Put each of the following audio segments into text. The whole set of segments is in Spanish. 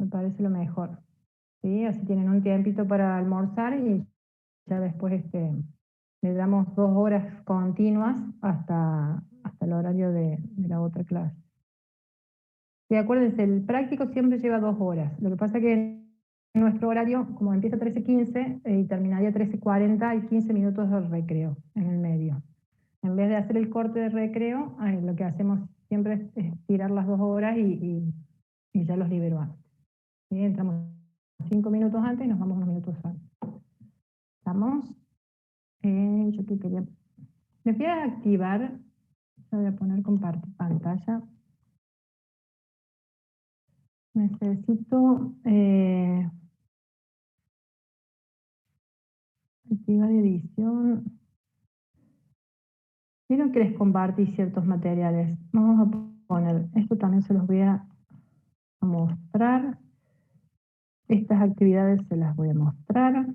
me parece lo mejor. ¿Sí? Así tienen un tiempito para almorzar y ya después le damos 2 horas continuas hasta el horario de la otra clase. Sí, acuérdense, el práctico siempre lleva 2 horas. Lo que pasa que en nuestro horario, como empieza a 13:15 y terminaría a 13:40, hay 15 minutos de recreo en el medio. En vez de hacer el corte de recreo, lo que hacemos siempre es tirar las 2 horas y ya los libero antes. ¿Sí? Entramos 5 minutos antes y nos vamos unos minutos antes. ¿Estamos? Yo que quería... Les voy a activar, yo voy a poner compartir pantalla. Necesito activar edición. Vieron que les compartí ciertos materiales. Vamos a poner, esto también se los voy a mostrar. Estas actividades se las voy a mostrar.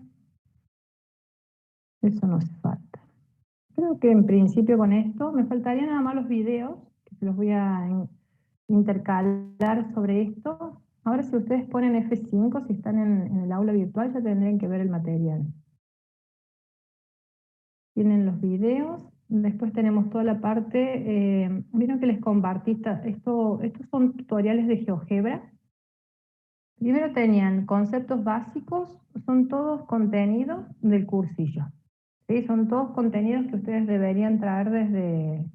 Eso no hace falta. Creo que en principio con esto me faltarían nada más los videos, que se los voy a intercalar sobre esto. Ahora si ustedes ponen F5, si están en el aula virtual, ya tendrían que ver el material. Tienen los videos, después tenemos toda la parte, vieron que les compartí, estos son tutoriales de GeoGebra. Primero tenían conceptos básicos, son todos contenidos del cursillo. ¿Sí? Son todos contenidos que ustedes deberían traer desde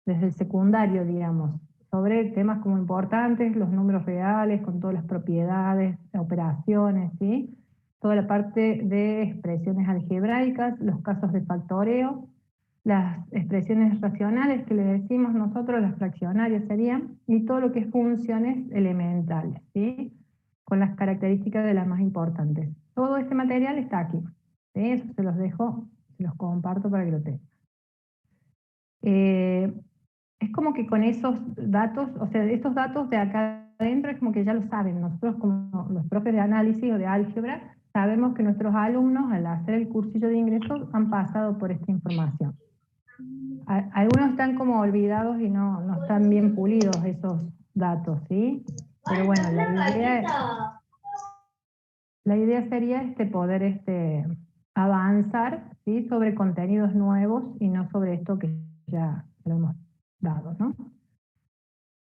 el secundario, digamos, sobre temas como importantes, los números reales, con todas las propiedades, operaciones, ¿sí? Toda la parte de expresiones algebraicas, los casos de factoreo, las expresiones racionales que le decimos nosotros, las fraccionarias serían, y todo lo que es funciones elementales, ¿sí? Con las características de las más importantes. Todo este material está aquí, ¿sí? Eso se los dejo, se los comparto para que lo tengan. Es como que con esos datos, o sea, estos datos de acá adentro es como que ya lo saben. Nosotros como los profes de análisis o de álgebra, sabemos que nuestros alumnos al hacer el cursillo de ingresos han pasado por esta información. Algunos están como olvidados y no están bien pulidos esos datos, ¿sí? Pero bueno, la idea sería poder avanzar, ¿sí? Sobre contenidos nuevos y no sobre esto que ya lo hemos dado, ¿no?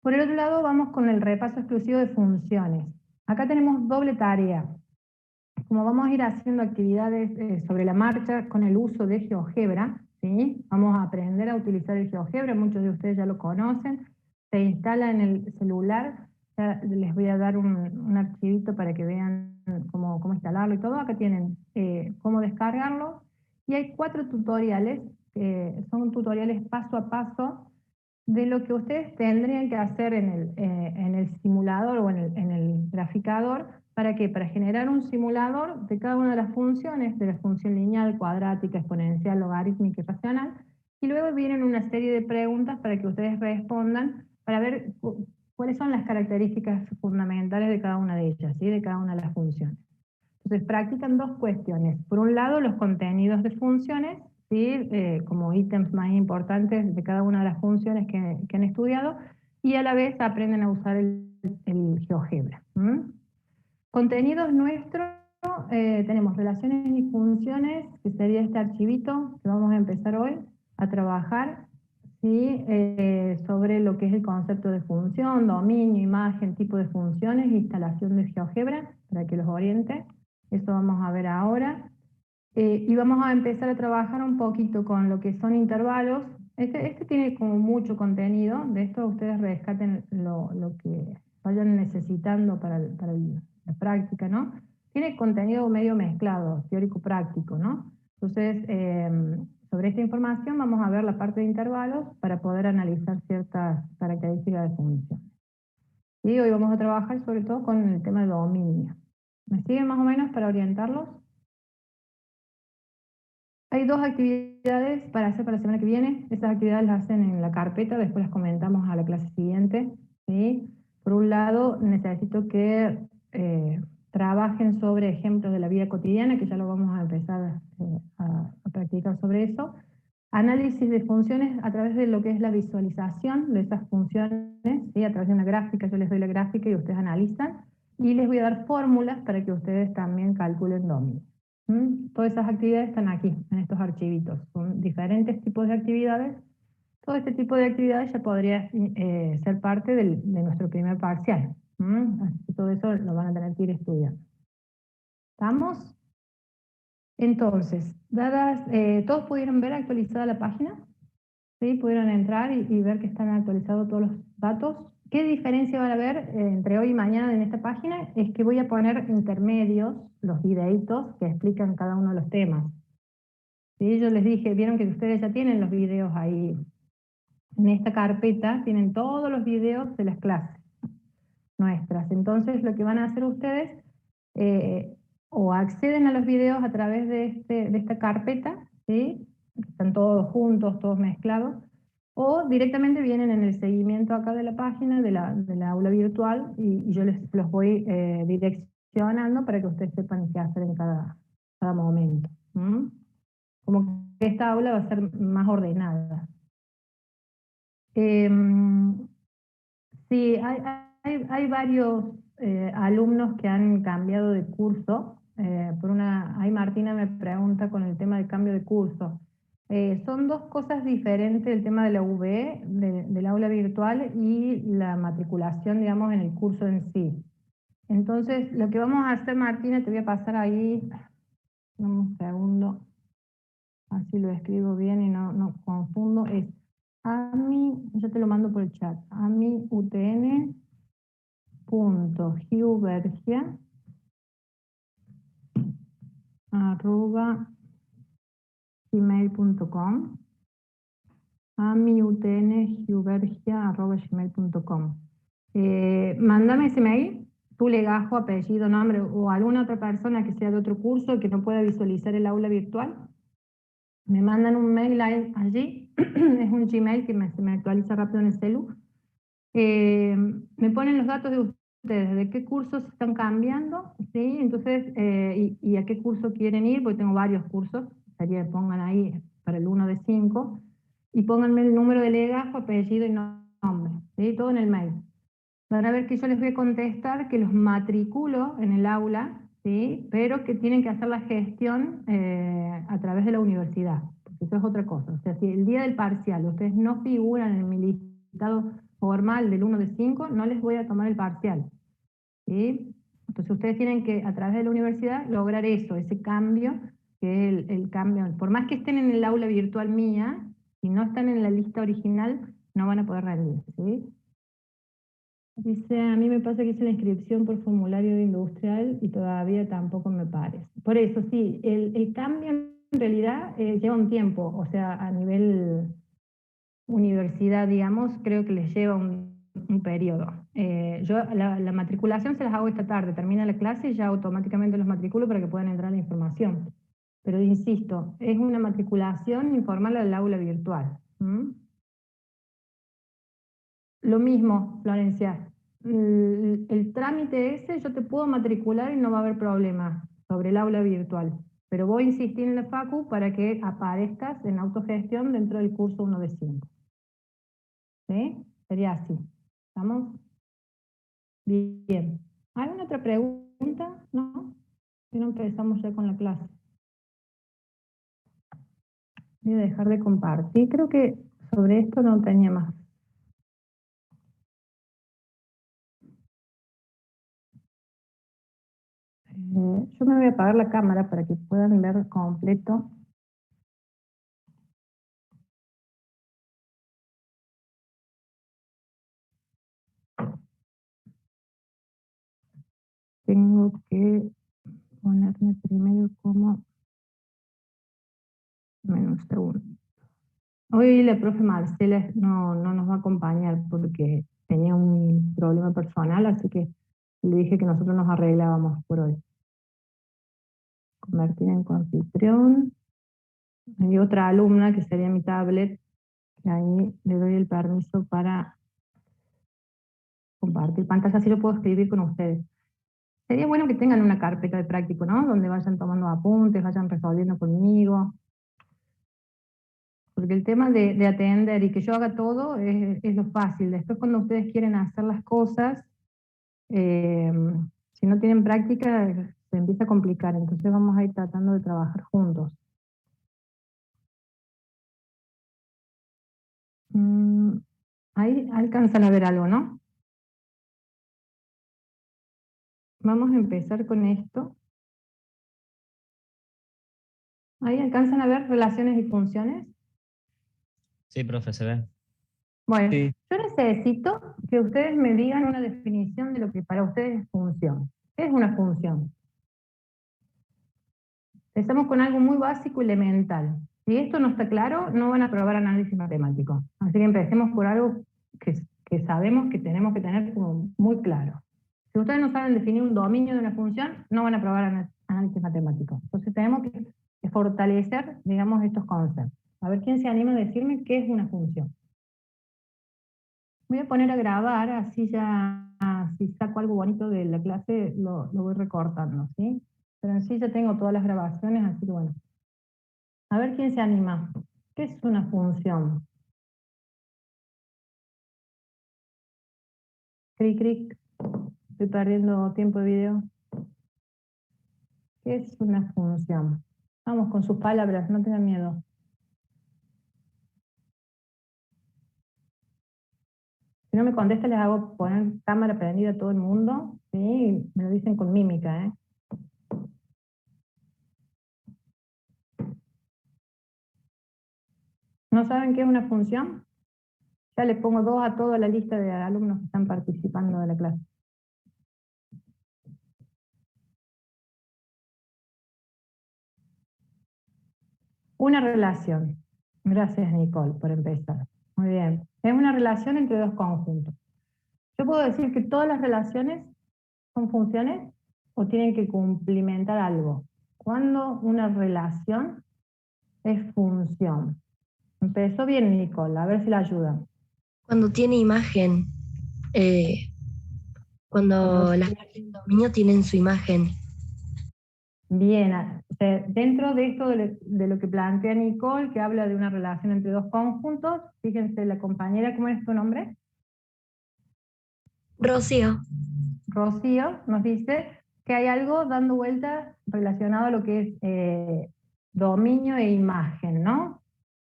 Por el otro lado, vamos con el repaso exclusivo de funciones. Acá tenemos doble tarea. Como vamos a ir haciendo actividades sobre la marcha con el uso de GeoGebra, ¿sí? Vamos a aprender a utilizar el GeoGebra, muchos de ustedes ya lo conocen, se instala en el celular, ya les voy a dar un archivito para que vean cómo instalarlo y todo. Acá tienen cómo descargarlo, y hay 4 tutoriales, son tutoriales paso a paso, de lo que ustedes tendrían que hacer en el simulador o en el graficador. ¿Para qué? Para generar un simulador de cada una de las funciones, de la función lineal, cuadrática, exponencial, logarítmica y racional, y luego vienen una serie de preguntas para que ustedes respondan, para ver cuáles son las características fundamentales de cada una de ellas, ¿sí? De cada una de las funciones. Entonces practican 2 cuestiones. Por un lado, los contenidos de funciones, ¿sí? Como ítems más importantes de cada una de las funciones que han estudiado, y a la vez aprenden a usar el GeoGebra. Contenidos nuestros, tenemos relaciones y funciones, que sería este archivito que vamos a empezar hoy a trabajar, ¿sí? Sobre lo que es el concepto de función, dominio, imagen, tipo de funciones, instalación de GeoGebra, para que los oriente. Eso vamos a ver ahora. Y vamos a empezar a trabajar un poquito con lo que son intervalos. Este tiene como mucho contenido, de esto ustedes rescaten lo que vayan necesitando para la práctica, ¿no? Tiene contenido medio mezclado, teórico-práctico, ¿no? Entonces, sobre esta información vamos a ver la parte de intervalos para poder analizar ciertas características de función. Y hoy vamos a trabajar sobre todo con el tema de dominio. ¿Me siguen más o menos para orientarlos? Hay 2 actividades para hacer para la semana que viene. Esas actividades las hacen en la carpeta, después las comentamos a la clase siguiente, ¿sí? Por un lado, necesito que trabajen sobre ejemplos de la vida cotidiana, que ya lo vamos a empezar a practicar sobre eso. Análisis de funciones a través de lo que es la visualización de esas funciones, ¿sí? A través de una gráfica, yo les doy la gráfica y ustedes analizan. y les voy a dar fórmulas para que ustedes también calculen dominio. Todas esas actividades están aquí, en estos archivitos. Son diferentes tipos de actividades. Todo este tipo de actividades ya podría ser parte de nuestro primer parcial. Así que todo eso lo van a tener que ir estudiando. ¿Estamos? Entonces, ¿todos pudieron ver actualizada la página? ¿Sí? ¿Pudieron entrar y ver que están actualizados todos los datos? ¿Qué diferencia van a ver entre hoy y mañana en esta página? Es que voy a poner intermedios, los videitos que explican cada uno de los temas. ¿Sí? Yo les dije, vieron que ustedes ya tienen los videos ahí. En esta carpeta tienen todos los videos de las clases nuestras. Entonces lo que van a hacer ustedes, o acceden a los videos a través de esta carpeta, ¿sí? Están todos juntos, todos mezclados, o directamente vienen en el seguimiento acá de la página, de la aula virtual, y yo los voy direccionando para que ustedes sepan qué hacer en cada momento. Como que esta aula va a ser más ordenada. Sí, hay varios alumnos que han cambiado de curso. Ahí Martina me pregunta con el tema del cambio de curso. Son dos cosas diferentes el tema de la UV, del aula virtual, y la matriculación, digamos, en el curso en sí. Entonces, lo que vamos a hacer, Martina, te voy a pasar ahí, un segundo, así lo escribo bien y no confundo, es yo te lo mando por el chat, ami.utn.giubergia@gmail.com, amiutngiubergia@gmail.com. Mándame ese mail, tu legajo, apellido, nombre, o alguna otra persona que sea de otro curso que no pueda visualizar el aula virtual. Me mandan un mail allí, es un Gmail que se me actualiza rápido en el celu. Me ponen los datos de ustedes, de qué cursos están cambiando, ¿sí? Entonces, y a qué curso quieren ir, porque tengo varios cursos, pongan ahí para el 1 de 5, y pónganme el número de legajo, apellido y nombre, ¿sí? Todo en el mail. Van a ver que yo les voy a contestar que los matriculo en el aula, ¿sí? Pero que tienen que hacer la gestión a través de la universidad, porque eso es otra cosa. O sea, si el día del parcial ustedes no figuran en mi listado formal del 1 de 5, no les voy a tomar el parcial, ¿sí? Entonces ustedes tienen que, a través de la universidad, lograr eso, ese cambio, que es el cambio. Por más que estén en el aula virtual mía, si no están en la lista original, no van a poder rendir, ¿sí? Dice, a mí me pasa que hice la inscripción por formulario de industrial y todavía tampoco me parece. Por eso, sí, el cambio en realidad lleva un tiempo, o sea, a nivel universidad, digamos, creo que les lleva un periodo. Yo la matriculación se las hago esta tarde, termina la clase y ya automáticamente los matriculo para que puedan entrar la información. Pero insisto, es una matriculación informal al aula virtual. Lo mismo, Florencia. El trámite ese yo te puedo matricular y no va a haber problema sobre el aula virtual. Pero voy a insistir en la Facu para que aparezcas en autogestión dentro del curso 1 de 5. ¿Sí? Sería así. ¿Estamos? Bien. ¿Alguna otra pregunta? ¿No? Si no, empezamos ya con la clase. Voy a dejar de compartir. Creo que sobre esto no tenía más. Yo me voy a apagar la cámara para que puedan ver completo. Tengo que ponerme primero como... un segundo. Hoy la profe Marcela no nos va a acompañar porque tenía un problema personal, así que le dije que nosotros nos arreglábamos por hoy. Convertir en confitrión. Hay otra alumna que sería mi tablet, que ahí le doy el permiso para compartir pantalla, así lo puedo escribir con ustedes. Sería bueno que tengan una carpeta de práctico, ¿no? Donde vayan tomando apuntes, vayan resolviendo conmigo. Porque el tema de atender y que yo haga todo es lo fácil. Después cuando ustedes quieren hacer las cosas, Si no tienen práctica, se empieza a complicar, entonces vamos a ir tratando de trabajar juntos. Ahí alcanzan a ver algo, ¿no? Vamos a empezar con esto. Ahí alcanzan a ver relaciones y funciones. Sí, profe, se ve. Bueno, Sí. yo necesito que ustedes me digan una definición de lo que para ustedes es función. ¿Qué es una función? Empezamos con algo muy básico y elemental. Si esto no está claro, no van a probar análisis matemático. Así que empecemos por algo que sabemos que tenemos que tener como muy claro. Si ustedes no saben definir un dominio de una función, no van a probar análisis matemático. Entonces tenemos que fortalecer, digamos, estos conceptos. A ver quién se anima a decirme qué es una función. Voy a poner a grabar, así ya, si saco algo bonito de la clase, lo voy recortando, ¿sí? Pero en sí ya tengo todas las grabaciones, así que bueno. A ver quién se anima. ¿Qué es una función? Cric, cric. Estoy perdiendo tiempo de video. ¿Qué es una función? Vamos con sus palabras, no tengan miedo. Si no me contesta, les hago poner cámara prendida a todo el mundo, ¿sí? Me lo dicen con mímica, ¿eh? ¿No saben qué es una función? Ya les pongo 2 a toda la lista de alumnos que están participando de la clase. Una relación. Gracias, Nicole, por empezar. Muy bien. Es una relación entre dos conjuntos. Yo puedo decir que todas las relaciones son funciones o tienen que cumplimentar algo. ¿Cuándo una relación es función? Empezó bien, Nicole, a ver si la ayuda. Cuando tiene imagen, cuando las partes del dominio tienen su imagen. Bien, dentro de esto de lo que plantea Nicole, que habla de una relación entre dos conjuntos, fíjense la compañera, ¿cómo es tu nombre? Rocío. Rocío nos dice que hay algo dando vueltas relacionado a lo que es dominio e imagen, ¿no?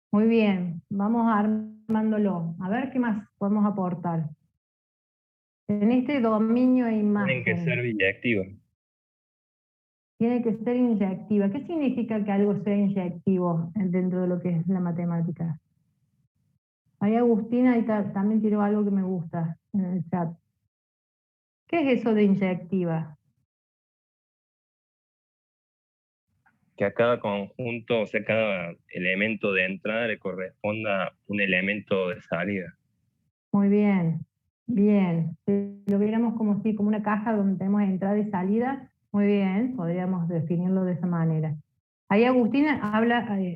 Muy bien, vamos armándolo. A ver qué más podemos aportar. En este dominio e imagen. Tienen que ser biyectivas. Tiene que ser inyectiva. ¿Qué significa que algo sea inyectivo dentro de lo que es la matemática? Ahí Agustina ahí también tiró algo que me gusta en el chat. ¿Qué es eso de inyectiva? Que a cada conjunto, o sea, cada elemento de entrada le corresponda un elemento de salida. Muy bien, bien. Si lo viéramos como si, como una caja donde tenemos entrada y salida, muy bien, podríamos definirlo de esa manera. Ahí Agustina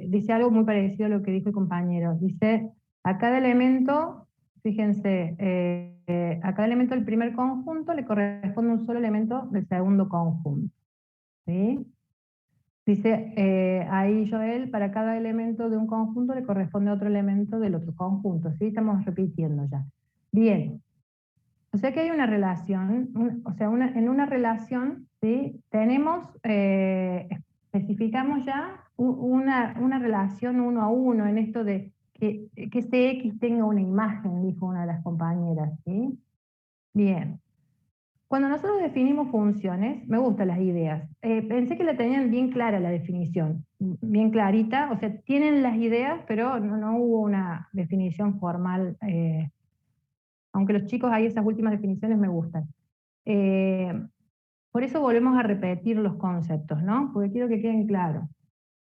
dice algo muy parecido a lo que dijo el compañero. Dice, a cada elemento, fíjense, a cada elemento del primer conjunto le corresponde un solo elemento del segundo conjunto. ¿Sí? Dice ahí Joel, para cada elemento de un conjunto le corresponde otro elemento del otro conjunto, ¿sí? Estamos repitiendo ya. Bien, o sea que hay una relación, en una relación, ¿sí? Tenemos, especificamos ya una relación uno a uno en esto de que este X tenga una imagen, dijo una de las compañeras, ¿sí? Bien. Cuando nosotros definimos funciones, me gustan las ideas. Pensé que la tenían bien clara la definición, bien clarita, o sea, tienen las ideas, pero no hubo una definición formal, aunque los chicos ahí esas últimas definiciones me gustan. Por eso volvemos a repetir los conceptos, ¿no? Porque quiero que queden claros.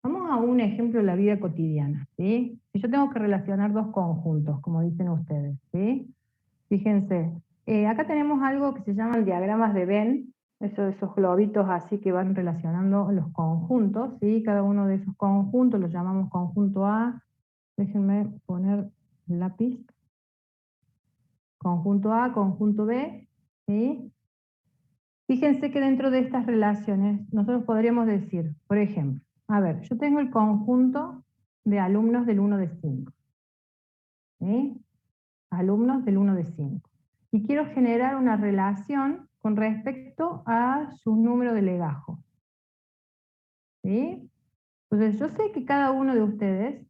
Vamos a un ejemplo de la vida cotidiana, ¿sí? Si yo tengo que relacionar dos conjuntos, como dicen ustedes, ¿sí? Fíjense, acá tenemos algo que se llaman diagramas de Venn, esos globitos así que van relacionando los conjuntos, ¿sí? Cada uno de esos conjuntos los llamamos conjunto A. Déjenme poner lápiz. Conjunto A, conjunto B, ¿sí? Fíjense que dentro de estas relaciones nosotros podríamos decir, por ejemplo, a ver, yo tengo el conjunto de alumnos del 1 de 5, ¿sí? Alumnos del 1 de 5. Y quiero generar una relación con respecto a su número de legajo. ¿Sí? Entonces yo sé que cada uno de ustedes,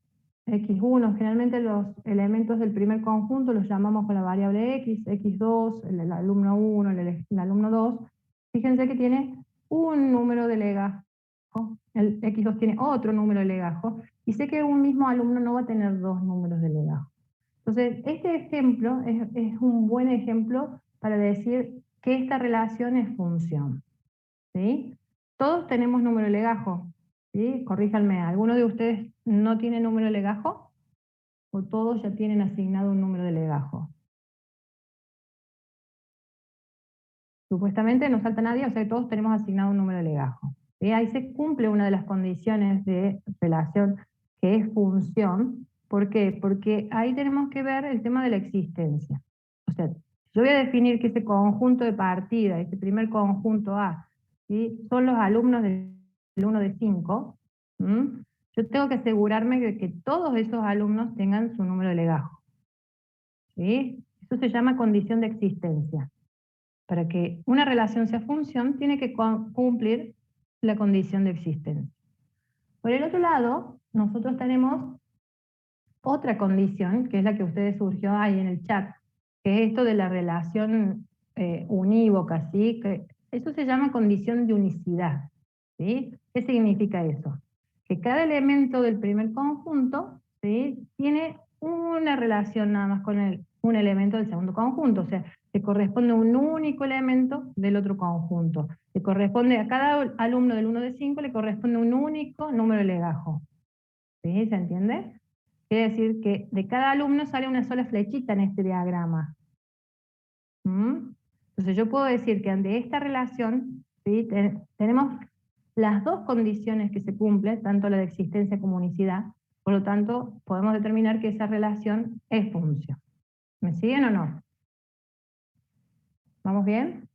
X1, generalmente los elementos del primer conjunto los llamamos con la variable X, X2, el alumno 1, el alumno 2. Fíjense que tiene un número de legajo, el X2 tiene otro número de legajo, y sé que un mismo alumno no va a tener dos números de legajo. Entonces, este ejemplo es un buen ejemplo para decir que esta relación es función. ¿Sí? Todos tenemos número de legajo. ¿Sí? Corríjanme, ¿alguno de ustedes no tiene número de legajo? ¿O todos ya tienen asignado un número de legajo? Supuestamente no falta nadie, o sea que todos tenemos asignado un número de legajo. ¿Sí? Ahí se cumple una de las condiciones de relación que es función. ¿Por qué? Porque ahí tenemos que ver el tema de la existencia. O sea, yo voy a definir que ese conjunto de partida, ese primer conjunto A, ¿sí? Son los alumnos del 1 de 5, yo tengo que asegurarme de que todos esos alumnos tengan su número de legajo. ¿Sí? Eso se llama condición de existencia. Para que una relación sea función, tiene que cumplir la condición de existencia. Por el otro lado, nosotros tenemos otra condición, que es la que ustedes surgió ahí en el chat, que es esto de la relación unívoca, ¿sí? Que eso se llama condición de unicidad, ¿sí? ¿Qué significa eso? Que cada elemento del primer conjunto, ¿sí? Tiene una relación nada más con un elemento del segundo conjunto, o sea, le corresponde un único elemento del otro conjunto. Le corresponde a cada alumno del 1 de 5, le corresponde un único número de legajo. ¿Sí? ¿Se entiende? Quiere decir que de cada alumno sale una sola flechita en este diagrama. Entonces yo puedo decir que ante esta relación, ¿sí? Tenemos las dos condiciones que se cumplen, tanto la de existencia como unicidad, por lo tanto podemos determinar que esa relación es función. ¿Me siguen o no? ¿Vamos bien?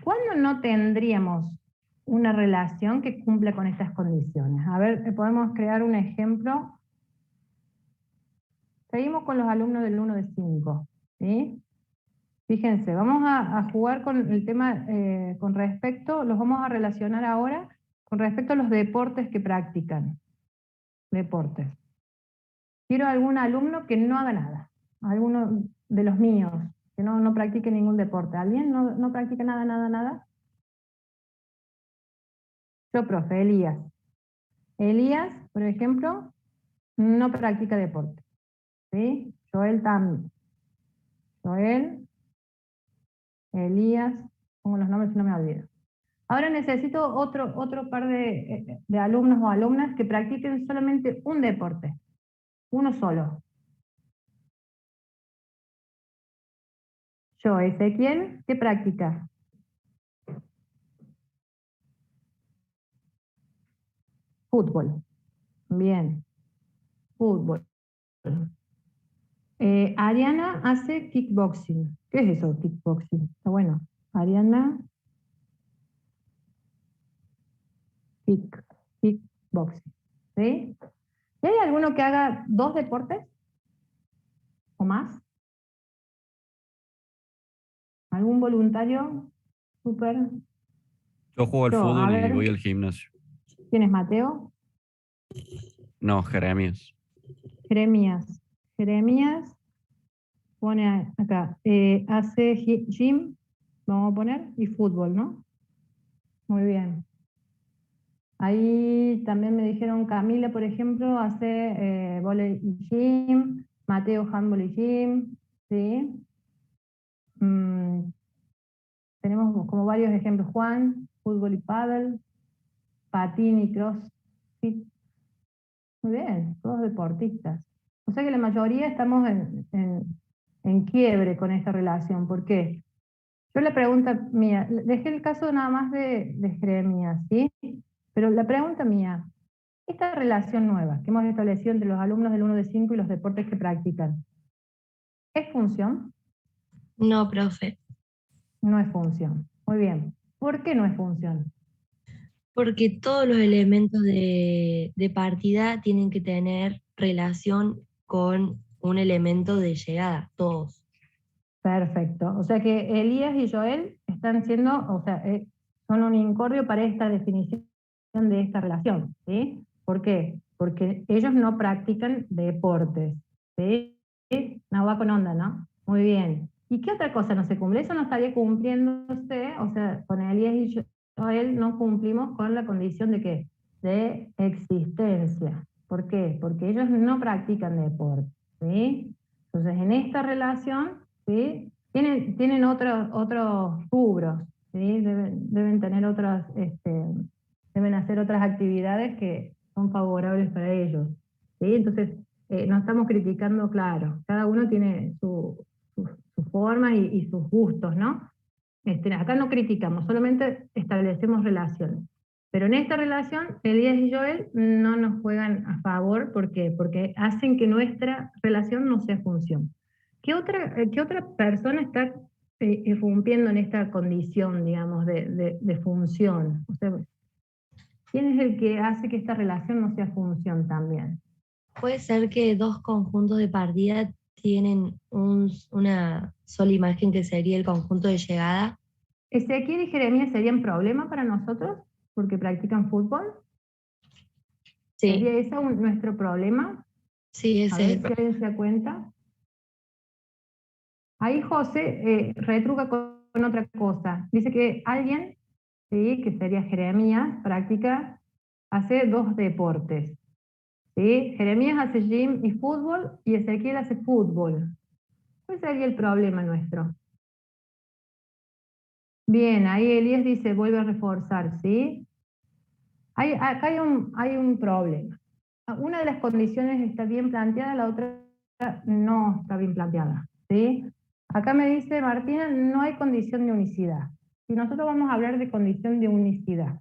¿Cuándo no tendríamos una relación que cumpla con estas condiciones? A ver, podemos crear un ejemplo. Seguimos con los alumnos del 1 de 5. ¿Sí? Fíjense, vamos a jugar con el tema con respecto, los vamos a relacionar ahora con respecto a los deportes que practican. Deportes. Quiero algún alumno que no haga nada. Alguno de los míos, que no practique ningún deporte. ¿Alguien no practica nada, nada, nada? Yo, profe, Elías. Elías, por ejemplo, no practica deporte. ¿Sí? Joel también. Joel, Elías, pongo los nombres y no me olvido. Ahora necesito otro par de alumnos o alumnas que practiquen solamente un deporte. Uno solo. Yo, Ezequiel, ¿qué practica? Fútbol. Bien. Fútbol. Ariana hace kickboxing. ¿Qué es eso, kickboxing? Está bueno. Ariana, kickboxing. ¿Sí? ¿Y hay alguno que haga dos deportes? ¿O más? ¿Algún voluntario? Súper. Yo juego al A fútbol y ver, voy al gimnasio. ¿quién es Mateo? No, Jeremías. Jeremías. Jeremías pone acá, hace gym, vamos a poner, y fútbol, ¿no? Muy bien. Ahí también me dijeron Camila, por ejemplo, hace vóley y gym, Mateo handball y gym, ¿sí? Tenemos como varios ejemplos, Juan, fútbol y pádel, patín y crossfit. Muy bien, todos deportistas. O sea que la mayoría estamos en quiebre con esta relación. ¿Por qué? Yo la pregunta mía, dejé el caso nada más de Jeremías, ¿sí? Pero la pregunta mía, esta relación nueva que hemos establecido entre los alumnos del 1 de 5 y los deportes que practican, ¿es función? No, profe, No es función. Muy bien. ¿Por qué no es función? porque todos los elementos de partida tienen que tener relación con un elemento de llegada, todos. Perfecto. O sea que Elías y Joel están siendo, o sea, son un incordio para esta definición de esta relación, ¿sí? ¿Por qué? Porque ellos no practican deportes, ¿sí? No va con onda, ¿no? Muy bien. ¿Y qué otra cosa no se cumple? Eso no estaría cumpliéndose, o sea, con Elías y Joel no cumplimos con la condición de ¿qué? De existencia. ¿Por qué? Porque ellos no practican deporte, ¿sí? Entonces, en esta relación, ¿sí? Tienen otros rubros, ¿sí? Deben tener otras, deben hacer otras actividades que son favorables para ellos, ¿sí? Entonces, no estamos criticando, claro, cada uno tiene su forma y sus gustos, ¿no? Acá no criticamos, solamente establecemos relaciones. Pero en esta relación, Elías y Joel no nos juegan a favor, ¿por qué? Porque hacen que nuestra relación no sea función. ¿Qué otra persona está irrumpiendo en esta condición, digamos, de función? O sea, ¿quién es el que hace que esta relación no sea función también? Puede ser que dos conjuntos de partida tienen una sola imagen que sería el conjunto de llegada. ¿Ezequiel y Jeremías serían problema para nosotros porque practican fútbol? ¿Sería Sí, ese nuestro problema? sí, A ese ver es si el problema. alguien se da cuenta. Ahí José retruca con otra cosa. Dice que alguien, ¿sí? Que sería Jeremías, hace dos deportes. ¿Sí? Jeremías hace gym y fútbol y Ezequiel hace fútbol. ¿Cuál sería el problema nuestro? Bien, ahí Elías dice, vuelve a reforzar, ¿sí? Acá hay un problema. Una de las condiciones está bien planteada, la otra no está bien planteada, ¿sí? Acá me dice Martina, no hay condición de unicidad. Si nosotros vamos a hablar de condición de unicidad,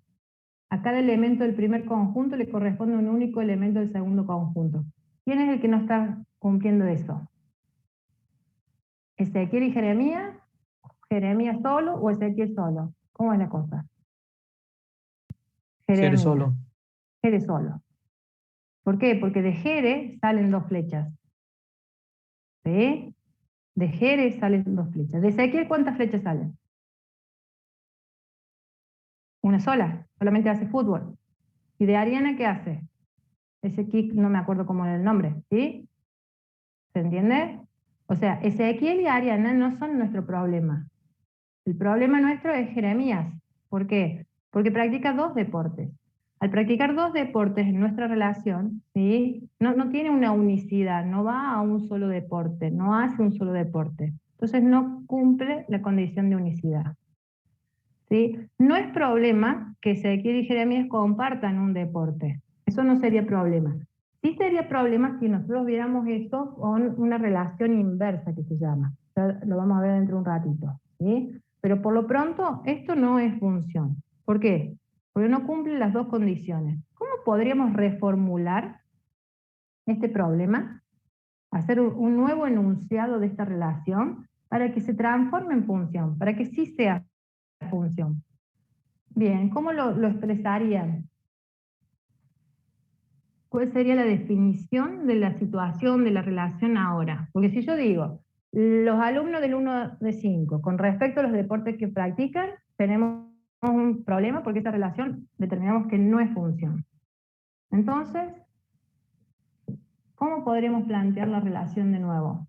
a cada elemento del primer conjunto le corresponde un único elemento del segundo conjunto. ¿Quién es el que no está cumpliendo eso? ¿Ezequiel y Jeremías? ¿Jeremías solo o Ezequiel solo? ¿Cómo es la cosa? Jere Jeremías. solo. Jere solo. ¿Por qué? Porque de Jere salen dos flechas. ¿Sí? De Jere salen dos flechas. ¿De Ezequiel cuántas flechas salen? Una sola. Solamente hace fútbol. ¿Y de Ariana qué hace? Ese kick no me acuerdo cómo era el nombre. ¿Sí? ¿Se entiende? O sea, Ezequiel y Ariana no son nuestro problema. El problema nuestro es Jeremías. ¿Por qué? Porque practica dos deportes. Al practicar dos deportes en nuestra relación, ¿sí? No tiene una unicidad, no va a un solo deporte, no hace un solo deporte. Entonces no cumple la condición de unicidad, ¿sí? No es problema que Ezequiel y Jeremías compartan un deporte. Eso no sería problema. Sí sería problema si nosotros viéramos esto con una relación inversa que se llama. Ya lo vamos a ver dentro de un ratito, ¿sí? Pero por lo pronto esto no es función. ¿Por qué? Porque no cumple las dos condiciones. ¿Cómo podríamos reformular este problema? Hacer un nuevo enunciado de esta relación para que se transforme en función, para que sí sea función. Bien, ¿cómo lo expresarían? ¿Cuál sería la definición de la situación, de la relación ahora? Porque si yo digo, los alumnos del 1 de 5, con respecto a los deportes que practican, tenemos un problema porque esa relación determinamos que no es función. Entonces, ¿cómo podremos plantear la relación de nuevo?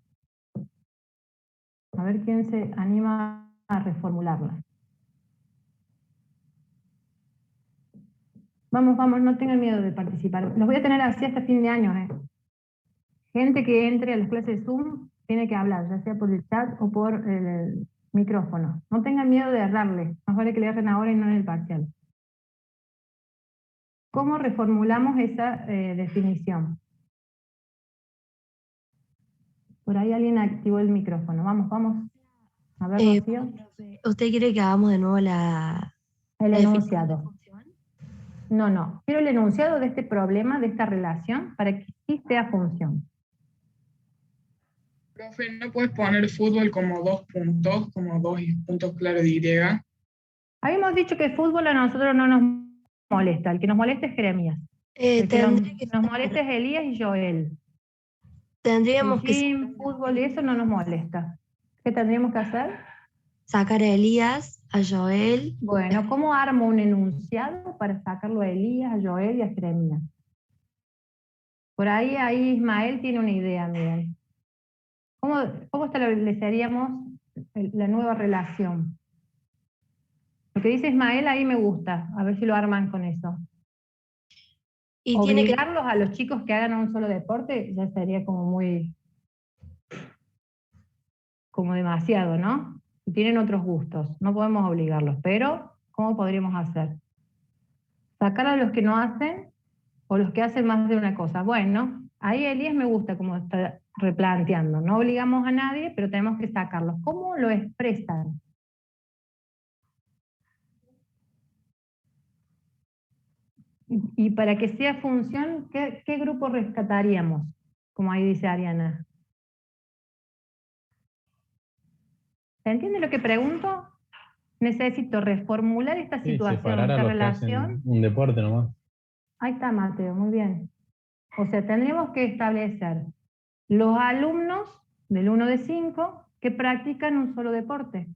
A ver quién se anima a reformularla. Vamos, vamos, no tengan miedo de participar. Los voy a tener así hasta fin de año. Gente que entre a las clases de Zoom tiene que hablar, ya sea por el chat o por el micrófono. No tengan miedo de errarle. Más vale que le erren ahora y no en el parcial. ¿Cómo reformulamos esa definición? Por ahí alguien activó el micrófono. Vamos, vamos. A ver, Rocío. Profe, ¿usted quiere que hagamos de nuevo la El definición de enunciado. función? No. Quiero el enunciado de este problema, de esta relación, para que sí sea función. Profe, ¿no puedes poner fútbol como dos puntos, como dos puntos claros de Y? Habíamos dicho que el fútbol a nosotros no nos molesta. El que nos molesta es Jeremías. El que nos molesta es Elías y Joel. El Tendríamos que gym, fútbol y eso no nos molesta. ¿Qué tendríamos que hacer? Sacar a Elías, a Joel. Bueno, ¿cómo armo un enunciado para sacarlo a Elías, a Joel y a Jeremías? Por ahí Ismael tiene una idea, miren. ¿Cómo estableceríamos la nueva relación? Lo que dice Ismael ahí me gusta, a ver si lo arman con eso. Y tiene que Obligarlos a los chicos que hagan un solo deporte ya sería como demasiado, ¿no? Tienen otros gustos, no podemos obligarlos, pero ¿cómo podríamos hacer? Sacar a los que no hacen o los que hacen más de una cosa. Bueno, ahí Elías me gusta como está replanteando, no obligamos a nadie, pero tenemos que sacarlos. ¿Cómo lo expresan? Y para que sea función, ¿qué grupo rescataríamos? Como ahí dice Ariana. ¿Se entiende lo que pregunto? Necesito reformular esta Sí, situación, separar a esta los que relación. hacen un deporte nomás. Ahí está, Mateo, muy bien. O sea, tendríamos que establecer los alumnos del 1 de 5 que practican un solo deporte.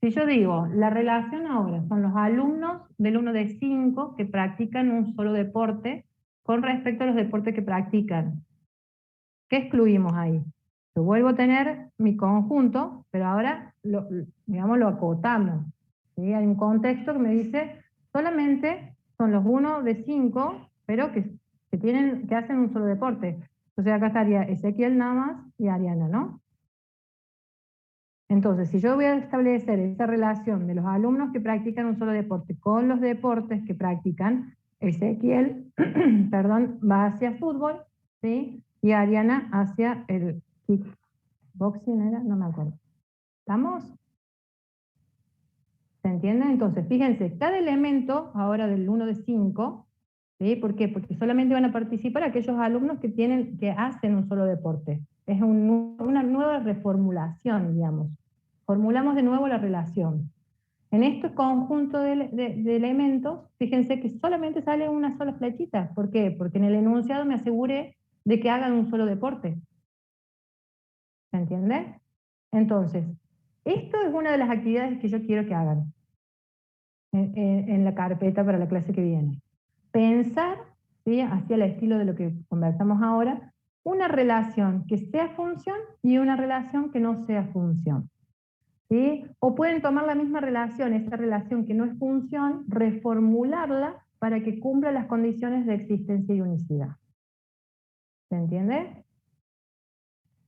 Si yo digo, la relación ahora son los alumnos del 1 de 5 que practican un solo deporte con respecto a los deportes que practican. ¿Qué excluimos ahí? Yo vuelvo a tener mi conjunto, pero ahora lo acotamos. ¿Sí? Hay un contexto que me dice, solamente son los 1 de 5, pero que hacen un solo deporte. Entonces acá estaría Ezequiel nada más y Ariana, ¿no? Entonces, si yo voy a establecer esa relación de los alumnos que practican un solo deporte con los deportes que practican, Ezequiel, perdón, va hacia fútbol, ¿sí? Y Ariana hacia el kickboxing, ¿era? No me acuerdo. ¿Estamos? ¿Se entiende? Entonces, fíjense, cada elemento, ahora del 1 de 5, ¿sí? ¿Por qué? Porque solamente van a participar aquellos alumnos que hacen un solo deporte. Es una nueva reformulación, digamos. Formulamos de nuevo la relación. En este conjunto de elementos, fíjense que solamente sale una sola flechita. ¿Por qué? Porque en el enunciado me aseguré de que hagan un solo deporte. ¿Se entiende? Entonces, esto es una de las actividades que yo quiero que hagan en la carpeta para la clase que viene. Pensar, ¿sí? Hacia el estilo de lo que conversamos ahora, una relación que sea función y una relación que no sea función. ¿Sí? O pueden tomar la misma relación, esa relación que no es función, reformularla para que cumpla las condiciones de existencia y unicidad. ¿Se entiende?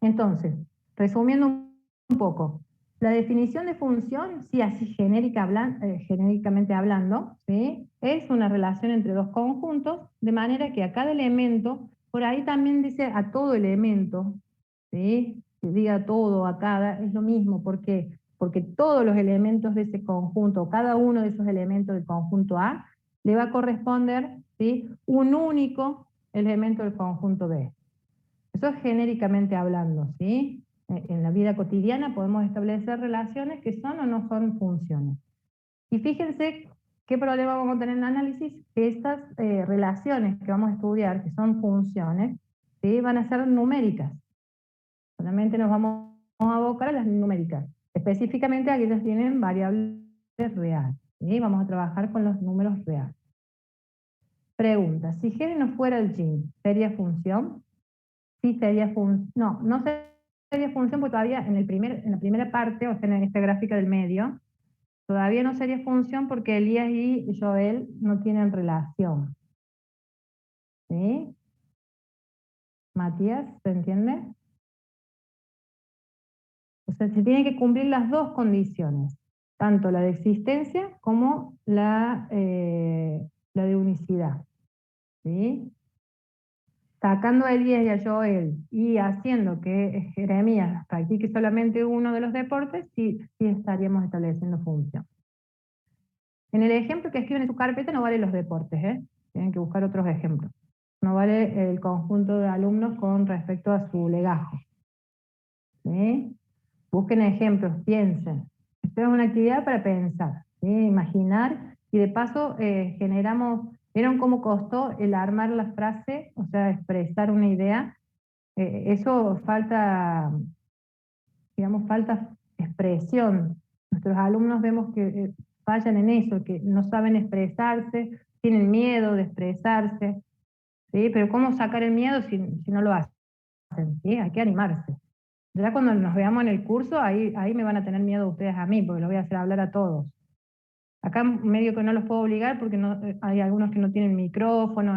Entonces, resumiendo un poco, la definición de función, sí, así genéricamente hablando, ¿sí? Es una relación entre dos conjuntos, de manera que a cada elemento, por ahí también dice a todo elemento, ¿sí? Que diga todo, a cada, es lo mismo, ¿por qué? Porque todos los elementos de ese conjunto, cada uno de esos elementos del conjunto A, le va a corresponder, ¿sí? Un único elemento del conjunto B. Eso es genéricamente hablando, ¿sí? En la vida cotidiana podemos establecer relaciones que son o no son funciones. Y fíjense qué problema vamos a tener en el análisis, que estas relaciones que vamos a estudiar, que son funciones, ¿sí? Van a ser numéricas. Solamente nos vamos a abocar a las numéricas. Específicamente aquellas que tienen variables reales. ¿Sí? Vamos a trabajar con los números reales. Pregunta, si G no fuera el yin, ¿sería función? Sí sería función. No sería función porque todavía en la primera parte, o sea, en esta gráfica del medio, todavía no sería función porque Elías y Joel no tienen relación. ¿Sí? Matías, ¿se entiende? O sea, se tienen que cumplir las dos condiciones, tanto la de existencia como la de unicidad. ¿Sí? Sacando a Elías y a Joel y haciendo que Jeremías practique solamente uno de los deportes, sí estaríamos estableciendo función. En el ejemplo que escriben en su carpeta no vale los deportes, ¿eh? Tienen que buscar otros ejemplos. No vale el conjunto de alumnos con respecto a su legajo. ¿Sí? Busquen ejemplos, piensen. Esto es una actividad para pensar, ¿sí? Imaginar, y de paso ¿vieron cómo costó el armar la frase? O sea, expresar una idea. Eso falta digamos, falta expresión. Nuestros alumnos vemos que fallan en eso, que no saben expresarse, tienen miedo de expresarse, ¿sí? Pero ¿cómo sacar el miedo si no lo hacen? ¿Sí? Hay que animarse. Ya cuando nos veamos en el curso, ahí me van a tener miedo ustedes a mí, porque los voy a hacer hablar a todos. Acá medio que no los puedo obligar porque hay algunos que no tienen micrófono,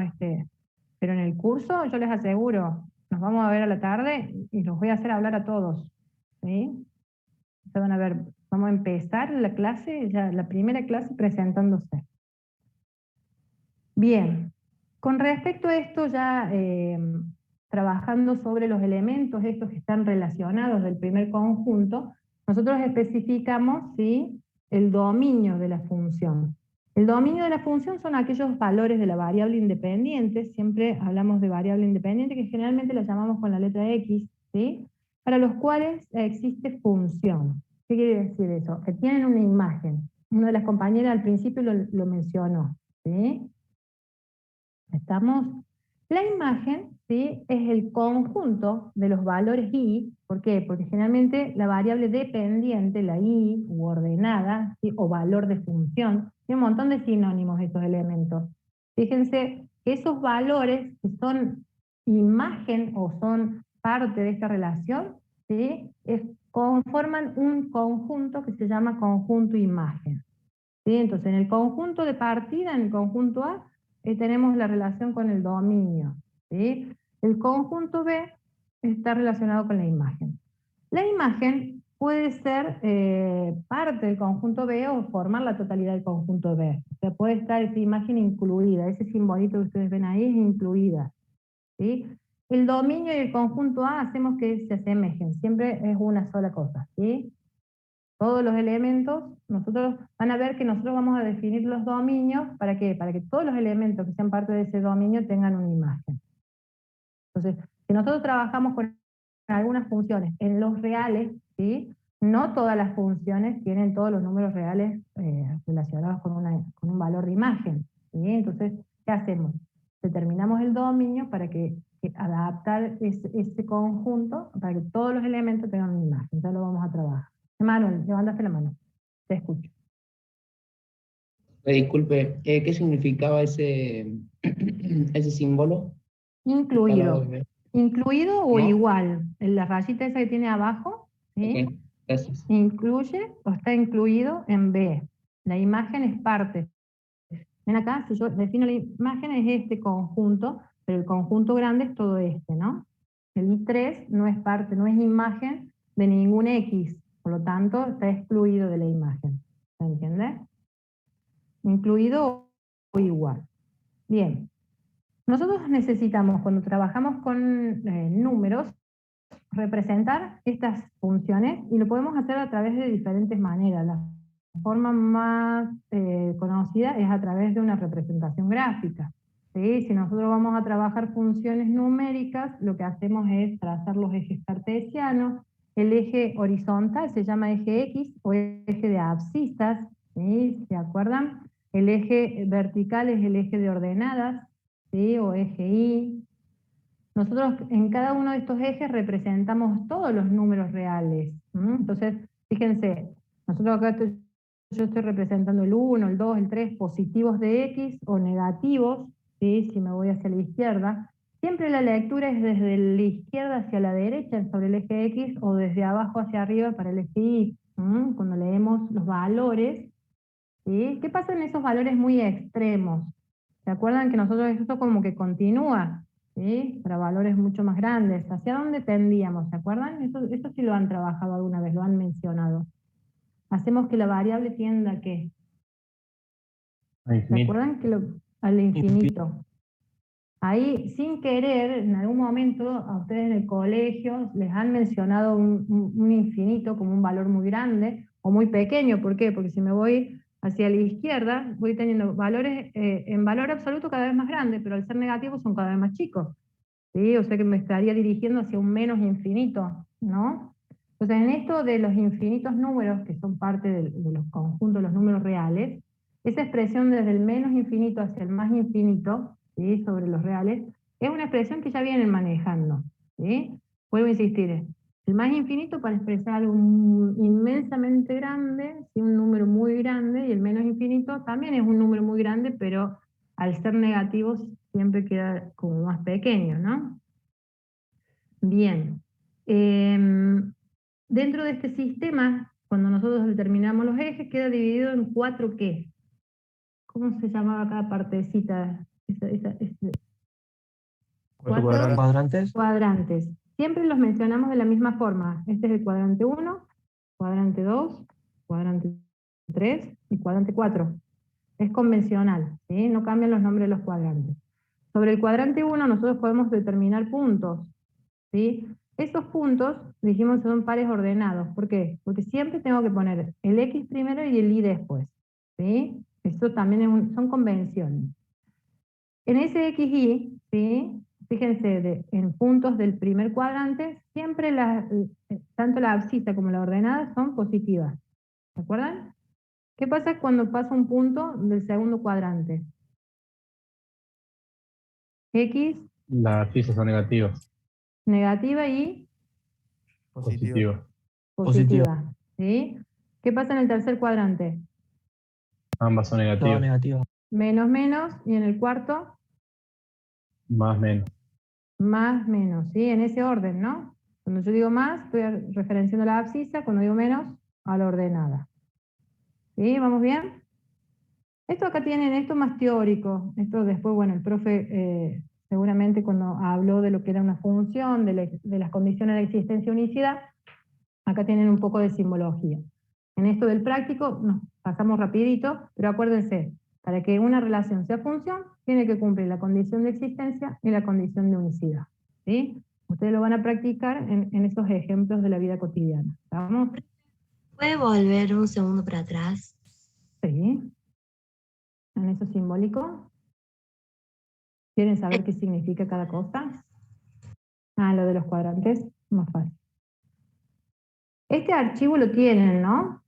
pero en el curso yo les aseguro, nos vamos a ver a la tarde y los voy a hacer hablar a todos, ¿sí? Se van a ver, vamos a empezar la clase, ya la primera clase presentándose. Bien, con respecto a esto ya trabajando sobre los elementos estos que están relacionados del primer conjunto, nosotros especificamos, ¿sí?, el dominio de la función. El dominio de la función son aquellos valores de la variable independiente, siempre hablamos de variable independiente, que generalmente la llamamos con la letra X, ¿sí?, para los cuales existe función. ¿Qué quiere decir eso? Que tienen una imagen. Una de las compañeras al principio lo mencionó, ¿sí? ¿Estamos? La imagen, ¿sí?, es el conjunto de los valores i. ¿Por qué? Porque generalmente la variable dependiente, la i, u ordenada, ¿sí?, o valor de función, tiene un montón de sinónimos estos elementos. Fíjense que esos valores que son imagen o son parte de esta relación, ¿sí?, conforman un conjunto que se llama conjunto imagen, ¿sí? Entonces en el conjunto de partida, en el conjunto A, tenemos la relación con el dominio, ¿sí? El conjunto B está relacionado con la imagen. La imagen puede ser parte del conjunto B o formar la totalidad del conjunto B. O sea, puede estar esa imagen incluida, ese simbolito que ustedes ven ahí es incluida, ¿sí? El dominio y el conjunto A hacemos que se asemejen, siempre es una sola cosa, ¿sí? Todos los elementos, nosotros van a ver que nosotros vamos a definir los dominios, ¿para qué? Para que todos los elementos que sean parte de ese dominio tengan una imagen. Entonces, si nosotros trabajamos con algunas funciones en los reales, ¿sí?, no todas las funciones tienen todos los números reales relacionados con un valor de imagen, ¿sí? Entonces, ¿qué hacemos? Determinamos el dominio para que adaptar ese conjunto, para que todos los elementos tengan una imagen. Ya lo vamos a trabajar. Manuel, levantaste la mano. Te escucho. Disculpe, ¿qué significaba ese, ese símbolo? Incluido. Incluido o ¿No? igual. En la rayita esa que tiene abajo, ¿sí? Ok, gracias. Incluye o está incluido en B. La imagen es parte. Ven acá, si yo defino la imagen es este conjunto, pero el conjunto grande es todo este, ¿no? El I3 no es parte, no es imagen de ningún X, por lo tanto está excluido de la imagen. ¿Se entiende? Incluido o igual. Bien. Nosotros necesitamos, cuando trabajamos con números, representar estas funciones y lo podemos hacer a través de diferentes maneras. La forma más conocida es a través de una representación gráfica, ¿sí? Si nosotros vamos a trabajar funciones numéricas, lo que hacemos es trazar los ejes cartesianos. El eje horizontal se llama eje X o eje de abscisas, ¿sí? ¿Se acuerdan? El eje vertical es el eje de ordenadas, ¿sí?, o eje Y. Nosotros en cada uno de estos ejes representamos todos los números reales. Entonces, fíjense, nosotros acá yo estoy representando el 1, el 2, el 3, positivos de X o negativos, ¿sí?, si me voy hacia la izquierda. Siempre la lectura es desde la izquierda hacia la derecha sobre el eje X o desde abajo hacia arriba para el eje Y. Cuando leemos los valores, ¿sí? ¿Qué pasa en esos valores muy extremos? ¿Se acuerdan que nosotros esto como que continúa, ¿sí?, para valores mucho más grandes? ¿Hacia dónde tendíamos? ¿Se acuerdan? Eso sí lo han trabajado alguna vez, lo han mencionado. Hacemos que la variable tienda ¿a qué? ¿Se acuerdan? Al infinito. Ahí, sin querer, en algún momento, a ustedes en el colegio les han mencionado un infinito como un valor muy grande o muy pequeño. ¿Por qué? Porque si me voy hacia la izquierda, voy teniendo valores en valor absoluto cada vez más grandes, pero al ser negativos son cada vez más chicos, ¿sí? O sea que me estaría dirigiendo hacia un menos infinito, ¿no? Entonces, en esto de los infinitos números, que son parte de los conjuntos, los números reales, esa expresión desde el menos infinito hacia el más infinito, ¿sí?, sobre los reales, es una expresión que ya vienen manejando, ¿sí? Vuelvo a insistir, El más infinito para expresar algo inmensamente grande, ¿sí? Un número muy grande, y el menos infinito también es un número muy grande, pero al ser negativo siempre queda como más pequeño, ¿no? Bien. Dentro de este sistema, cuando nosotros determinamos los ejes, queda dividido en 4 ¿qué? ¿Cómo se llamaba cada partecita? ¿Cuatro 4 cuadrantes? cuadrantes. Siempre los mencionamos de la misma forma. Este es el cuadrante 1, cuadrante 2, cuadrante 3 y cuadrante 4. Es convencional, ¿sí? No cambian los nombres de los cuadrantes. Sobre el cuadrante 1 nosotros podemos determinar puntos, ¿sí? Esos puntos, dijimos, son pares ordenados. ¿Por qué? Porque siempre tengo que poner el X primero y el Y después, ¿sí? Eso también son convenciones. En ese XY, ¿sí? Fíjense, en puntos del primer cuadrante, siempre tanto la abscisa como la ordenada son positivas. ¿Se acuerdan? ¿Qué pasa cuando pasa un punto del segundo cuadrante? X, Las piezas son negativas. negativa y Positivas. positiva. ¿Sí? ¿Qué pasa en el tercer cuadrante? Ambas son negativas. Menos, menos, y en el cuarto, Más, menos. más, menos, ¿sí? En ese orden, ¿no? Cuando yo digo más, estoy referenciando la abscisa, cuando digo menos, a la ordenada. ¿Sí? ¿Vamos bien? Esto acá tienen, esto más teórico. Esto después, bueno, el profe seguramente cuando habló de lo que era una función, de las condiciones de existencia y unicidad, acá tienen un poco de simbología. En esto del práctico nos pasamos rapidito, pero acuérdense, para que una relación sea función, tiene que cumplir la condición de existencia y la condición de unicidad. ¿Sí? Ustedes lo van a practicar en esos ejemplos de la vida cotidiana. ¿Estamos? ¿Puede volver un segundo para atrás? Sí. En eso simbólico. ¿Quieren saber qué significa cada cosa? Ah, lo de los cuadrantes, más fácil. Este archivo lo tienen, ¿no?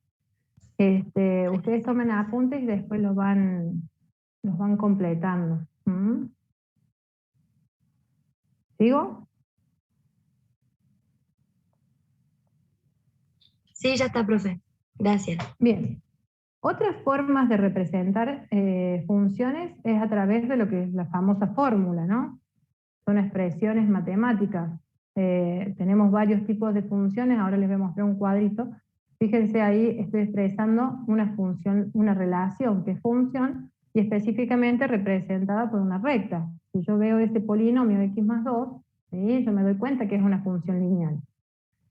Ustedes tomen apuntes y después los van completando. ¿Mm? ¿Sigo? Sí, ya está, profe. Gracias. Bien. Otras formas de representar funciones es a través de lo que es la famosa fórmula, ¿no? Son expresiones matemáticas. Tenemos varios tipos de funciones, ahora les voy a mostrar un cuadrito. Fíjense ahí, estoy expresando una función, una relación que es función, y específicamente representada por una recta. Si yo veo ese polinomio x más 2, ¿sí? Yo me doy cuenta que es una función lineal.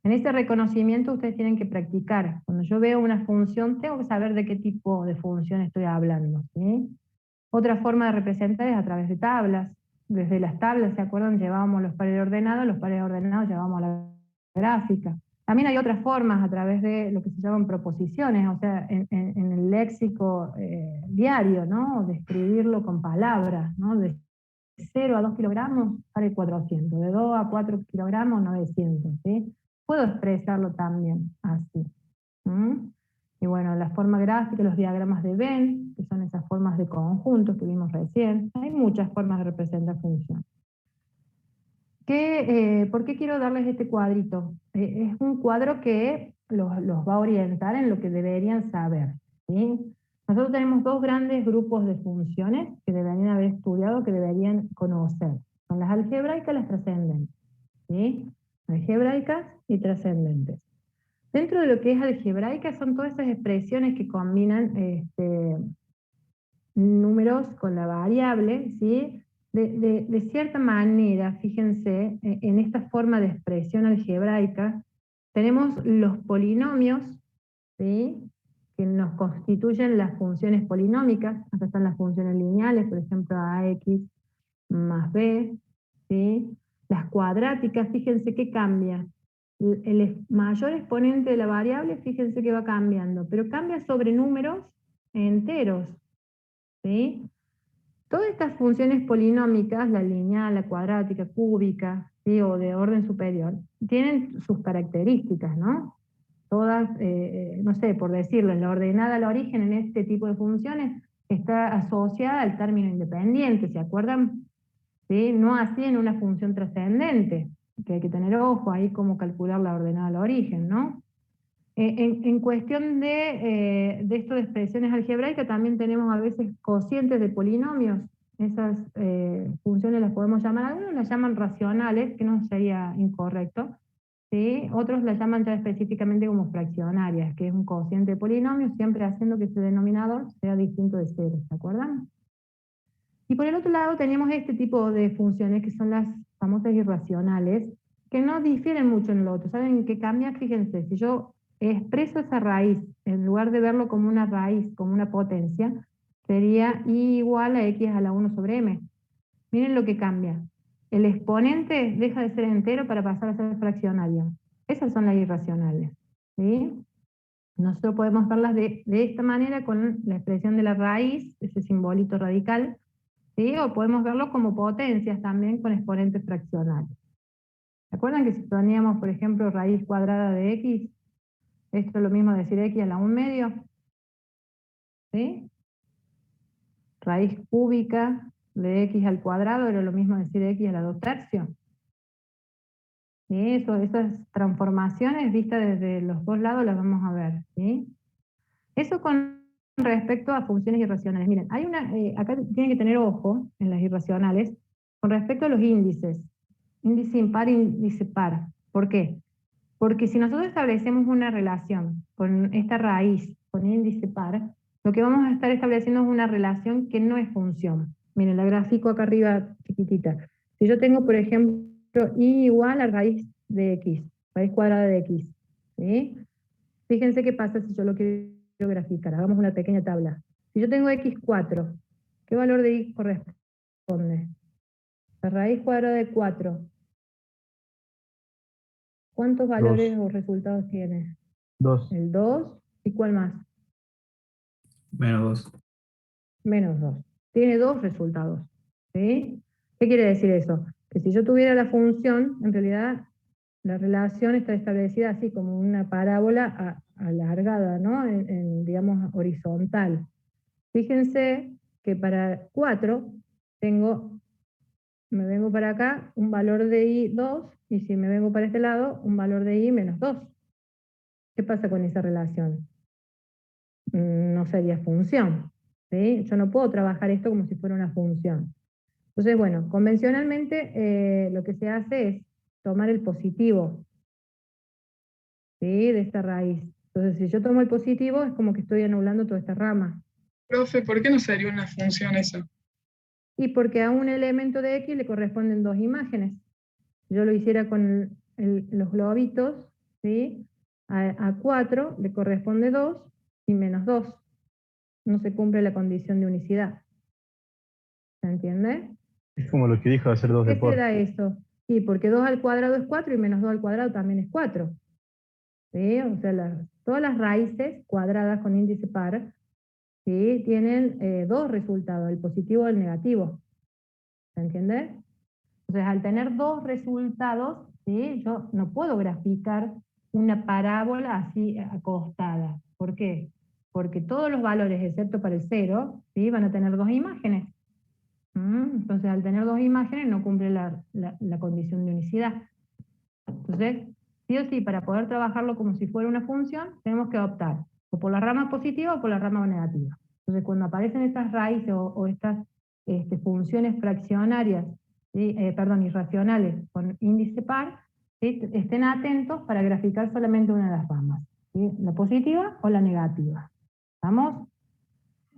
En ese reconocimiento ustedes tienen que practicar. Cuando yo veo una función, tengo que saber de qué tipo de función estoy hablando, ¿sí? Otra forma de representar es a través de tablas. Desde las tablas, ¿se acuerdan? Llevábamos los pares ordenados llevábamos a la gráfica. También hay otras formas a través de lo que se llaman proposiciones, o sea, en el léxico diario, ¿no? Describirlo con palabras, ¿no? De 0 a 2 kilogramos sale 400, de 2 a 4 kilogramos 900, ¿sí? Puedo expresarlo también así. ¿Mm? Y bueno, la forma gráfica, los diagramas de Venn, que son esas formas de conjuntos que vimos recién. Hay muchas formas de representar funciones. ¿Por qué quiero darles este cuadrito? Es un cuadro que los va a orientar en lo que deberían saber, ¿sí? Nosotros tenemos dos grandes grupos de funciones que deberían haber estudiado, que deberían conocer. Son las algebraicas y las trascendentes, ¿sí? Algebraicas y trascendentes. Dentro de lo que es algebraica son todas esas expresiones que combinan números con la variable, ¿sí? De cierta manera, fíjense, en esta forma de expresión algebraica, tenemos los polinomios, ¿sí? Que nos constituyen las funciones polinómicas. Acá están las funciones lineales, por ejemplo, ax más b, ¿sí? Las cuadráticas, fíjense que cambia. El mayor exponente de la variable, fíjense que va cambiando, pero cambia sobre números enteros, ¿sí? Todas estas funciones polinómicas, la lineal, la cuadrática, cúbica, ¿sí? O de orden superior, tienen sus características, ¿no? Todas, no sé, por decirlo, la ordenada al origen en este tipo de funciones está asociada al término independiente, ¿se acuerdan? ¿Sí? No así en una función trascendente. que hay que tener ojo ahí cómo calcular la ordenada al origen, ¿no? En cuestión de esto de expresiones algebraicas, también tenemos a veces cocientes de polinomios. Esas funciones las podemos llamar, algunos las llaman racionales, que no sería incorrecto, ¿sí? Otros las llaman ya específicamente como fraccionarias, que es un cociente de polinomio, siempre haciendo que ese denominador sea distinto de cero, ¿se acuerdan? Y por el otro lado tenemos este tipo de funciones que son las famosas irracionales, que no difieren mucho en lo otro. ¿Saben qué cambia? Fíjense, si yo expreso esa raíz, en lugar de verlo como una raíz, como una potencia, sería I igual a X a la 1 sobre M. Miren lo que cambia. El exponente deja de ser entero para pasar a ser fraccionario. Esas son las irracionales, ¿sí? Nosotros podemos verlas de esta manera con la expresión de la raíz, ese simbolito radical, ¿sí? O podemos verlo como potencias también con exponentes fraccionales. ¿Se acuerdan que si poníamos, por ejemplo, raíz cuadrada de X, esto es lo mismo decir X a la 1 medio? ¿Sí? Raíz cúbica de X al cuadrado era lo mismo decir X a la 2 tercios. ¿Sí? Esas transformaciones vistas desde los dos lados las vamos a ver, ¿sí? Eso con respecto a funciones irracionales. Miren, hay acá tienen que tener ojo en las irracionales con respecto a los índices. Índice impar, índice par. ¿Por qué? Porque si nosotros establecemos una relación con esta raíz, con índice par, lo que vamos a estar estableciendo es una relación que no es función. Miren, la gráfico acá arriba chiquitita. Si yo tengo, por ejemplo, y igual a raíz de x, raíz cuadrada de x, ¿sí? Fíjense qué pasa si yo lo quiero graficar. Hagamos una pequeña tabla. Si yo tengo x4, ¿qué valor de y corresponde? La raíz cuadrada de 4. ¿Cuántos valores o resultados tiene? 2. El 2. ¿Y cuál más? Menos 2. Menos 2. Tiene 2 resultados, ¿sí? ¿Qué quiere decir eso? Que si yo tuviera la función, en realidad la relación está establecida así como una parábola alargada, ¿no? Digamos, horizontal. Fíjense que para 4 me vengo para acá, un valor de i 2, y si me vengo para este lado, un valor de i menos 2. ¿Qué pasa con esa relación? No sería función, ¿sí? Yo no puedo trabajar esto como si fuera una función. Entonces, bueno, convencionalmente lo que se hace es tomar el positivo, ¿sí? De esta raíz. Entonces, si yo tomo el positivo, es como que estoy anulando toda esta rama. Profe, ¿por qué no sería una función eso? Y porque a un elemento de X le corresponden 2 imágenes. Si yo lo hiciera con los globitos, ¿sí? A 4 le corresponde 2 y menos 2. No se cumple la condición de unicidad. ¿Se entiende? Es como lo que dijo de hacer 2 ¿Qué de por. te da eso? Sí, porque 2 al cuadrado es 4 y menos 2 al cuadrado también es 4. ¿Sí? O sea, todas las raíces cuadradas con índice par, ¿sí? Tienen 2 resultados, el positivo y el negativo. ¿Se entiende? Entonces, al tener 2 resultados, ¿sí? Yo no puedo graficar una parábola así acostada. ¿Por qué? Porque todos los valores, excepto para el 0, ¿sí? Van a tener 2 imágenes. Entonces, al tener 2 imágenes, no cumple la condición de unicidad. Entonces, sí o sí, para poder trabajarlo como si fuera una función, tenemos que optar o por la rama positiva o por la rama negativa. Entonces, cuando aparecen estas raíces o estas funciones fraccionarias, ¿sí? Irracionales con índice par, ¿sí? Estén atentos para graficar solamente una de las ramas, ¿sí? La positiva o la negativa. ¿Estamos?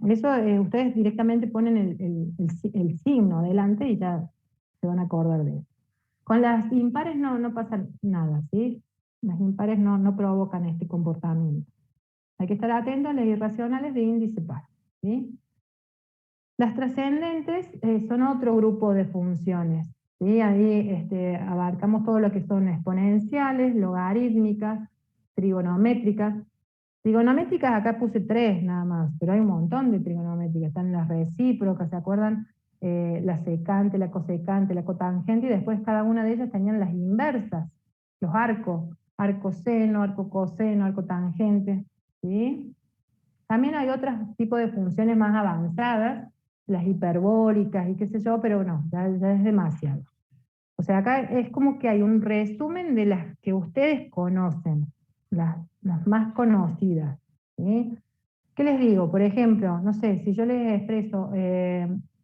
Eso ustedes directamente ponen el signo delante y ya se van a acordar de eso. Con las impares no pasa nada, ¿sí? Las impares no provocan este comportamiento. Hay que estar atentos a las irracionales de índice par, ¿sí? Las trascendentes son otro grupo de funciones, ¿sí? Ahí abarcamos todo lo que son exponenciales, logarítmicas, trigonométricas. Trigonométricas acá puse 3 nada más, pero hay un montón de trigonométricas. Están las recíprocas, ¿se acuerdan? La secante, la cosecante, la cotangente, y después cada una de ellas tenían las inversas, los arcos, arco seno, arco coseno, arco tangente, ¿sí? También hay otros tipos de funciones más avanzadas, las hiperbólicas y qué sé yo, pero no, ya es demasiado. O sea, acá es como que hay un resumen de las que ustedes conocen, las más conocidas, ¿sí? ¿Qué les digo? Por ejemplo, no sé, si yo les expreso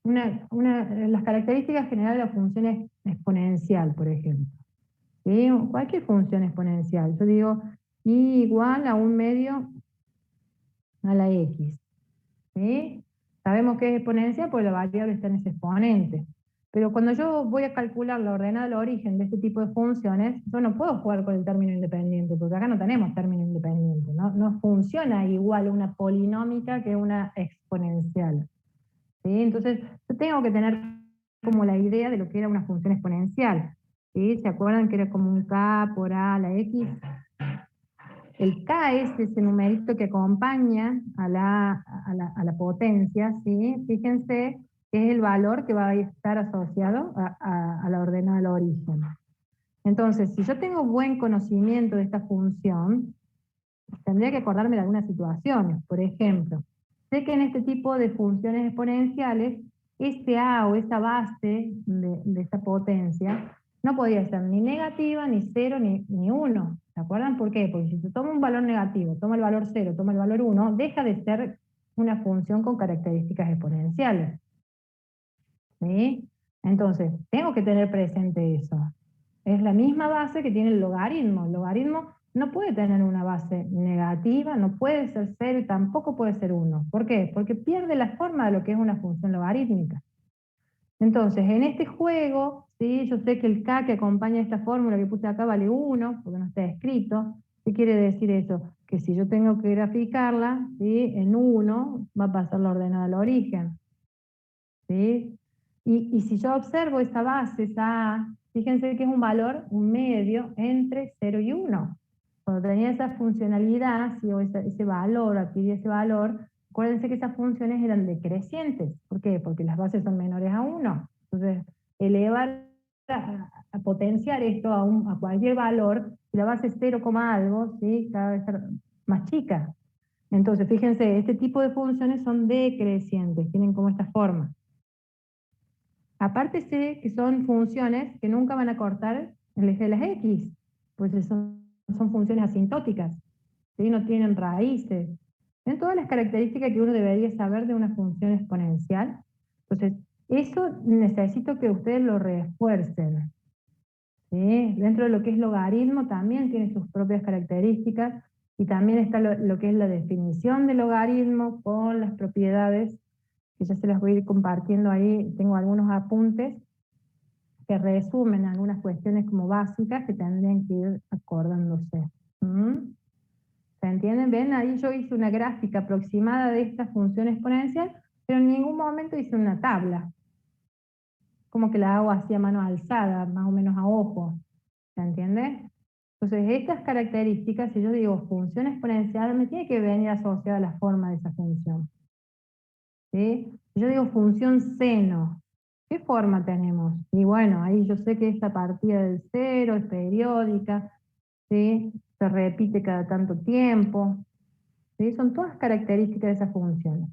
las características generales de la función exponencial, por ejemplo, ¿sí? Cualquier función exponencial. Yo digo y igual a 1/2 a la x, ¿sí? Sabemos que es exponencial porque la variable está en ese exponente. Pero cuando yo voy a calcular la ordenada del origen de este tipo de funciones, yo no puedo jugar con el término independiente, porque acá no tenemos término independiente, no funciona igual una polinómica que una exponencial, ¿sí? Entonces, yo tengo que tener como la idea de lo que era una función exponencial, ¿sí? ¿Se acuerdan que era como un k por a la x? El k es ese numerito que acompaña a la potencia, ¿sí? Fíjense que es el valor que va a estar asociado a la ordenada del origen. Entonces, si yo tengo buen conocimiento de esta función, tendría que acordarme de algunas situaciones. Por ejemplo, sé que en este tipo de funciones exponenciales, este a o esa base de esta potencia no podía ser ni negativa, ni 0, ni 1. ¿Se acuerdan por qué? Porque si se toma un valor negativo, toma el valor 0, toma el valor 1, deja de ser una función con características exponenciales, ¿sí? Entonces, tengo que tener presente eso. Es la misma base que tiene el logaritmo. El logaritmo no puede tener una base negativa, no puede ser 0 y tampoco puede ser 1. ¿Por qué? Porque pierde la forma de lo que es una función logarítmica. Entonces, en este juego, ¿sí? Yo sé que el k que acompaña esta fórmula que puse acá vale 1, porque no está escrito. ¿Qué quiere decir eso? Que si yo tengo que graficarla, ¿sí? En 1 va a pasar la ordenada al origen, ¿sí? Y si yo observo esa base, esa a, fíjense que es un valor, un medio, entre 0 y 1. Cuando tenía esa funcionalidad, ¿sí? O ese valor, adquirí ese valor, acuérdense que esas funciones eran decrecientes. ¿Por qué? Porque las bases son menores a 1. Entonces, elevar a potenciar esto a cualquier valor, si la base es 0, algo, ¿sí? Cada vez ser más chica. Entonces, fíjense, este tipo de funciones son decrecientes, tienen como esta forma. Aparte sé que son funciones que nunca van a cortar el eje de las x, pues son funciones asintóticas, ¿sí? No tienen raíces. Ven todas las características que uno debería saber de una función exponencial. Entonces, eso necesito que ustedes lo refuercen, ¿sí? Dentro de lo que es logaritmo también tiene sus propias características y también está lo que es la definición de logaritmo con las propiedades que ya se las voy a ir compartiendo ahí. Tengo algunos apuntes que resumen algunas cuestiones como básicas que tendrían que ir acordándose. ¿Se entienden? ¿Ven? Ahí yo hice una gráfica aproximada de esta función exponencial, pero en ningún momento hice una tabla. Como que la hago así a mano alzada, más o menos a ojo. ¿Se entiende? Entonces, estas características, si yo digo función exponencial, me tiene que venir asociada a la forma de esa función, ¿sí? Si yo digo función seno, ¿qué forma tenemos? Y bueno, ahí yo sé que esta partida del 0 es periódica, ¿sí? Se repite cada tanto tiempo, ¿sí? Son todas características de esas funciones.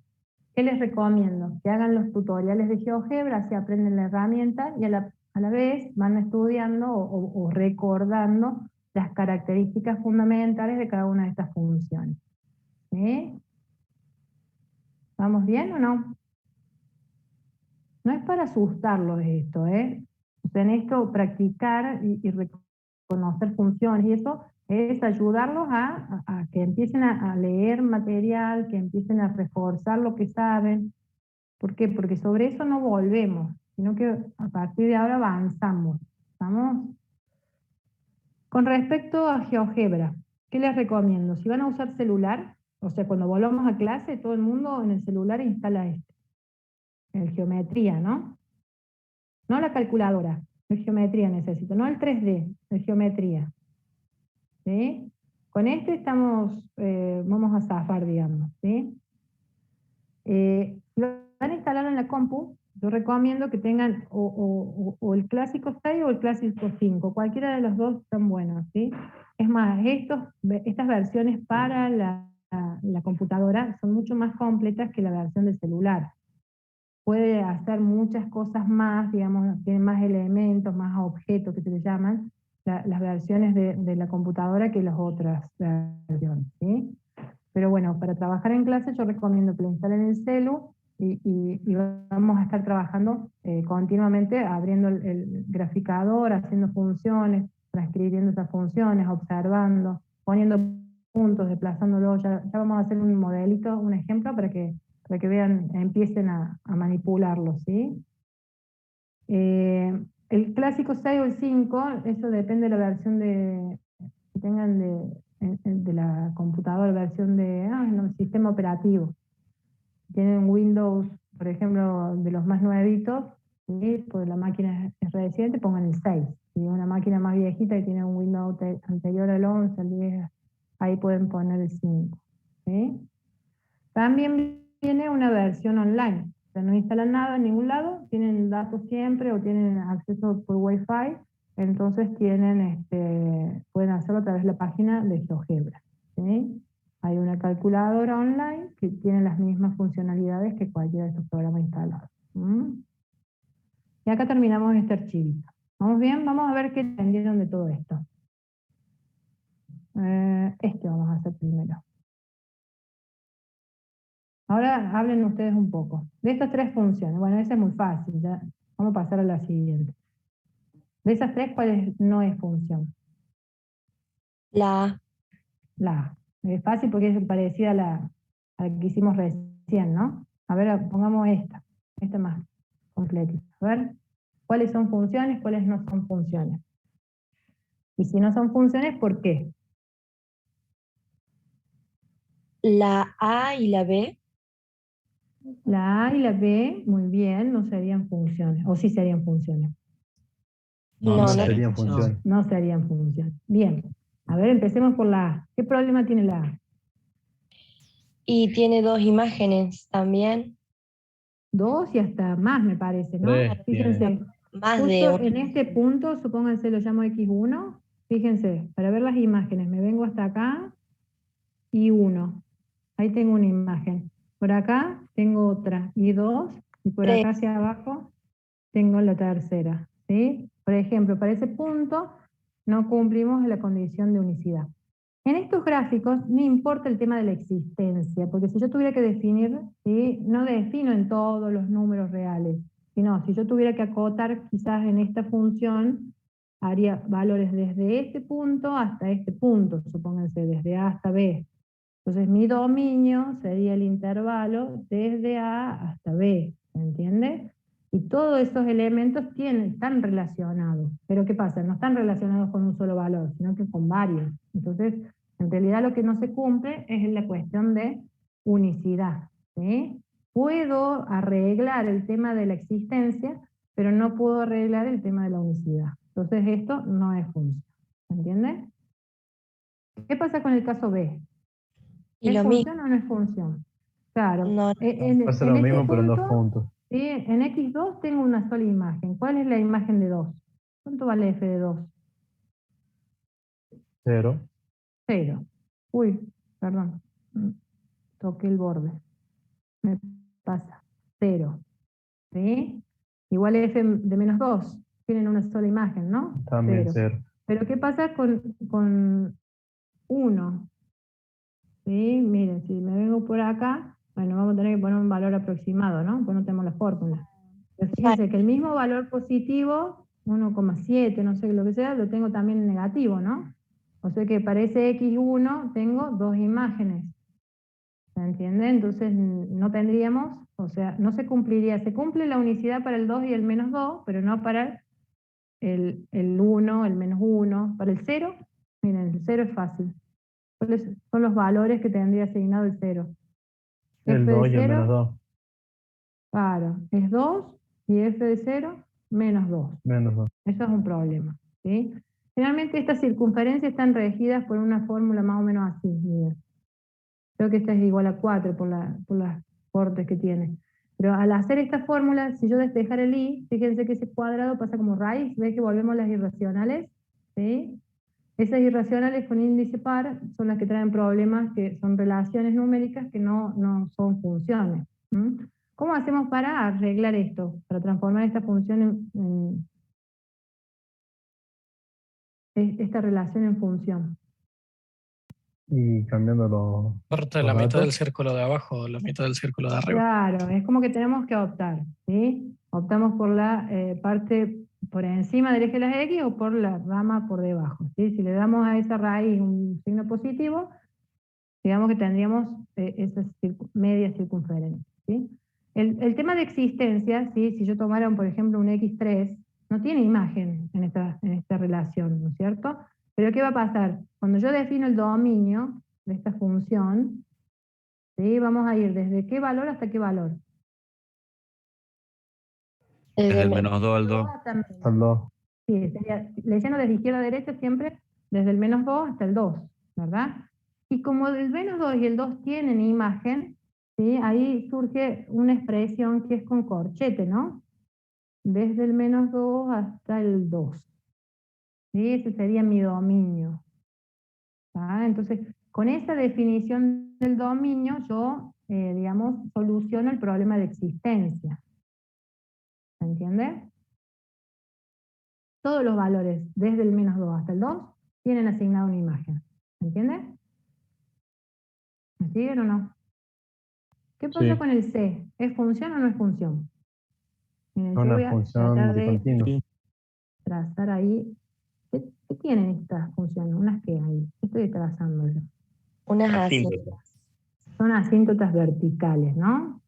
¿Qué les recomiendo? Que hagan los tutoriales de GeoGebra, así aprenden la herramienta y a la vez van estudiando o recordando las características fundamentales de cada una de estas funciones, ¿sí? ¿Vamos bien o no? No es para asustarlos esto, ¿eh? O sea, en esto practicar y reconocer funciones y eso es ayudarlos a que empiecen a leer material, que empiecen a reforzar lo que saben. ¿Por qué? Porque sobre eso no volvemos, sino que a partir de ahora avanzamos. ¿Estamos? Con respecto a GeoGebra, ¿qué les recomiendo? Si van a usar celular, o sea, cuando volvamos a clase, todo el mundo en el celular instala el geometría, ¿no? No la calculadora, el geometría necesito, no el 3D, el geometría. ¿Sí? Con este vamos a zafar, digamos, ¿sí? Si van a instalarlo en la compu, yo recomiendo que tengan o el clásico 6 o el clásico 5, cualquiera de los dos están buenos, ¿sí? Es más, estas versiones para la computadora son mucho más completas que la versión del celular. puede hacer muchas cosas más, digamos, tiene más elementos, más objetos que se le llaman, las versiones de la computadora que las otras versiones, ¿sí? Pero bueno, para trabajar en clase yo recomiendo que lo instalen en el celu y vamos a estar trabajando continuamente abriendo el graficador, haciendo funciones, transcribiendo esas funciones, observando, poniendo puntos, desplazándolo. Ya vamos a hacer un modelito, un ejemplo para que vean, empiecen a manipularlo, ¿sí? El clásico 6 o el 5, eso depende de la versión que tengan de la computadora, versión no, sistema operativo. Tienen Windows, por ejemplo, de los más nuevitos, ¿sí? Porque la máquina es reciente, pongan el 6. Si una máquina más viejita que tiene un Windows anterior al 11, al 10, ahí pueden poner el 5. ¿Sí? También viene una versión online. O sea, no instalan nada en ningún lado, tienen datos siempre o tienen acceso por Wi-Fi, entonces pueden hacerlo a través de la página de GeoGebra. ¿Sí? Hay una calculadora online que tiene las mismas funcionalidades que cualquiera de estos programas instalados. Y acá terminamos este archivito. ¿Vamos bien? Vamos a ver qué entendieron de todo esto. Vamos a hacer primero. Ahora hablen ustedes un poco. De estas tres funciones, bueno, esa es muy fácil, ya. Vamos a pasar a la siguiente. De esas tres, ¿cuál no es función? La A. La A. Es fácil porque es parecida a la que hicimos recién, ¿no? A ver, pongamos esta más completita. A ver, ¿cuáles son funciones, cuáles no son funciones? Y si no son funciones, ¿por qué? La A y la B. La A y la B, muy bien, no serían funciones, o sí serían funciones. No, serían funciones. No serían funciones. Bien, a ver, empecemos por la A. ¿Qué problema tiene la A? Y tiene dos imágenes también. 2 y hasta más, me parece, ¿no? Tres Fíjense, Más de justo ocho. en este punto, supónganse lo llamo X1, fíjense, para ver las imágenes, me vengo hasta acá y 1. Ahí tengo una imagen. Por acá tengo otra y 2, y por Tres. acá hacia abajo tengo la tercera, ¿sí? Por ejemplo, para ese punto no cumplimos la condición de unicidad. En estos gráficos no importa el tema de la existencia, porque si yo tuviera que definir, ¿sí? No defino en todos los números reales, sino si yo tuviera que acotar quizás en esta función, haría valores desde este punto hasta este punto, supónganse, desde A hasta B. Entonces mi dominio sería el intervalo desde A hasta B, ¿se entiende? Y todos esos elementos están relacionados. Pero ¿qué pasa? No están relacionados con un solo valor, sino que con varios. Entonces, en realidad lo que no se cumple es la cuestión de unicidad, ¿sí? Puedo arreglar el tema de la existencia, pero no puedo arreglar el tema de la unicidad. Entonces esto no es función. ¿Se entiende? ¿Qué pasa con el caso B? Y ¿Es lo mismo. función o no es función? Claro. No, Pasa En lo este mismo, pero en dos punto, puntos. ¿sí? En X2 tengo una sola imagen. ¿Cuál es la imagen de 2? ¿Cuánto vale F de 2? 0. 0. Uy, perdón. Toqué el borde. Me pasa. 0. ¿Sí? Igual F de menos 2. Tienen una sola imagen, ¿no? También 0. 0. Pero ¿qué pasa con 1? ¿Sí? Miren, si me vengo por acá, bueno, vamos a tener que poner un valor aproximado, ¿no? Pues no tenemos la fórmula. Pero fíjense que el mismo valor positivo, 1,7, no sé lo que sea, lo tengo también en negativo, ¿no? O sea que para ese X1 tengo dos imágenes. ¿Se entiende? Entonces no tendríamos, o sea, no se cumpliría. Se cumple la unicidad para el 2 y el menos 2, pero no para el 1, el menos 1. Para el 0, miren, el 0 es fácil. ¿Cuáles son los valores que tendría asignado el 0? El F 2 de y el 0, menos 2. claro, es 2 y F de 0, menos 2. Menos 2. Eso es un problema, ¿sí? Generalmente estas circunferencias están regidas por una fórmula más o menos así, miren. Creo que esta es igual a 4 por las cortes que tiene. Pero al hacer esta fórmula, si yo despejara el i, fíjense que ese cuadrado pasa como raíz, ¿ves que volvemos a las irracionales? ¿Sí? Esas irracionales con índice par son las que traen problemas que son relaciones numéricas que no son funciones. ¿Cómo hacemos para arreglar esto? Para transformar esta función esta relación en función. Y cambiando Corta los la mitad del datos. círculo de abajo o la mitad del círculo de arriba. Claro, es como que tenemos que optar, ¿sí? Optamos por la parte por encima del eje de las X o por la rama por debajo, ¿sí? Si le damos a esa raíz un signo positivo, digamos que tendríamos esa media circunferencia, ¿sí? El tema de existencia, ¿sí? Si yo tomara, por ejemplo, un X3, no tiene imagen en esta relación, ¿no es cierto? Pero ¿qué va a pasar? Cuando yo defino el dominio de esta función, ¿sí? Vamos a ir desde qué valor hasta qué valor. Desde el -2 al 2. Al 2. Sí, sería, leyendo desde izquierda a derecha siempre, desde el -2 hasta el 2, ¿verdad? Y como el -2 y el 2 tienen imagen, ¿sí? Ahí surge una expresión que es con corchete, ¿no? Desde el -2 hasta el 2. ¿Sí? Ese sería mi dominio. ¿Tá? Entonces, con esa definición del dominio, yo, digamos, soluciono el problema de existencia. ¿Se entiende? Todos los valores, desde el -2 hasta el 2, tienen asignada una imagen. ¿Se entiende? ¿Me siguen o no? ¿Qué pasa Sí. con el C? ¿Es función o no es función? Miren, yo voy Una a función tratar de de continuo. trazar ahí. ¿Qué tienen estas funciones? ¿Unas qué hay? ¿Qué estoy trazando yo? Unas Asíntota. Son asíntotas verticales, ¿no?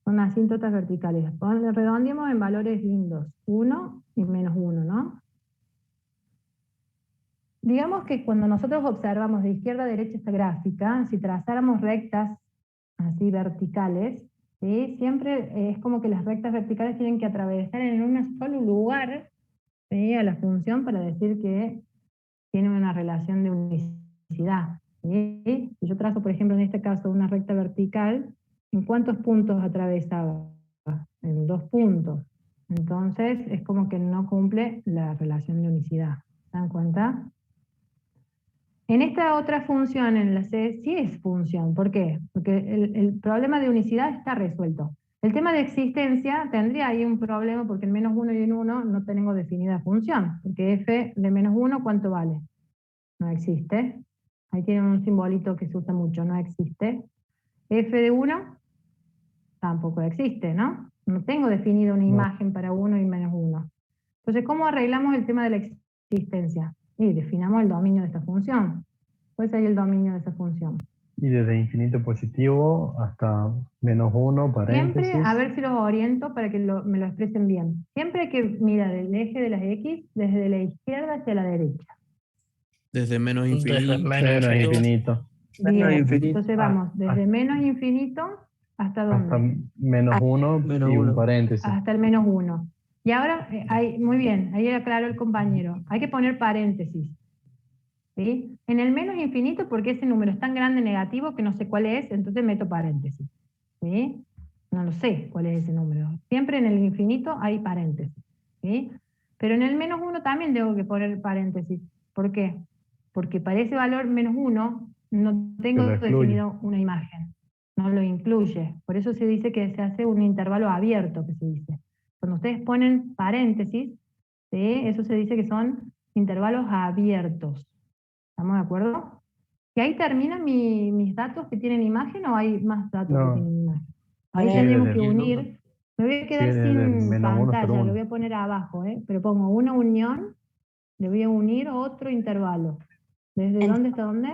Son asíntotas verticales. Redondeemos en valores lindos. 1 y -1, ¿no? Digamos que cuando nosotros observamos de izquierda a derecha esta gráfica, si trazáramos rectas así verticales, ¿sí? Siempre es como que las rectas verticales tienen que atravesar en un solo lugar, ¿sí? A la función para decir que tiene una relación de unicidad. ¿Sí? Si yo trazo, por ejemplo, en este caso una recta vertical, ¿en cuántos puntos atravesaba? En 2 puntos. Entonces es como que no cumple la relación de unicidad. ¿Se dan cuenta? En esta otra función, en la C, sí es función. ¿Por qué? Porque el problema de unicidad está resuelto. El tema de existencia tendría ahí un problema porque en -1 y en 1 no tengo definida función. Porque f de -1, ¿cuánto vale? No existe. Ahí tienen un simbolito que se usa mucho, no existe. F de 1 tampoco existe, ¿no? No tengo definida una imagen para 1 y -1. Entonces, ¿cómo arreglamos el tema de la existencia? Y definamos el dominio de esta función. ¿Cuál sería el dominio de esa función? Y desde infinito positivo hasta -1, paréntesis. Siempre, a ver si los oriento para que me lo expresen bien. Siempre hay que mirar el eje de las X desde la izquierda hacia la derecha. Desde menos Desde infinito. menos Menos infinito. infinito. Bien, infinito. entonces vamos desde menos infinito hasta Hasta dónde? -1 Menos y un uno. paréntesis. Hasta el -1. Y ahora, muy bien, ahí aclaró el compañero, hay que poner paréntesis. ¿Sí? En el menos infinito, porque ese número es tan grande negativo que no sé cuál es, entonces meto paréntesis. ¿Sí? No lo sé cuál es ese número. Siempre en el infinito hay paréntesis. ¿Sí? Pero en el -1 también tengo que poner paréntesis. ¿Por qué? Porque para ese valor -1 no tengo lo excluye. definido una imagen. No lo incluye. Por eso se dice que se hace un intervalo abierto, que se dice. Cuando ustedes ponen paréntesis, ¿sí? Eso se dice que son intervalos abiertos. ¿Estamos de acuerdo? ¿Y ahí terminan mis datos que tienen imagen o hay más datos que No. tienen imagen? Ahí Sí, tendríamos desde que el- unir. Me voy a quedar desde el sin -1 hasta el pantalla, 1. lo voy a poner abajo, pero pongo una unión, le voy a unir otro intervalo. ¿Desde dónde hasta dónde?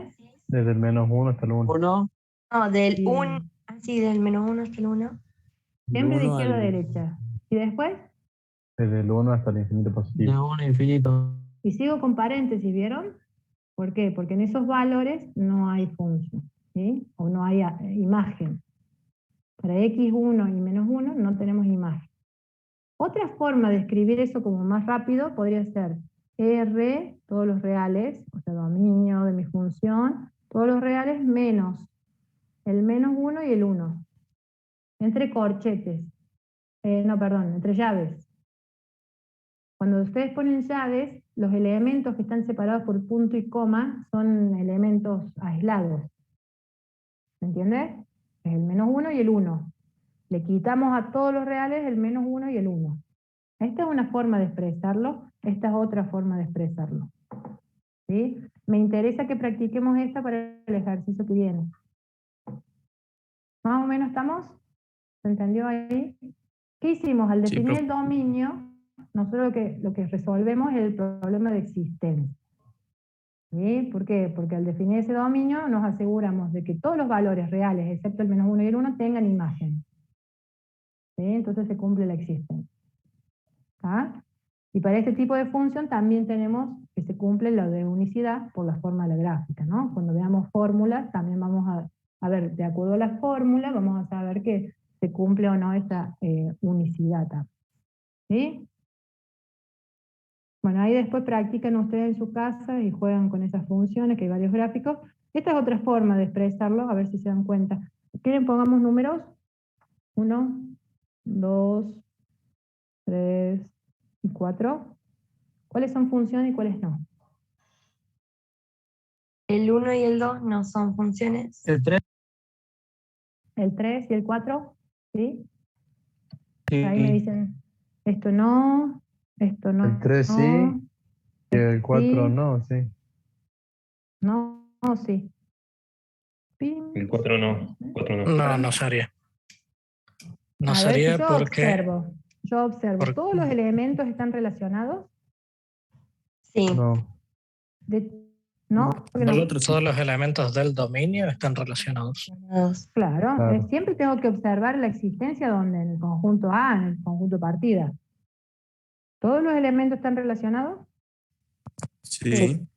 Desde el -1 hasta el 1. Uno. No, del Bien. 1, así del -1 hasta el 1. Siempre de Uno izquierda a al- derecha. ¿Y después? Desde el 1 hasta el infinito positivo. De 1 a infinito. Y sigo con paréntesis, ¿vieron? ¿Por qué? Porque en esos valores no hay función, ¿sí? O no hay imagen. Para x1 y -1 no tenemos imagen. Otra forma de escribir eso como más rápido podría ser R, todos los reales, o sea, dominio de mi función, todos los reales menos el -1 y el 1. Entre corchetes. Entre llaves. Cuando ustedes ponen llaves, los elementos que están separados por punto y coma son elementos aislados. ¿Se entiende? Es el -1 y el 1. Le quitamos a todos los reales el menos 1 y el 1. Esta es una forma de expresarlo, esta es otra forma de expresarlo. ¿Sí? Me interesa que practiquemos esta para el ejercicio que viene. ¿Más o menos estamos? ¿Se entendió ahí? ¿Qué hicimos? Al definir el dominio, nosotros lo que resolvemos es el problema de existencia. ¿Sí? ¿Por qué? Porque al definir ese dominio nos aseguramos de que todos los valores reales, excepto el menos 1 y el 1, tengan imagen. ¿Sí? Entonces se cumple la existencia. ¿Ah? Y para este tipo de función también tenemos que se cumple lo de unicidad por la forma de la gráfica, ¿no? Cuando veamos fórmulas, también vamos a ver, de acuerdo a la fórmula, vamos a saber que se cumple o no esa unicidad. ¿Sí? Bueno, ahí después practican ustedes en su casa y juegan con esas funciones, que hay varios gráficos. Esta es otra forma de expresarlo, a ver si se dan cuenta. ¿Quieren pongamos números? 1, 2, 3 y 4. ¿Cuáles son funciones y cuáles no? El 1 y el 2 no son funciones. El 3. ¿El 3 y el 4? ¿Sí? Sí. Ahí me dicen, esto no, esto no. El 3 sí, y el 4 sí, no, sí. no, sí. Pim. El 4 no. 4 no. No, no sería. No A ver, sería si porque... yo observo, porque- ¿todos los elementos están relacionados? Sí. No. ¿No? ¿Por qué no? Todos los elementos del dominio están relacionados. Claro, Claro. siempre tengo que observar la existencia donde en el conjunto A, en el conjunto partida. ¿Todos los elementos están relacionados? Sí.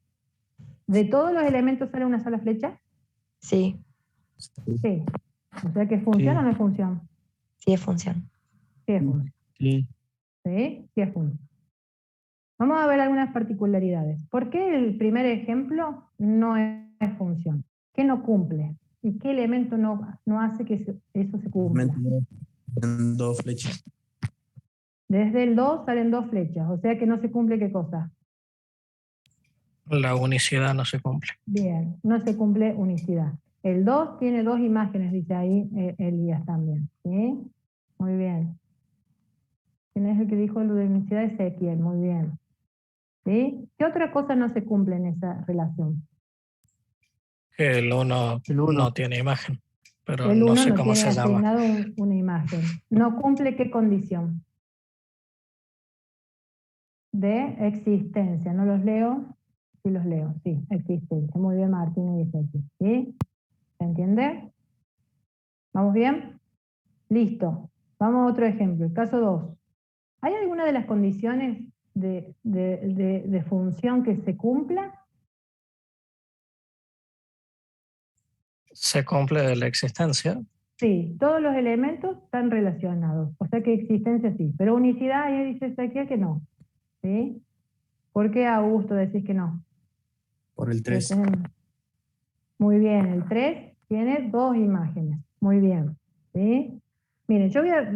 ¿De todos los elementos sale una sola flecha? Sí, Sí. O sea que es función o no es función. sí es función. Sí es función. Sí. ¿Sí? Sí es función. Vamos a ver algunas particularidades. ¿Por qué el primer ejemplo no es función? ¿Qué no cumple? ¿Y qué elemento no hace que eso se cumpla? En 2 flechas. Desde el 2 salen 2 flechas, o sea que no se cumple ¿qué cosa? La unicidad no se cumple. Bien, no se cumple unicidad. El 2 tiene 2 imágenes, dice ahí Elías también. ¿Sí? Muy bien. ¿Quién es el que dijo lo de unicidad? Ezequiel, muy bien. ¿Sí? ¿Qué otra cosa no se cumple en esa relación? El 1 no tiene imagen, pero El no 1 sé no cómo tiene se llama. asignado una imagen. ¿No cumple qué condición? De existencia. ¿No los leo? Sí los leo, sí, existencia. Muy bien, Martín y Ezequiel. ¿Sí? ¿Se entiende? ¿Vamos bien? Listo. Vamos a otro ejemplo. El caso 2. ¿Hay alguna de las condiciones de función que se cumpla? Se cumple de la existencia. Sí, todos los elementos están relacionados. O sea que existencia sí. Pero unicidad, ahí dice Ezequiel que no. ¿Sí? ¿Por qué, Augusto, decís que no? Por el 3. Muy bien, el 3 tiene 2 imágenes. Muy bien. ¿Sí? Miren, yo voy a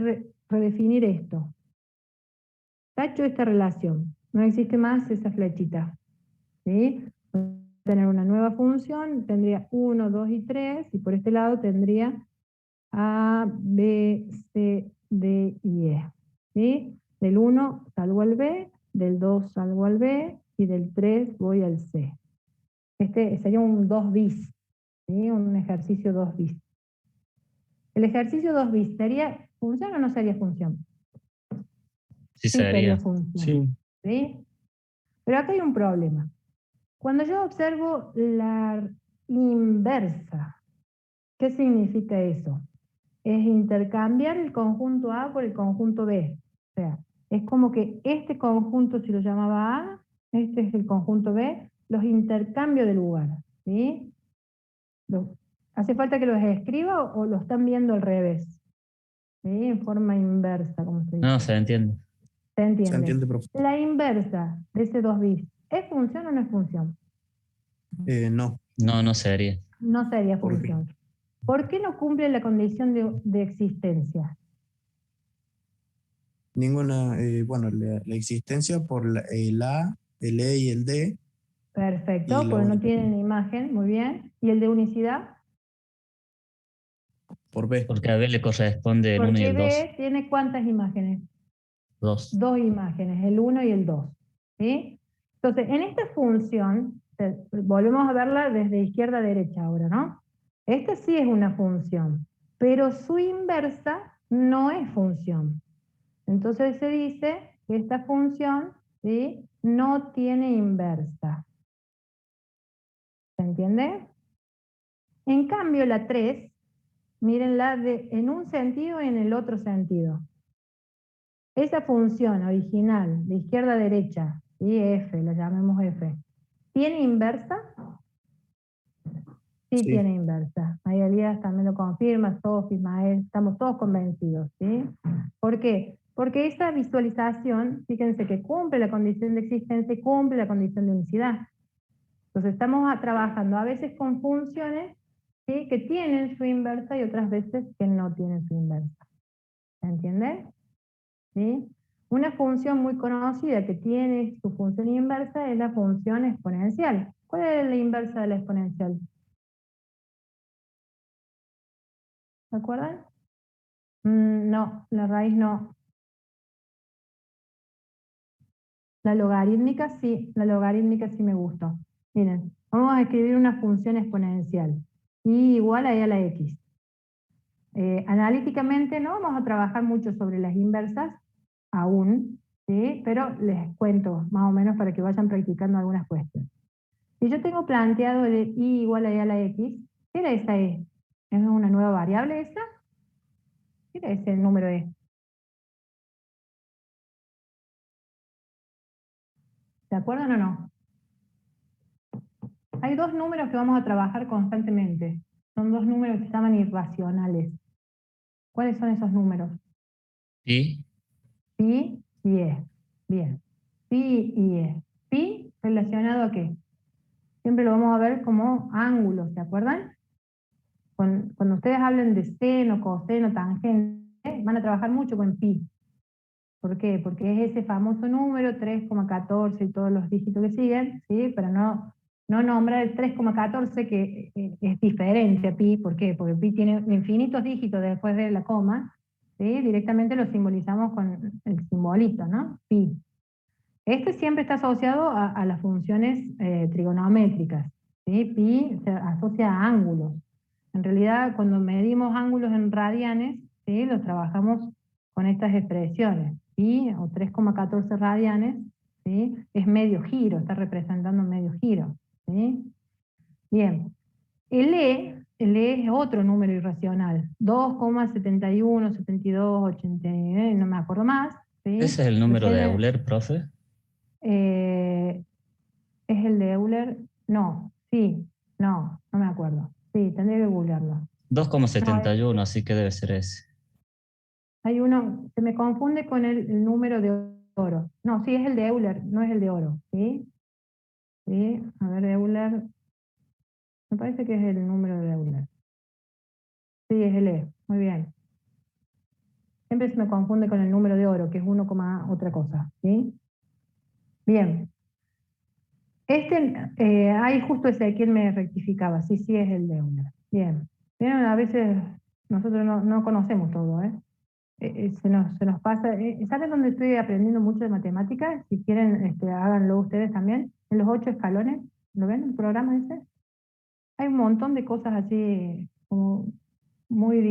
redefinir esto. Tacho esta relación. No existe más esa flechita. ¿Sí? Voy a tener una nueva función, tendría 1, 2 y 3, y por este lado tendría A, B, C, D y E. ¿Sí? Del 1 salgo al B, del 2 salgo al B, y del 3 voy al C. Este sería un 2 bis, ¿sí? Un ejercicio 2 bis. ¿El ejercicio 2 bis sería función o no sería función? Sí Sí sería sería. función. Sí. ¿Sí? Pero acá hay un problema. Cuando yo observo la inversa, ¿qué significa eso? Es intercambiar el conjunto A por el conjunto B. O sea, es como que este conjunto, si lo llamaba A, este es el conjunto B, los intercambio de lugar. ¿Sí? ¿Hace falta que los escriba o lo están viendo al revés? ¿Sí? En forma inversa, como se dice. No, se entiende. ¿Se entiende? Se entiende, profe. La inversa de ese 2 bis, ¿es función o no es función? No. No, no sería. No sería ¿Por qué? función. ¿Por qué no cumple la condición de existencia? Ninguna, bueno, la existencia por el A, el E y el D. Perfecto, Y la porque no única. tienen imagen, muy bien. ¿Y el de unicidad? por B. Porque a B le corresponde el 1 y Porque el 2. B tiene ¿cuántas imágenes? 2. Dos imágenes, el 1 y el 2. ¿Sí? Entonces, en esta función, volvemos a verla desde izquierda a derecha ahora, ¿no? Esta sí es una función, pero su inversa no es función. Entonces se dice que esta función, ¿sí?, no tiene inversa. ¿Se entiende? En cambio, la 3, mírenla en un sentido y en el otro sentido. Esa función original, de izquierda a derecha, ¿sí?, F, la llamemos F, ¿tiene inversa? Sí, Sí. tiene inversa. María Elías también lo confirma, Sofi, Mael, estamos todos convencidos, ¿sí? ¿Por qué? Porque esa visualización, fíjense que cumple la condición de existencia y cumple la condición de unicidad. Entonces estamos trabajando a veces con funciones, ¿sí?, que tienen su inversa y otras veces que no tienen su inversa. ¿Se entiende? ¿Sí? Una función muy conocida que tiene su función inversa es la función exponencial. ¿Cuál es la inversa de la exponencial? ¿Se acuerdan? No, la raíz no. La logarítmica sí me gustó. Miren, vamos a escribir una función exponencial. Y igual a la x. Analíticamente no vamos a trabajar mucho sobre las inversas aún, ¿sí?, pero les cuento más o menos para que vayan practicando algunas cuestiones. Si yo tengo planteado el y igual a la x, ¿qué era esa e? ¿Es una nueva variable esa? ¿Qué era ese número e? ¿Se acuerdan o no? Hay dos números que vamos a trabajar constantemente. Son dos números que se llaman irracionales. ¿Cuáles son esos números? Y Pi y e. Bien. Pi y e. Pi relacionado a qué? Siempre lo vamos a ver como ángulos, ¿se acuerdan? Cuando ustedes hablen de seno, coseno, tangente, van a trabajar mucho con pi. ¿Por qué? Porque es ese famoso número, 3,14 y todos los dígitos que siguen, ¿sí? Pero no nombrar el 3,14 que es diferente a pi. ¿Por qué? Porque pi tiene infinitos dígitos después de la coma, ¿sí? Directamente lo simbolizamos con el simbolito, ¿no? Pi. Este siempre está asociado a las funciones trigonométricas, ¿sí? Pi se asocia a ángulos. En realidad, cuando medimos ángulos en radianes, ¿sí?, los trabajamos con estas expresiones. Pi, o 3,14 radianes, ¿sí?, es medio giro, está representando medio giro, ¿sí? Bien. El E es otro número irracional. 2,71, 72, 89, no me acuerdo más, ¿sí? ese es el número de Recién, Euler, profe. ¿es el de Euler? No, sí, no me acuerdo. Sí, tendría que googlearlo. 2,71, así que debe ser ese. Hay uno, se me confunde con el número de oro. No, sí, es el de Euler, no es el de oro, ¿sí? Sí, a ver, Euler. Me parece que es el número de Euler. Sí, es el E, muy bien. Siempre se me confunde con el número de oro, que es 1, otra cosa, ¿sí? Bien. Ahí justo Ezequiel me rectificaba, sí, es el de Euler. Bien. Bien, a veces nosotros no conocemos todo, ¿eh? Se nos pasa. ¿Saben dónde estoy aprendiendo mucho de matemáticas? Si quieren, háganlo ustedes también. En los 8 escalones, ¿lo ven el programa ese? Hay un montón de cosas así como muy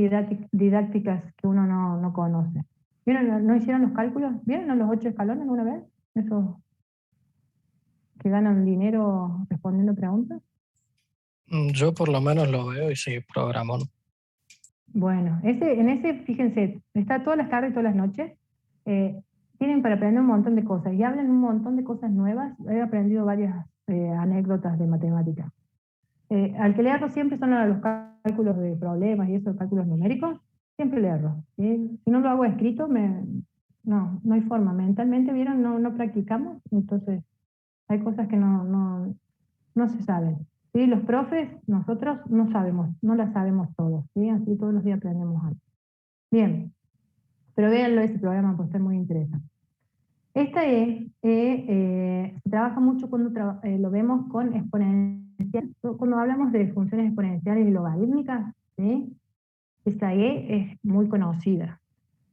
didácticas que uno no conoce. ¿Vieron? ¿No hicieron los cálculos? ¿Vieron los 8 escalones alguna vez? Esos que ganan dinero respondiendo preguntas. Yo por lo menos lo veo y sí, programón. Bueno, en ese, fíjense, está todas las tardes y todas las noches. Tienen para aprender un montón de cosas y hablan un montón de cosas nuevas. He aprendido varias anécdotas de matemática. Al que le erro siempre son a los cálculos de problemas y esos cálculos numéricos. Siempre le erro, ¿sí? Si no lo hago escrito, no hay forma. Mentalmente, ¿vieron? No practicamos, entonces hay cosas que no se saben. ¿Sí? Los profes, nosotros no las sabemos todos, ¿sí? Así todos los días aprendemos algo. Bien, pero véanlo ese programa, pues está muy interesante. Esta se trabaja mucho cuando lo vemos con exponencial, cuando hablamos de funciones exponenciales y logarítmicas, ¿sí? Esa E es muy conocida.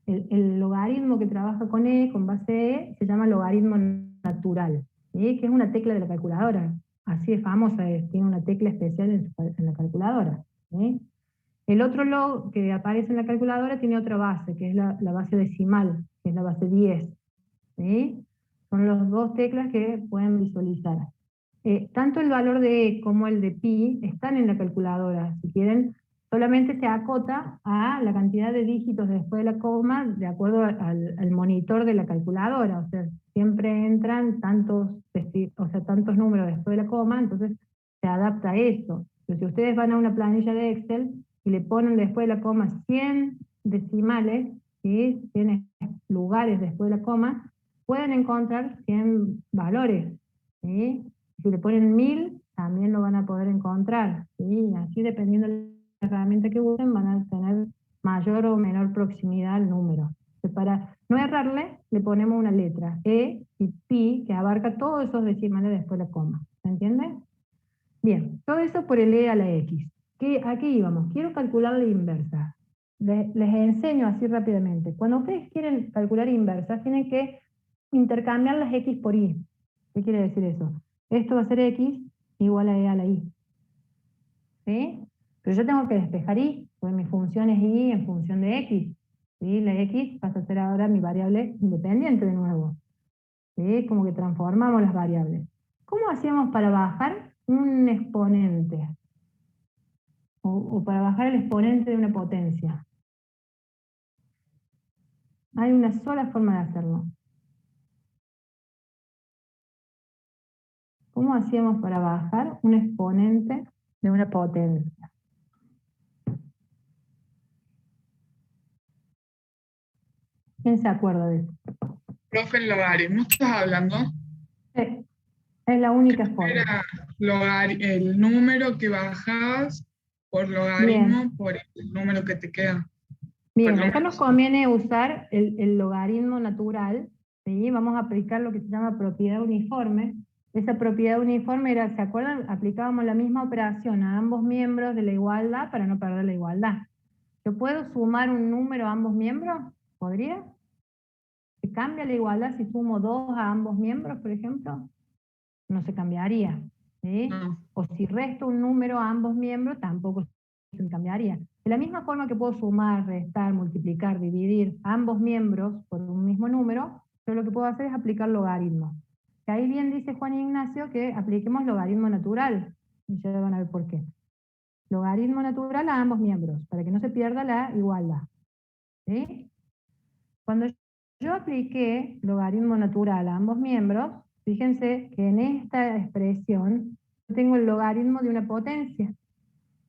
El logaritmo que trabaja con E, con base E, se llama logaritmo natural, ¿sí? Que es una tecla de la calculadora. Así de famosa es, tiene una tecla especial en la calculadora, ¿sí? El otro log que aparece en la calculadora tiene otra base, que es la base decimal, que es la base 10, ¿sí? Son las dos teclas que pueden visualizar. Tanto el valor de E como el de pi están en la calculadora. Si quieren, solamente se acota a la cantidad de dígitos después de la coma de acuerdo al monitor de la calculadora. O sea, siempre entran tantos números después de la coma, entonces se adapta a eso. Pero si ustedes van a una planilla de Excel y le ponen después de la coma 100 decimales, ¿sí? 100 lugares después de la coma, pueden encontrar 100 valores, ¿sí? Si le ponen 1000, también lo van a poder encontrar, ¿sí? Así, dependiendo de la herramienta que usen, van a tener mayor o menor proximidad al número. Entonces, para no errarle, le ponemos una letra, E y pi, que abarca todos esos decimales después de la coma. ¿Se entiende? Bien, todo eso por el E a la X. ¿A qué íbamos? Quiero calcular la inversa. Les enseño así rápidamente. Cuando ustedes quieren calcular inversas, tienen que intercambiar las X por Y. ¿Qué quiere decir eso? Esto va a ser X igual a E a la Y. ¿Sí? Pero yo tengo que despejar Y, porque mi función es Y en función de X. ¿Sí? La X pasa a ser ahora mi variable independiente de nuevo. ¿Sí? Como que transformamos las variables. ¿Cómo hacíamos para bajar un exponente? O para bajar el exponente de una potencia. Hay una sola forma de hacerlo. ¿Cómo hacíamos para bajar un exponente de una potencia? ¿Quién se acuerda de eso? Profe, el logaritmo, ¿estás hablando? Sí, es la única forma. Era el número que bajas por logaritmo Bien, por el número que te queda. bien. Acá nos conviene usar el logaritmo natural, ¿sí? Vamos a aplicar lo que se llama propiedad uniforme. Esa propiedad uniforme era, ¿se acuerdan? Aplicábamos la misma operación a ambos miembros de la igualdad para no perder la igualdad. ¿Yo puedo sumar un número a ambos miembros? ¿Podría? ¿Se cambia la igualdad si sumo 2 a ambos miembros, por ejemplo? No se cambiaría, ¿sí? No. O si resto un número a ambos miembros, tampoco se cambiaría. De la misma forma que puedo sumar, restar, multiplicar, dividir ambos miembros por un mismo número, yo lo que puedo hacer es aplicar logaritmos. Que ahí bien dice Juan Ignacio que apliquemos logaritmo natural. Y ya van a ver por qué. Logaritmo natural a ambos miembros, para que no se pierda la igualdad. ¿Sí? Cuando yo apliqué logaritmo natural a ambos miembros, fíjense que en esta expresión yo tengo el logaritmo de una potencia.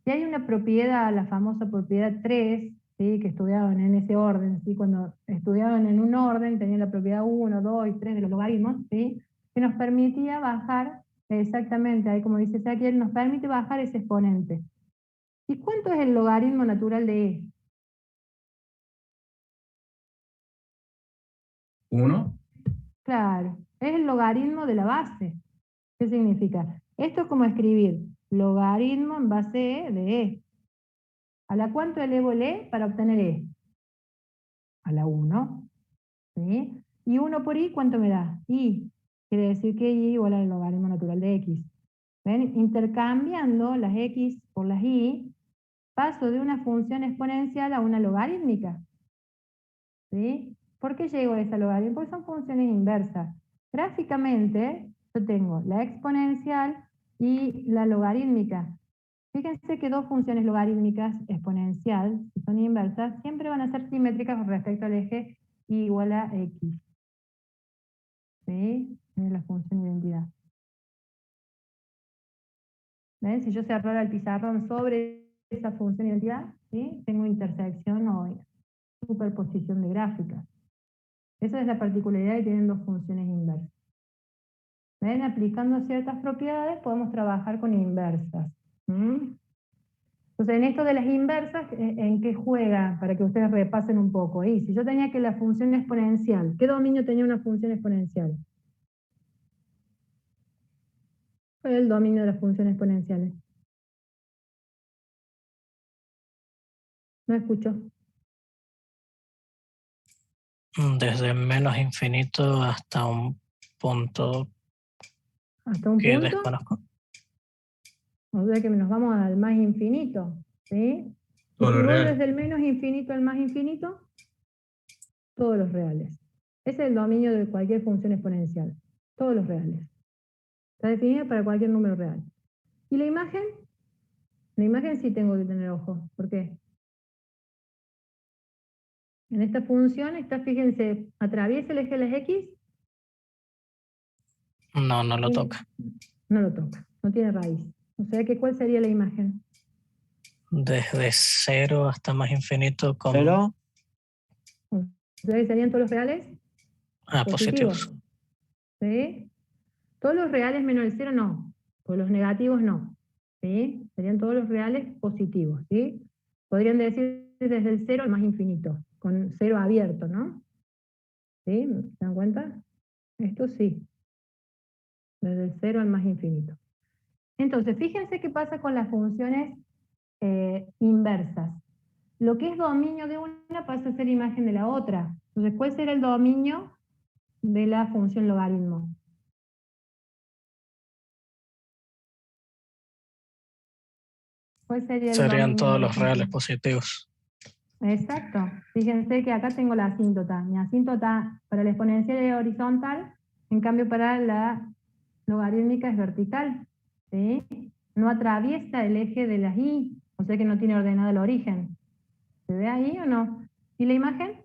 Y hay una propiedad, la famosa propiedad 3, ¿sí? Que estudiaban en ese orden, ¿sí? Cuando estudiaban en un orden tenían la propiedad 1, 2 y 3 de los logaritmos, ¿sí? Que nos permitía bajar, exactamente, ahí como dice Saquiel, nos permite bajar ese exponente. ¿Y cuánto es el logaritmo natural de E? 1. Claro, es el logaritmo de la base. ¿Qué significa? Esto es como escribir logaritmo en base E de E. ¿A la cuánto elevo el E para obtener E? A la 1. ¿Sí? ¿Y 1 por I cuánto me da? I. Quiere decir que I igual al logaritmo natural de X. ¿Ven? Intercambiando las X por las Y, paso de una función exponencial a una logarítmica. ¿Sí? ¿Por qué llego a esa logaritmo? Porque son funciones inversas. Gráficamente, yo tengo la exponencial y la logarítmica. Fíjense que dos funciones logarítmicas exponencial, si son inversas, siempre van a ser simétricas con respecto al eje y igual a X. ¿Sí? Es la función identidad. ¿Ven? Si yo cerrara el pizarrón sobre esa función identidad, ¿sí? Tengo intersección o superposición de gráficas. Esa es la particularidad de que tienen dos funciones inversas. ¿Ven? Aplicando ciertas propiedades podemos trabajar con inversas. ¿Mm? Entonces, en esto de las inversas, ¿en qué juega? Para que ustedes repasen un poco. Y si yo tenía que la función exponencial, ¿qué dominio tenía una función exponencial? ¿Cuál es el dominio de las funciones exponenciales? No escucho. Desde menos infinito hasta un punto ¿Hasta un que punto? desconozco. O sea que nos vamos al más infinito, ¿sí? Y Todo si lo vuelves real. del menos infinito al más infinito, todos los reales. Ese es el dominio de cualquier función exponencial. Todos los reales. Está definida para cualquier número real. ¿Y la imagen? La imagen sí tengo que tener ojo. ¿Por qué? En esta función está, fíjense, atraviesa el eje de las X. No, no lo Sí. toca. No lo toca, no tiene raíz. O sea que, ¿cuál sería la imagen? Desde 0 hasta más infinito con ¿Cero? O sea que serían todos los reales positivos. ¿Sí? Todos los reales menos el 0 no, pues los negativos no. ¿Sí? Serían todos los reales positivos. ¿Sí? Podrían decir desde el 0 al más infinito, con 0 abierto, ¿no? ¿Sí? ¿Se dan cuenta? Esto sí. Desde el 0 al más infinito. Entonces, fíjense qué pasa con las funciones inversas. Lo que es dominio de una pasa a ser imagen de la otra. Entonces, ¿cuál será el dominio de la función logaritmo? ¿Cuál sería el Serían dominio todos de la los reales función? positivos. Exacto. Fíjense que acá tengo la asíntota. Mi asíntota para la exponencial es horizontal, en cambio para la logarítmica es vertical. ¿Sí? No atraviesa el eje de las y, o sea que no tiene ordenado el origen. ¿Se ve ahí o no? ¿Y la imagen?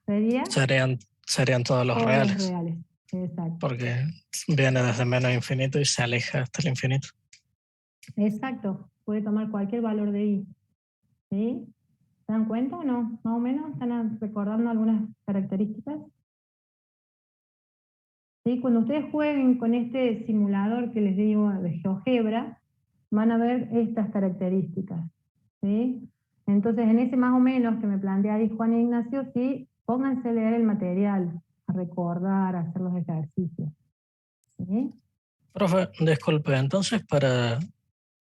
¿Sería? Serían todos los Todos reales. los reales. Exacto. Porque viene desde menos infinito y se aleja hasta el infinito. Exacto. Puede tomar cualquier valor de i. ¿Sí? ¿Se dan cuenta o no? Más o menos, ¿están recordando algunas características? ¿Sí? Cuando ustedes jueguen con este simulador que les digo de GeoGebra, van a ver estas características. ¿Sí? Entonces, en ese más o menos que me plantea ahí Juan Ignacio, sí, pónganse a leer el material, a recordar, a hacer los ejercicios. ¿Sí? Profe, disculpe, entonces para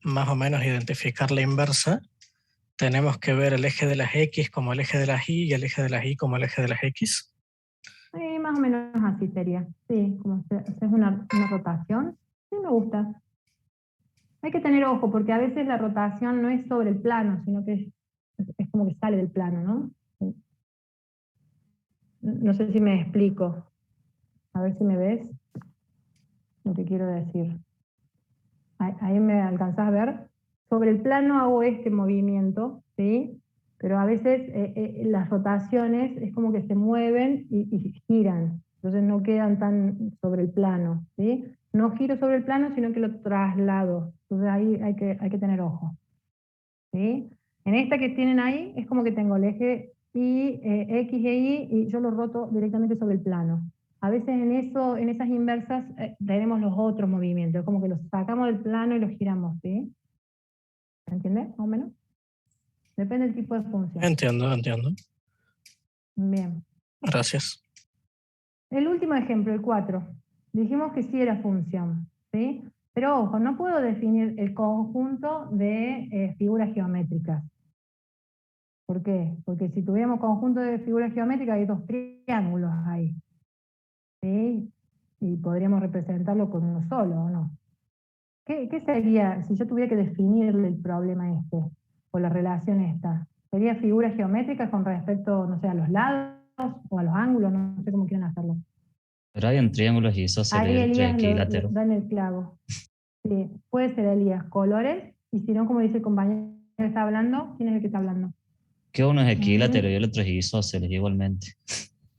más o menos identificar la inversa, tenemos que ver el eje de las X como el eje de las Y y el eje de las Y como el eje de las X. Sí, más o menos así sería. Sí, como si haces una rotación. Sí, me gusta. Hay que tener ojo, porque a veces la rotación no es sobre el plano, sino que es como que sale del plano, ¿no? Sí. No sé si me explico. A ver si me ves lo que quiero decir. Ahí me alcanzás a ver. Sobre el plano hago este movimiento, ¿sí? Pero a veces las rotaciones es como que se mueven y giran. Entonces no quedan tan sobre el plano, ¿sí? No giro sobre el plano, sino que lo traslado. Entonces ahí hay que tener ojo. ¿Sí? En esta que tienen ahí, es como que tengo el eje Y, X e Y, y yo lo roto directamente sobre el plano. A veces en esas inversas tenemos los otros movimientos, como que los sacamos del plano y los giramos, ¿sí? ¿Me entiendes? Más o menos. Depende del tipo de función. Entiendo. Bien. Gracias. El último ejemplo, el 4. Dijimos que sí era función, ¿sí? Pero ojo, no puedo definir el conjunto de figuras geométricas. ¿Por qué? Porque si tuviéramos conjunto de figuras geométricas hay dos triángulos ahí. ¿Sí? Y podríamos representarlo con uno solo, ¿o no? ¿Qué sería si yo tuviera que definirle el problema este, o la relación esta? ¿Sería figuras geométricas con respecto, no sé, a los lados o a los ángulos? No sé cómo quieren hacerlo. Pero hay en triángulos y isósceles Ahí el Elías equilátero. da en el clavo. Sí, puede ser Elías, colores, y si no, como dice el compañero que está hablando, ¿quién es el que está hablando? Que uno es equilátero y el otro es isósceles igualmente.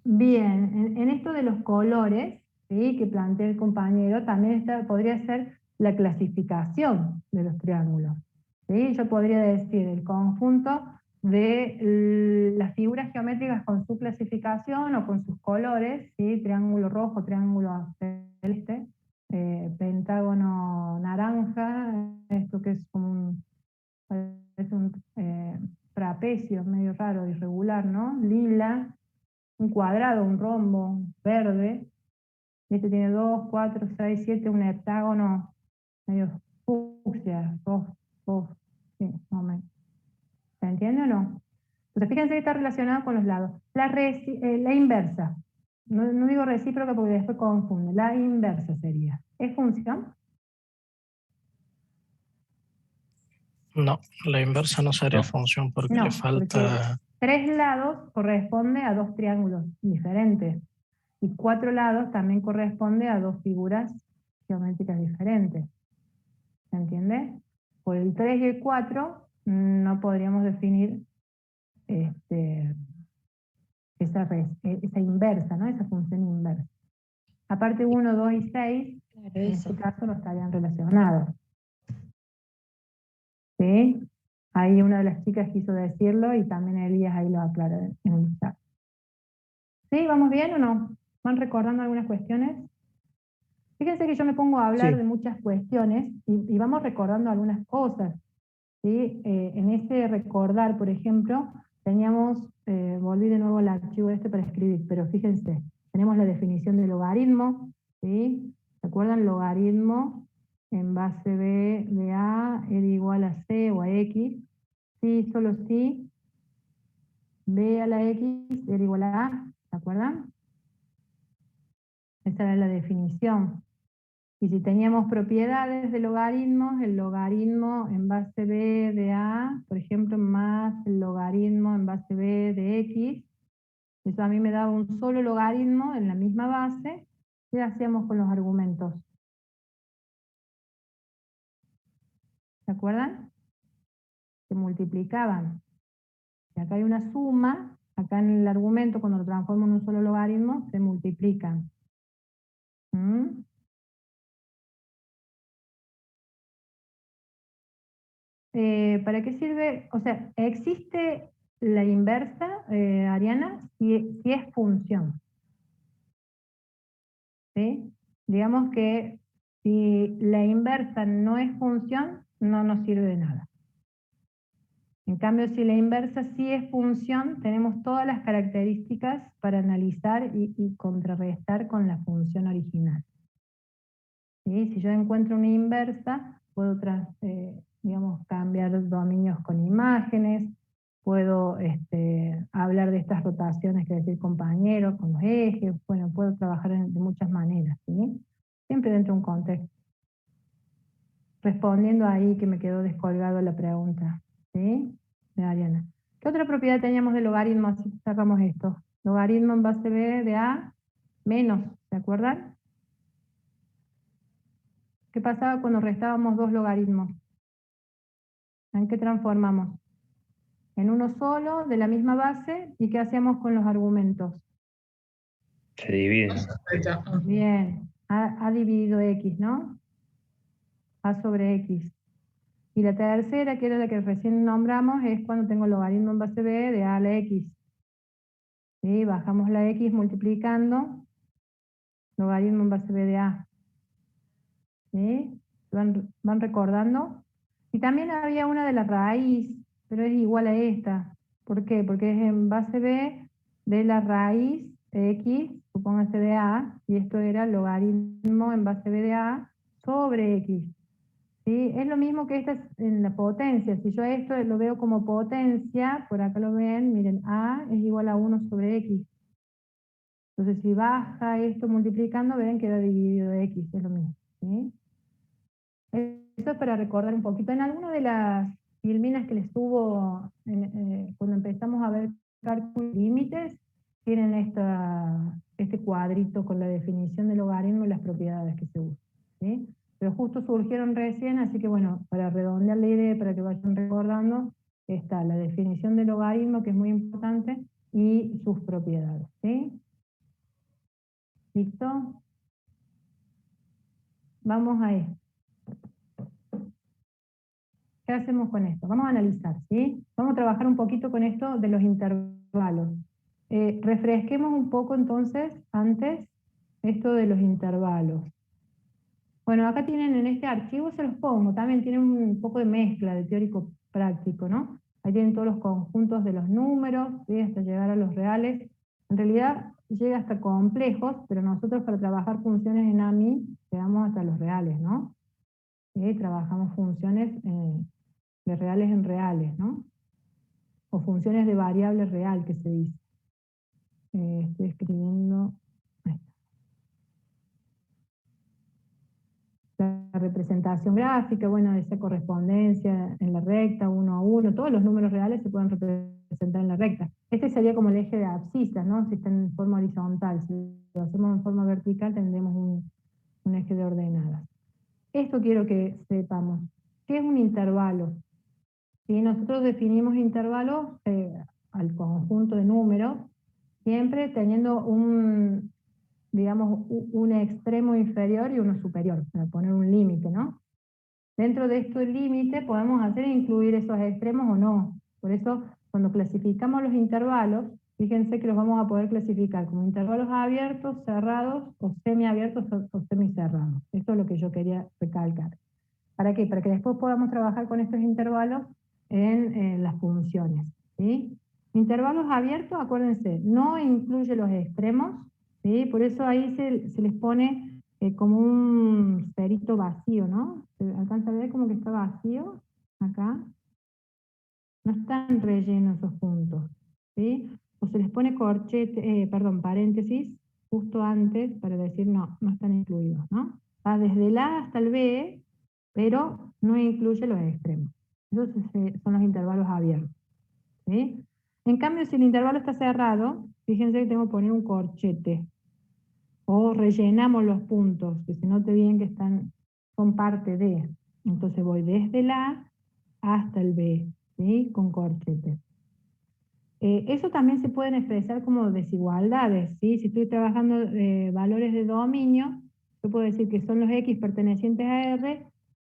Bien, en esto de los colores, ¿sí?, que plantea el compañero, también podría ser la clasificación de los triángulos. ¿Sí? Yo podría decir el conjunto de las figuras geométricas con su clasificación o con sus colores, ¿sí? Triángulo rojo, triángulo celeste, pentágono naranja, esto que es como un trapecio medio raro, irregular, ¿no? Lila, un cuadrado, un rombo, verde. Este tiene 2, 4, 6, 7, un heptágono medio fucsia, rojo. Sí, más o menos. ¿Se entiende o no? Entonces fíjense que está relacionado con los lados. La inversa. No digo recíproca porque después confunde. La inversa sería. ¿Es función? No, la inversa no sería No. función porque No, le falta... 3 lados corresponde a 2 triángulos diferentes. Y 4 lados también corresponde a 2 figuras geométricas diferentes. ¿Se entiende? Por el 3 y el 4 no podríamos definir esa inversa, ¿no? Esa función inversa. Aparte 1, 2 y 6, Claro, en eso. este caso no estarían relacionados. ¿Sí? Ahí una de las chicas quiso decirlo y también Elías ahí lo aclara en el chat. ¿Sí? ¿Vamos bien o no? ¿Van recordando algunas cuestiones? Fíjense que yo me pongo a hablar de muchas cuestiones y vamos recordando algunas cosas. ¿Sí? En ese recordar, por ejemplo, teníamos, volví de nuevo al archivo para escribir, pero fíjense, tenemos la definición de logaritmo, ¿sí? ¿Se acuerdan? Logaritmo en base B de A era igual a C o a X, sí, solo sí, B a la X era igual a A, ¿se acuerdan? Esa era la definición. Y si teníamos propiedades de logaritmos, el logaritmo en base B de A, por ejemplo, más el logaritmo en base B de X, eso a mí me daba un solo logaritmo en la misma base. ¿Qué hacíamos con los argumentos? ¿Se acuerdan? Se multiplicaban. Y acá hay una suma, acá en el argumento, cuando lo transformo en un solo logaritmo, se multiplican. ¿Mm? ¿Para qué sirve? O sea, existe la inversa, Ariana, si es función. ¿Sí? Digamos que si la inversa no es función, no nos sirve de nada. En cambio, si la inversa sí es función, tenemos todas las características para analizar y contrarrestar con la función original. ¿Sí? Si yo encuentro una inversa, puedo digamos, cambiar dominios con imágenes, puedo hablar de estas rotaciones que decía el compañero, con los ejes, bueno, puedo trabajar de muchas maneras, ¿sí? Siempre dentro de un contexto. Respondiendo ahí que me quedó descolgado la pregunta, ¿sí? De Ariana. ¿Qué otra propiedad teníamos de logaritmo? Así sacamos esto. Logaritmo en base B de A menos, ¿se acuerdan? ¿Qué pasaba cuando restábamos 2 logaritmos? ¿En qué transformamos? En uno solo, de la misma base, ¿y qué hacíamos con los argumentos? Se divide. Bien, A dividido X, ¿no? A sobre X. Y la tercera, que era la que recién nombramos, es cuando tengo logaritmo en base B de A a la X. ¿Sí? Bajamos la X multiplicando logaritmo en base B de A. ¿Sí? ¿Van recordando? Y también había una de la raíz, pero es igual a esta. ¿Por qué? Porque es en base B de la raíz X, supóngase de A, y esto era logaritmo en base B de A sobre X. ¿Sí? Es lo mismo que esta en la potencia. Si yo esto lo veo como potencia, por acá lo ven, miren, A es igual a 1 sobre X. Entonces si baja esto multiplicando, ven que queda dividido X, es lo mismo. ¿Sí? Eso es para recordar un poquito. En alguna de las filminas que les tuvo cuando empezamos a ver cálculos límites, tienen este cuadrito con la definición del logaritmo y las propiedades que se usan. ¿Sí? Pero justo surgieron recién, así que bueno, para redondear la idea, para que vayan recordando, está la definición del logaritmo, que es muy importante, y sus propiedades. ¿Sí? ¿Listo? Vamos a esto. ¿Qué hacemos con esto? Vamos a analizar, ¿sí? Vamos a trabajar un poquito con esto de los intervalos. Refresquemos un poco entonces, antes, esto de los intervalos. Bueno, acá tienen en este archivo, se los pongo, también tienen un poco de mezcla de teórico práctico, ¿no? Ahí tienen todos los conjuntos de los números, ¿sí? Hasta llegar a los reales. En realidad llega hasta complejos, pero nosotros para trabajar funciones en AMI llegamos hasta los reales, ¿no? ¿Sí? Trabajamos funciones de reales en reales, ¿no? O funciones de variable real, que se dice. Estoy escribiendo... La representación gráfica, bueno, esa correspondencia en la recta, 1 a 1, todos los números reales se pueden representar en la recta. Este sería como el eje de abscisas, ¿no? Si está en forma horizontal, si lo hacemos en forma vertical tendremos un eje de ordenadas. Esto quiero que sepamos. ¿Qué es un intervalo? Si nosotros definimos intervalos al conjunto de números, siempre teniendo digamos, un extremo inferior y uno superior, para poner un límite, ¿no? Dentro de este límite podemos hacer incluir esos extremos o no. Por eso, cuando clasificamos los intervalos, fíjense que los vamos a poder clasificar como intervalos abiertos, cerrados, o semiabiertos o semicerrados. Esto es lo que yo quería recalcar. ¿Para qué? Para que después podamos trabajar con estos intervalos en las funciones, ¿sí? Intervalos abiertos, acuérdense, no incluye los extremos, ¿sí? Por eso ahí se les pone como un cerito vacío, ¿no? ¿Se alcanza a ver como que está vacío acá? No están rellenos esos puntos, ¿sí? O se les pone paréntesis justo antes para decir no están incluidos, ¿no? Va desde el A hasta el B, pero no incluye los extremos. Esos son los intervalos abiertos, ¿sí? En cambio, si el intervalo está cerrado, fíjense que tengo que poner un corchete. O rellenamos los puntos, que se note bien que son parte de. Entonces voy desde el A hasta el B, ¿sí? Con corchete. Eso también se pueden expresar como desigualdades, ¿sí? Si estoy trabajando valores de dominio, yo puedo decir que son los X pertenecientes a R,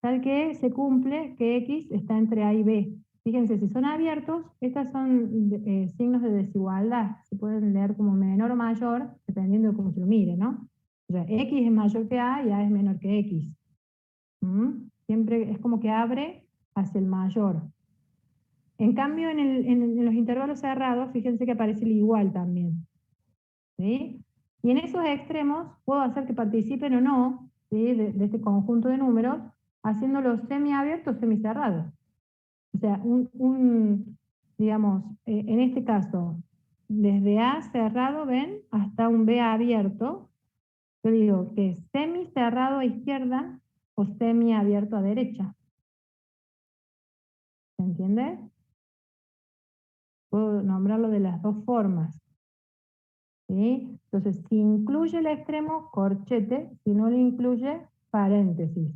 tal que se cumple que X está entre A y B. Fíjense, si son abiertos, estas son signos de desigualdad, se pueden leer como menor o mayor, dependiendo de cómo se lo mire, ¿no? O sea, X es mayor que A y A es menor que X. Siempre es como que abre hacia el mayor. En cambio, en los intervalos cerrados, fíjense que aparece el igual también, ¿sí? Y en esos extremos puedo hacer que participen o no, ¿sí? de este conjunto de números, haciéndolos semiabiertos o semicerrados. O sea, digamos, en este caso, desde A cerrado, ven, hasta un B abierto, yo digo que es semicerrado a izquierda o semiabierto a derecha. ¿Se entiende? Puedo nombrarlo de las dos formas, ¿sí? Entonces, si incluye el extremo, corchete; si no lo incluye, paréntesis.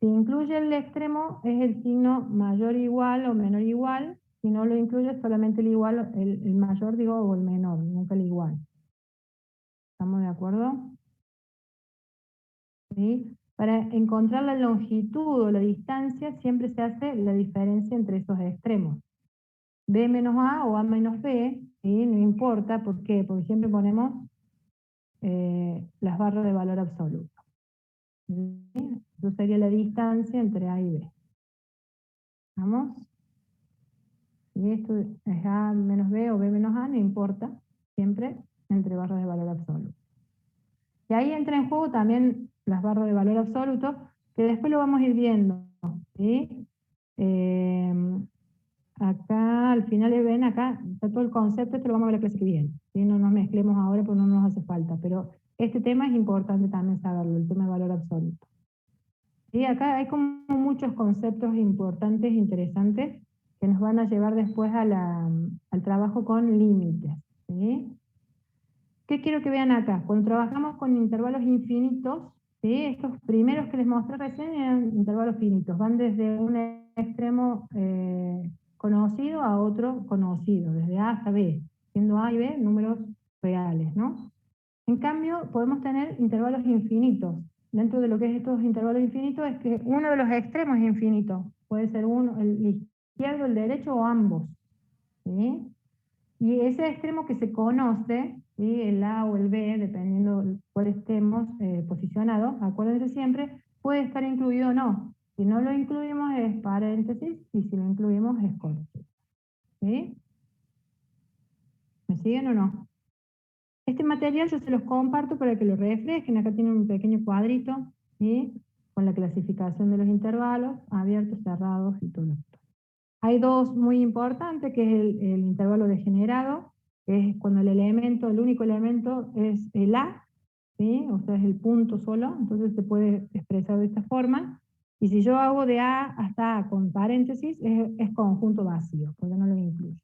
Si incluye el extremo, es el signo mayor igual o menor igual; si no lo incluye, solamente el igual, el mayor, digo, o el menor, nunca el igual. ¿Estamos de acuerdo? ¿Sí? Para encontrar la longitud o la distancia, siempre se hace la diferencia entre esos extremos. B menos A o A menos B, ¿sí? No importa, ¿por qué? Porque siempre ponemos las barras de valor absoluto. ¿Sí? Eso sería la distancia entre A y B. ¿Vamos? Y esto es A menos B o B menos A, no importa, siempre entre barras de valor absoluto. Y ahí entra en juego también las barras de valor absoluto, que después lo vamos a ir viendo, ¿sí? Acá, al final ven, acá está todo el concepto, esto lo vamos a ver la clase que viene, ¿sí? No nos mezclemos ahora porque no nos hace falta, pero este tema es importante también saberlo, el tema de valor absoluto. ¿Sí? Acá hay como muchos conceptos importantes, interesantes, que nos van a llevar después al trabajo con límites, ¿sí? ¿Qué quiero que vean acá? Cuando trabajamos con intervalos infinitos, ¿sí? Estos primeros que les mostré recién eran intervalos finitos, van desde un extremo conocido a otro conocido, desde A hasta B, siendo A y B números reales, ¿no? En cambio, podemos tener intervalos infinitos. Dentro de lo que es estos intervalos infinitos es que uno de los extremos es infinito. Puede ser uno, el izquierdo, el derecho o ambos, ¿sí? Y ese extremo que se conoce, ¿sí? El A o el B, dependiendo de cuál estemos posicionados, acuérdense siempre, puede estar incluido o no. Si no lo incluimos es paréntesis, y si lo incluimos es corchete. ¿Sí? ¿Me siguen o no? Este material yo se los comparto para que lo refresquen. Acá tienen un pequeño cuadrito, ¿sí? Con la clasificación de los intervalos, abiertos, cerrados y todo esto. Hay dos muy importantes, que es el intervalo degenerado, que es cuando el único elemento es el A, ¿sí? O sea, es el punto solo, entonces se puede expresar de esta forma. Y si yo hago de A hasta A con paréntesis, es conjunto vacío, porque no lo incluyo.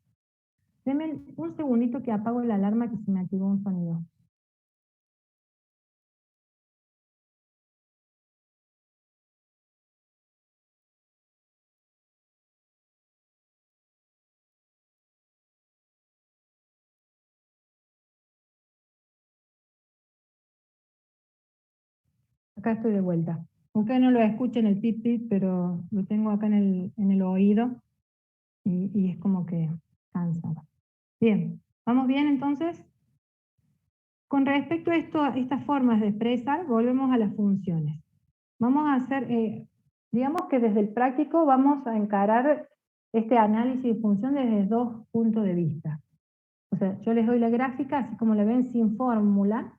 Denme un segundito que apago la alarma que se me activó un sonido. Acá estoy de vuelta. Ustedes no lo escuchan el pip pip, pero lo tengo acá en el oído y es como que cansa. Bien, ¿vamos bien entonces? Con respecto a estas formas de expresar, volvemos a las funciones. Vamos a hacer, digamos que desde el práctico vamos a encarar este análisis de función desde dos puntos de vista. O sea, yo les doy la gráfica, así como la ven, sin fórmula.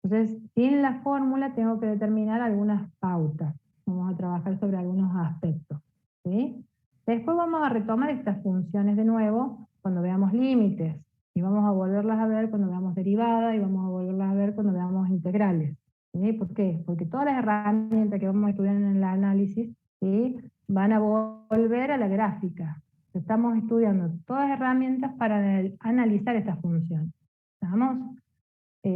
Entonces, sin la fórmula tengo que determinar algunas pautas. Vamos a trabajar sobre algunos aspectos, ¿sí? Después vamos a retomar estas funciones de nuevo cuando veamos límites. Y vamos a volverlas a ver cuando veamos derivadas, y vamos a volverlas a ver cuando veamos integrales. ¿Sí? ¿Por qué? Porque todas las herramientas que vamos a estudiar en el análisis, ¿sí?, van a volver a la gráfica. Estamos estudiando todas las herramientas para analizar estas funciones. ¿Estamos?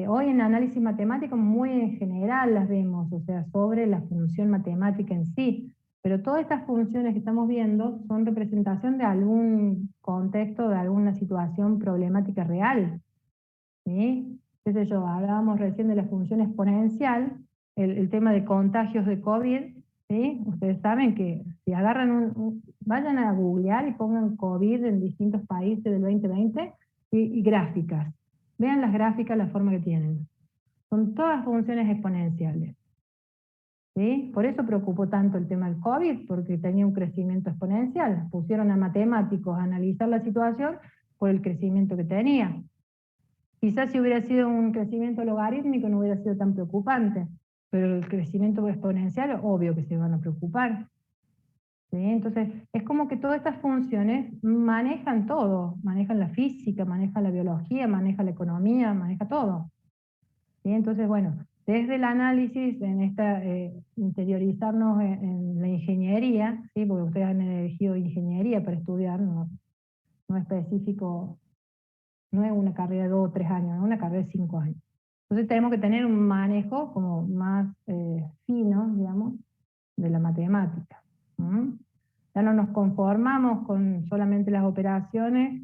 Hoy en análisis matemático muy en general las vemos, o sea, sobre la función matemática en sí, pero todas estas funciones que estamos viendo son representación de algún contexto, de alguna situación problemática real. ¿Sí? ¿Qué sé yo? Hablábamos recién de la función exponencial, el tema de contagios de COVID, ¿sí? Ustedes saben que si agarran vayan a googlear y pongan COVID en distintos países del 2020 y gráficas. Vean las gráficas, la forma que tienen. Son todas funciones exponenciales. ¿Sí? Por eso preocupó tanto el tema del COVID, porque tenía un crecimiento exponencial. Pusieron a matemáticos a analizar la situación por el crecimiento que tenía. Quizás si hubiera sido un crecimiento logarítmico no hubiera sido tan preocupante, pero el crecimiento exponencial, obvio que se van a preocupar. ¿Sí? Entonces, es como que todas estas funciones manejan todo, manejan la física, manejan la biología, manejan la economía, maneja todo. ¿Sí? Entonces, bueno, desde el análisis, en interiorizarnos en la ingeniería, ¿sí?, porque ustedes han elegido ingeniería para estudiar, no específico, no es una carrera de 2 o 3 años, es una carrera de 5 años. Entonces tenemos que tener un manejo como más fino, digamos, de la matemática. Ya no nos conformamos con solamente las operaciones,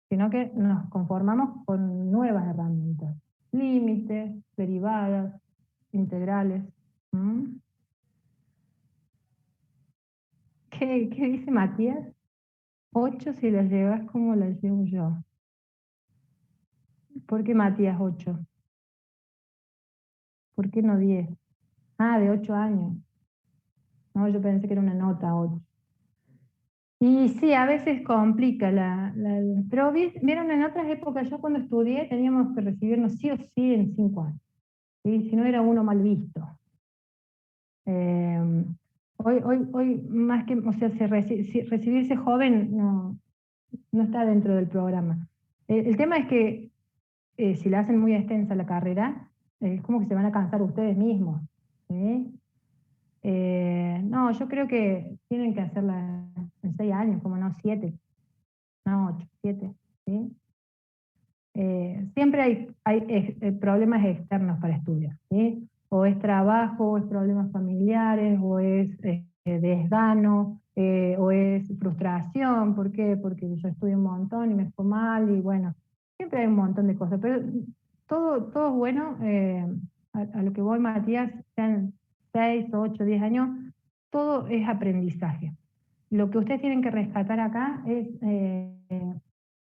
sino que nos conformamos con nuevas herramientas. Límites, derivadas, integrales. ¿Qué dice Matías? 8 si las llevas como las llevo yo. ¿Por qué Matías 8? ¿Por qué no 10? Ah, de 8 años. No, yo pensé que era una nota 8. Y sí, a veces complica pero vieron, en otras épocas, yo cuando estudié teníamos que recibirnos sí o sí en 5 años. ¿Sí? Si no era uno mal visto. Hoy más que, o sea, recibirse joven no está dentro del programa. El tema es que si la hacen muy extensa la carrera, es como que se van a cansar ustedes mismos. ¿Sí? No, yo creo que tienen que hacerla en 6 años, como no 7, no 8, 7. ¿Sí? Siempre hay problemas externos para estudiar. ¿Sí? O es trabajo, o es problemas familiares, o es desgano, o es frustración. ¿Por qué? Porque yo estudio un montón y me fue mal, y bueno, siempre hay un montón de cosas, pero todo es bueno. A lo que voy, Matías, sean 6, 8, 10 años, todo es aprendizaje. Lo que ustedes tienen que rescatar acá es que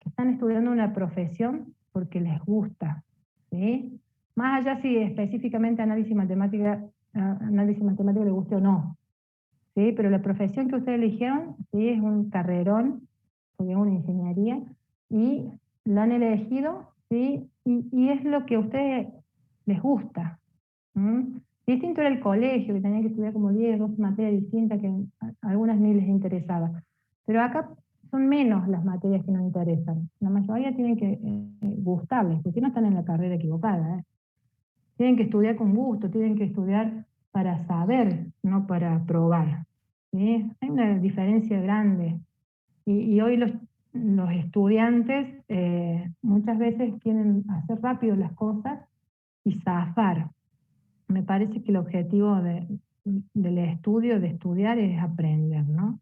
están estudiando una profesión porque les gusta, ¿sí? Más allá si específicamente análisis matemático les guste o no, ¿sí? Pero la profesión que ustedes eligieron, ¿sí?, es un carrerón, porque es una ingeniería, y la han elegido, ¿sí?, y es lo que a ustedes les gusta. Distinto era el colegio, que tenían que estudiar como 10, 12 materias distintas, que a algunas ni les interesaba. Pero acá son menos las materias que nos interesan. La mayoría tienen que gustarles, porque no están en la carrera equivocada. Tienen que estudiar con gusto, tienen que estudiar para saber, no para probar. ¿Sí? Hay una diferencia grande. Y hoy los estudiantes muchas veces quieren hacer rápido las cosas y zafar. Me parece que el objetivo del estudio, de estudiar, es aprender, ¿no?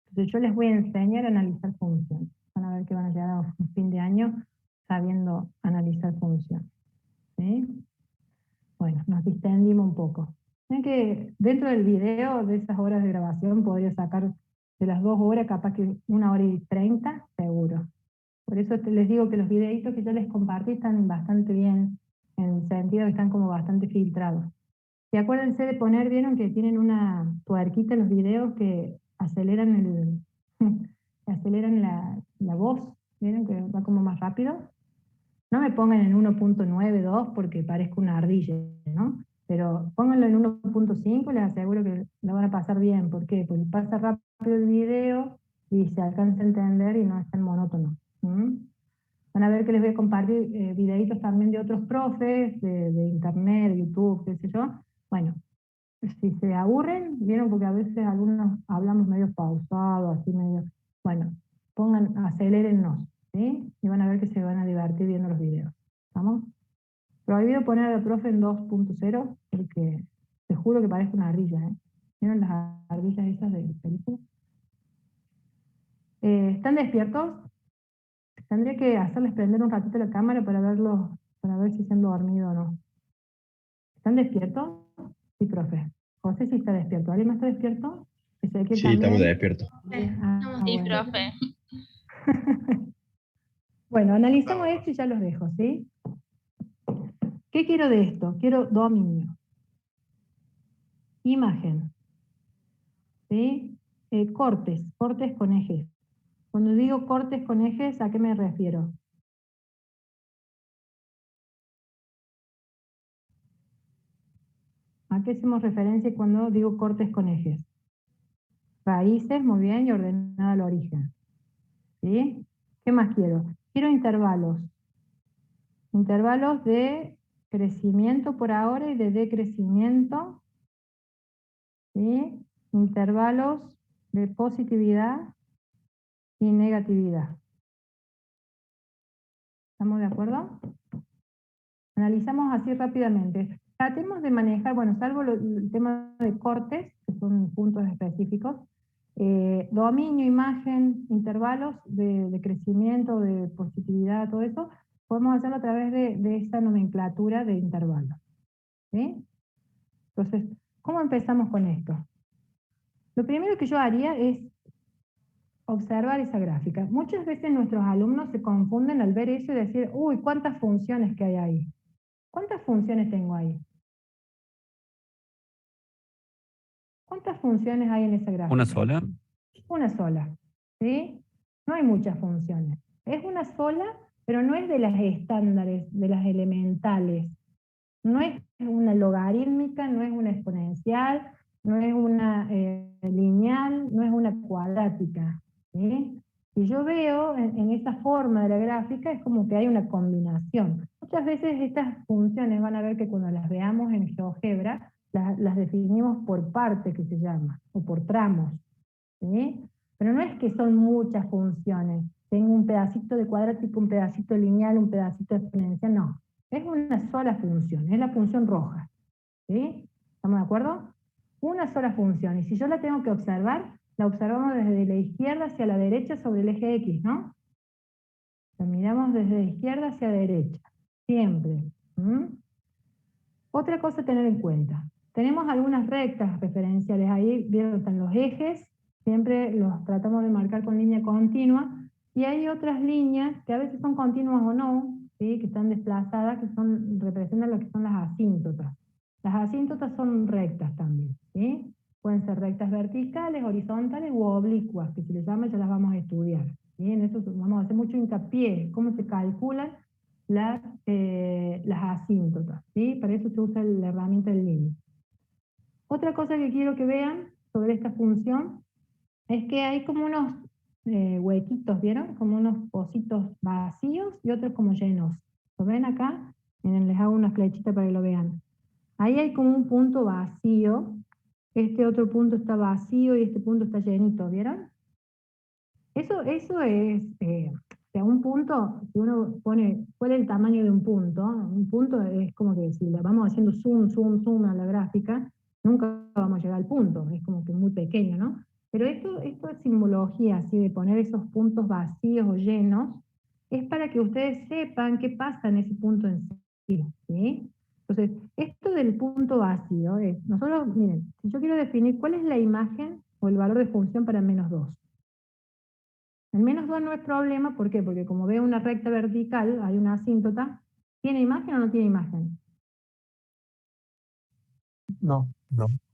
Entonces yo les voy a enseñar a analizar funciones. Van a ver que van a llegar a un fin de año sabiendo analizar funciones. ¿Sí? Bueno, nos distendimos un poco. Ven que dentro del video, de esas horas de grabación, podría sacar de las 2 horas, capaz que 1 hora y 30, seguro. Por eso les digo que los videitos que yo les compartí están bastante bien, en el sentido que están como bastante filtrados. Y acuérdense de poner, vieron que tienen una tuerquita en los videos que aceleran aceleran la voz, vieron que va como más rápido. No me pongan en 1.92 porque parezco una ardilla, ¿no? Pero pónganlo en 1.5 y les aseguro que lo van a pasar bien. ¿Por qué? Porque pasa rápido el video y se alcanza a entender y no es tan monótono. Van a ver que les voy a compartir videitos también de otros profes, de internet, de YouTube, qué sé yo. Bueno, si se aburren, vieron, porque a veces algunos hablamos medio pausado, así medio... Bueno, acelérennos, ¿sí? Y van a ver que se van a divertir viendo los videos. ¿Estamos? Prohibido poner al profe en 2.0 porque te juro que parece una ardilla, ¿eh? ¿Vieron las ardillas esas de película? ¿Están despiertos? Tendría que hacerles prender un ratito la cámara para verlos, para ver si se han dormido o no. ¿Están despiertos? Sí, profe. José sí está despierto. ¿Alguien más está despierto? Sí, estamos despiertos. Sí, profe. Bueno, analizamos esto y ya los dejo, ¿sí? ¿Qué quiero de esto? Quiero dominio. Imagen. ¿Sí? Cortes con ejes. Cuando digo cortes con ejes, ¿a qué me refiero? ¿A qué hacemos referencia cuando digo cortes con ejes? Raíces, muy bien, y ordenado al origen. ¿Sí? ¿Qué más quiero? Quiero intervalos. Intervalos de crecimiento por ahora y de decrecimiento. ¿Sí? Intervalos de positividad y negatividad. ¿Estamos de acuerdo? Analizamos así rápidamente. Tratemos de manejar, bueno, salvo el tema de cortes, que son puntos específicos, dominio, imagen, intervalos de crecimiento, de positividad, todo eso, podemos hacerlo a través de esta nomenclatura de intervalos. ¿Sí? Entonces, ¿cómo empezamos con esto? Lo primero que yo haría es observar esa gráfica. Muchas veces nuestros alumnos se confunden al ver eso y decir, uy, ¿cuántas funciones que hay ahí? ¿Cuántas funciones tengo ahí? ¿Cuántas funciones hay en esa gráfica? ¿Una sola? Una sola, ¿sí? No hay muchas funciones. Es una sola, pero no es de las estándares, de las elementales. No es una logarítmica, no es una exponencial, no es una lineal, no es una cuadrática, ¿sí? Si yo veo en esa forma de la gráfica, es como que hay una combinación. Muchas veces estas funciones van a ver que cuando las veamos en GeoGebra, las definimos por parte, que se llama, o por tramos, ¿sí? Pero no es que son muchas funciones. Tengo un pedacito de cuadrático, un pedacito lineal, un pedacito exponencial, no. Es una sola función, es la función roja, ¿sí? ¿Estamos de acuerdo? Una sola función, y si yo la tengo que observar, la observamos desde la izquierda hacia la derecha sobre el eje X, ¿no? La miramos desde la izquierda hacia la derecha, siempre. Otra cosa a tener en cuenta, tenemos algunas rectas referenciales ahí, vieron, están los ejes, siempre los tratamos de marcar con línea continua, y hay otras líneas que a veces son continuas o no, ¿sí? Que están desplazadas, que representan lo que son las asíntotas. Las asíntotas son rectas también, ¿sí? Pueden ser rectas verticales, horizontales u oblicuas, que se les llama, ya las vamos a estudiar, ¿sí? En eso vamos a hacer mucho hincapié, cómo se calculan las asíntotas, ¿sí? Para eso se usa la herramienta del límite. Otra cosa que quiero que vean sobre esta función es que hay como unos huequitos, ¿vieron? Como unos pocitos vacíos y otros como llenos. ¿Lo ven acá? Miren, les hago una flechita para que lo vean. Ahí hay como un punto vacío, este otro punto está vacío y este punto está llenito, ¿vieron? Eso es, o sea, un punto, si uno pone, ¿cuál es el tamaño de un punto es como que si le vamos haciendo zoom a la gráfica, nunca vamos a llegar al punto, es como que muy pequeño, ¿no? Pero esto es simbología, así de poner esos puntos vacíos o llenos, es para que ustedes sepan qué pasa en ese punto en sí, ¿sí? Entonces, esto del punto vacío es, nosotros, miren, si yo quiero definir cuál es la imagen o el valor de función para -2. El -2 no es problema, ¿por qué? Porque como veo una recta vertical, hay una asíntota, ¿tiene imagen o no tiene imagen? No.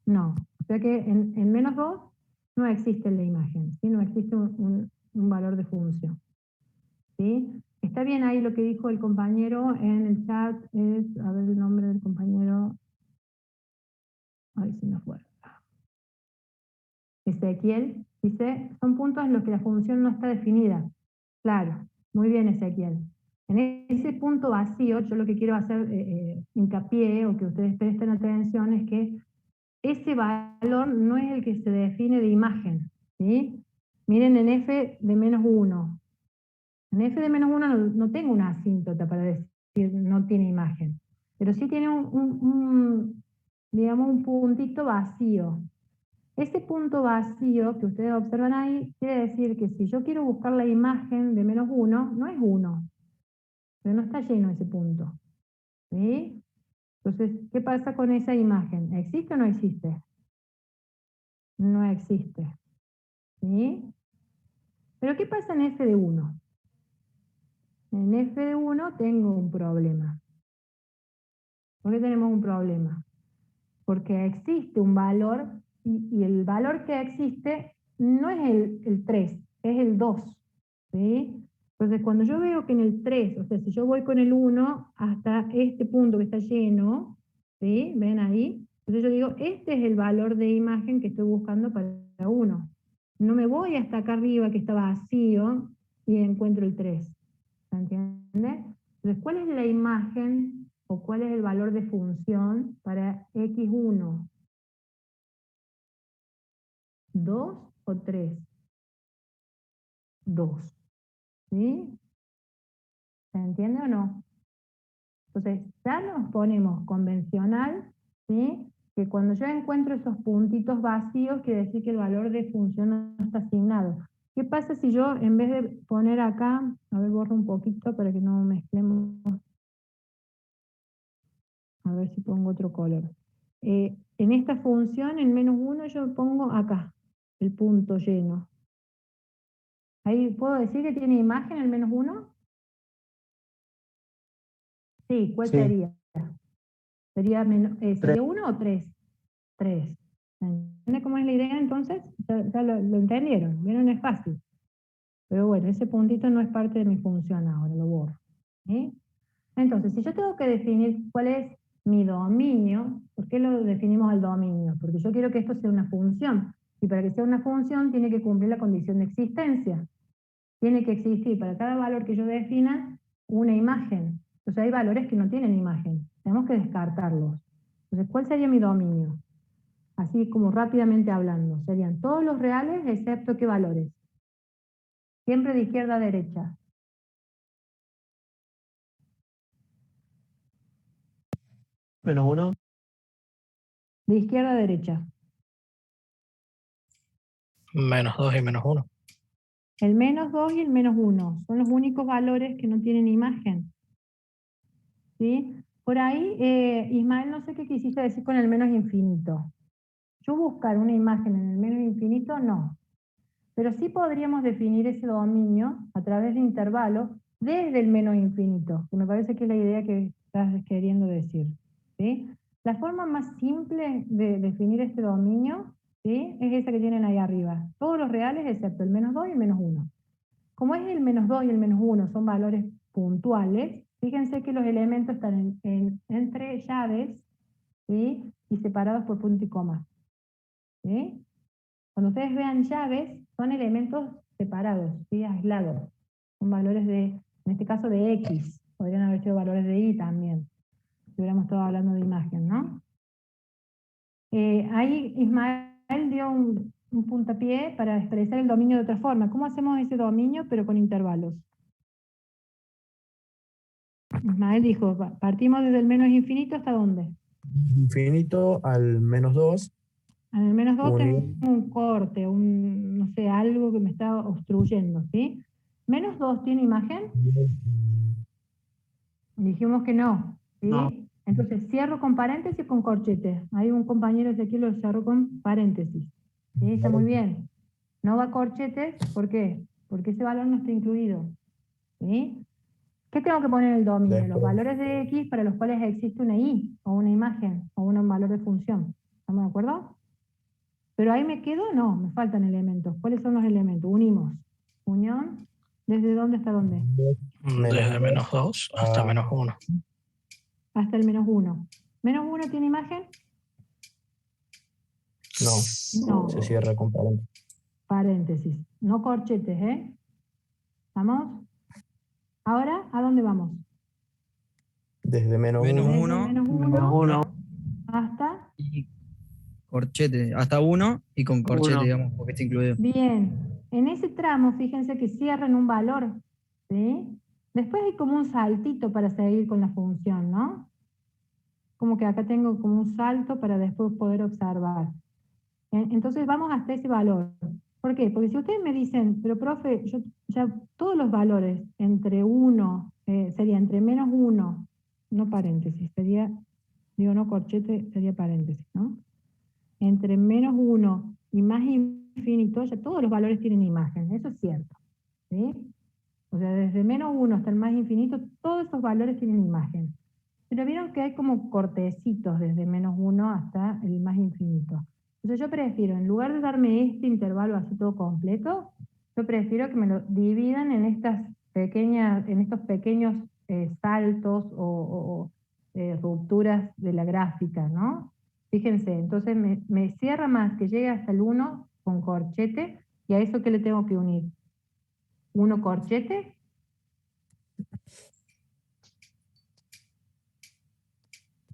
No. O sea que en -2 no existe la imagen, ¿sí? No existe un valor de función. ¿Sí? Está bien ahí lo que dijo el compañero en el chat, es, a ver el nombre del compañero, ay, se me fue. Ezequiel dice, son puntos en los que la función no está definida. Claro, muy bien Ezequiel. En ese punto vacío, yo lo que quiero hacer hincapié, o que ustedes presten atención, es que ese valor no es el que se define de imagen, ¿sí? Miren en f de -1. En f de -1 no tengo una asíntota para decir no tiene imagen, pero sí tiene digamos, un puntito vacío. Ese punto vacío que ustedes observan ahí, quiere decir que si yo quiero buscar la imagen de -1, no es 1, pero no está lleno ese punto. ¿Sí? Entonces, ¿qué pasa con esa imagen? ¿Existe o no existe? No existe. ¿Sí? Pero ¿qué pasa en f de 1? En f de 1 tengo un problema. ¿Por qué tenemos un problema? Porque existe un valor y el valor que existe no es el 3, es el 2. ¿Sí? Entonces cuando yo veo que en el 3, o sea, si yo voy con el 1 hasta este punto que está lleno, ¿sí? ¿Ven ahí? Entonces yo digo, este es el valor de imagen que estoy buscando para 1. No me voy hasta acá arriba que está vacío y encuentro el 3. ¿Se entiende? Entonces, ¿cuál es la imagen o cuál es el valor de función para x1? ¿2 o 3? 2. ¿Sí? ¿Se entiende o no? Entonces, ya nos ponemos convencional, ¿sí? Que cuando yo encuentro esos puntitos vacíos, quiere decir que el valor de función no está asignado. ¿Qué pasa si yo, en vez de poner acá, a ver, borro un poquito para que no mezclemos, a ver si pongo otro color. En esta función, en -1, yo pongo acá, el punto lleno. Ahí puedo decir que tiene imagen el -1. Sí, ¿cuál Sí. sería? ¿Sería 1 o 3? 3. ¿Entienden cómo es la idea entonces? Ya lo entendieron, vieron, es fácil. Pero bueno, ese puntito no es parte de mi función ahora, lo borro. ¿Sí? Entonces, si yo tengo que definir cuál es mi dominio, ¿por qué lo definimos al dominio? Porque yo quiero que esto sea una función. Y para que sea una función tiene que cumplir la condición de existencia. Tiene que existir para cada valor que yo defina una imagen. Entonces hay valores que no tienen imagen. Tenemos que descartarlos. Entonces, ¿cuál sería mi dominio? Así como rápidamente hablando. Serían todos los reales excepto qué valores. Siempre de izquierda a derecha. -1. De izquierda a derecha. -2 y -1. El -2 y el -1 son los únicos valores que no tienen imagen. ¿Sí? Por ahí, Ismael, no sé qué quisiste decir con el menos infinito. Yo buscar una imagen en el menos infinito, no. Pero sí podríamos definir ese dominio a través de intervalos desde el menos infinito, que me parece que es la idea que estás queriendo decir. ¿Sí? La forma más simple de definir este dominio, ¿sí? Es esa que tienen ahí arriba. Todos los reales excepto el -2 y el -1. Como es el -2 y el -1 son valores puntuales, fíjense que los elementos están entre llaves, ¿sí? Y separados por punto y coma. ¿Sí? Cuando ustedes vean llaves, son elementos separados, ¿sí? Aislados. Son valores de, en este caso de X. Podrían haber sido valores de Y también. Si hubiéramos estado hablando de imagen, ¿no? Ahí Ismael dio un puntapié para expresar el dominio de otra forma. ¿Cómo hacemos ese dominio, pero con intervalos? Ismael dijo, partimos desde el menos infinito ¿hasta dónde? Infinito al -2. En el -2 tengo un corte, no sé, algo que me está obstruyendo, ¿sí? ¿-2 tiene imagen? Dijimos que no, ¿sí? No. Entonces, ¿cierro con paréntesis o con corchete? Hay un compañero de aquí lo cerró con paréntesis. ¿Sí? Está muy bien. No va a corchetes, ¿por qué? Porque ese valor no está incluido. ¿Sí? ¿Qué tengo que poner en el dominio? Los valores de X para los cuales existe una Y, o una imagen, o un valor de función. ¿Estamos de acuerdo? ¿Pero ahí me quedo? No, me faltan elementos. ¿Cuáles son los elementos? Unimos. Unión, ¿desde dónde hasta dónde? Desde -2 hasta -1. Hasta el -1. ¿-1 tiene imagen? No, se cierra con paréntesis. Paréntesis. No corchetes, ¿eh? ¿Vamos? Ahora, ¿a dónde vamos? Desde -1 hasta... y corchete, hasta 1 y con corchete, digamos, porque está incluido. Bien. En ese tramo, fíjense que cierran un valor, ¿sí? Después hay como un saltito para seguir con la función, ¿no? Como que acá tengo como un salto para después poder observar. Entonces vamos hasta ese valor. ¿Por qué? Porque si ustedes me dicen, pero profe, yo ya todos los valores entre 1, sería entre -1, no paréntesis, sería, digo no corchete, sería paréntesis, ¿no? Entre -1 y más infinito, ya todos los valores tienen imagen, eso es cierto, ¿sí? O sea, desde -1 hasta el más infinito, todos esos valores tienen imagen. Pero vieron que hay como cortecitos desde -1 hasta el más infinito. Entonces yo prefiero, en lugar de darme este intervalo así todo completo, yo prefiero que me lo dividan en estas pequeñas, en estos pequeños saltos o rupturas de la gráfica, ¿no? Fíjense, entonces me cierra más que llegue hasta el 1 con corchete, y a eso ¿qué le tengo que unir? 1 corchete.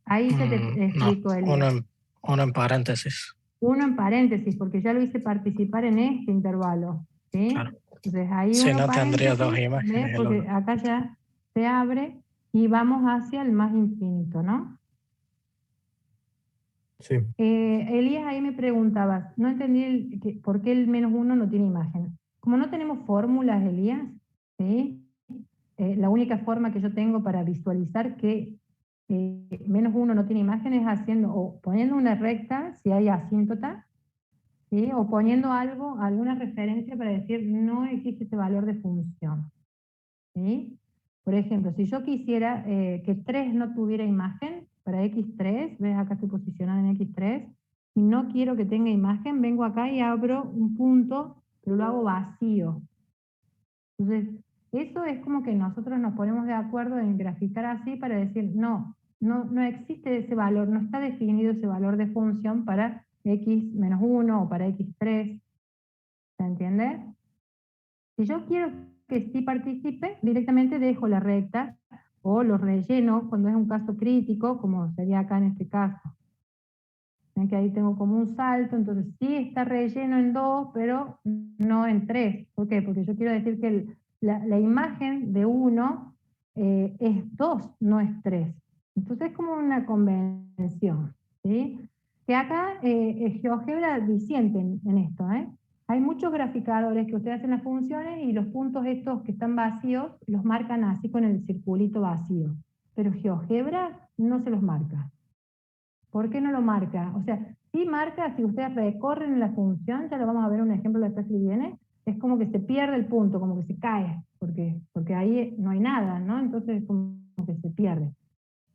Ahí se te explico, no, uno en paréntesis. 1 en paréntesis, porque ya lo hice participar en este intervalo, ¿sí? Claro. Entonces ahí Si uno no tendría dos imágenes. ¿ves? Porque acá ya se abre y vamos hacia el más infinito, ¿no? Sí. Elías, ahí me preguntabas, no entendí por qué el -1 no tiene imagen. Como no tenemos fórmulas, Elías, ¿sí? La única forma que yo tengo para visualizar que -1 no tiene imagen es haciendo, o poniendo una recta, si hay asíntota, ¿sí? O poniendo algo, alguna referencia para decir no existe ese valor de función, ¿sí? Por ejemplo, si yo quisiera que 3 no tuviera imagen, para x3, ves acá estoy posicionada en x3, y no quiero que tenga imagen, vengo acá y abro un punto, pero lo hago vacío. Entonces, eso es como que nosotros nos ponemos de acuerdo en graficar así para decir, no existe ese valor, no está definido ese valor de función para x-1 o para x3. ¿Se entiende? Si yo quiero que sí participe, directamente dejo la recta o lo relleno cuando es un caso crítico, como sería acá en este caso. Ven que ahí tengo como un salto, entonces sí está relleno en 2, pero no en 3. ¿Por qué? Porque yo quiero decir que la imagen de 1 es 2, no es 3. Entonces es como una convención, ¿sí? Que acá GeoGebra disiente en esto, ¿eh? Hay muchos graficadores que ustedes hacen las funciones y los puntos estos que están vacíos los marcan así con el circulito vacío. Pero GeoGebra no se los marca. ¿Por qué no lo marca? O sea, sí marca, si ustedes recorren la función, ya lo vamos a ver un ejemplo después que viene, es como que se pierde el punto, como que se cae, porque ahí no hay nada, ¿no? Entonces es como que se pierde.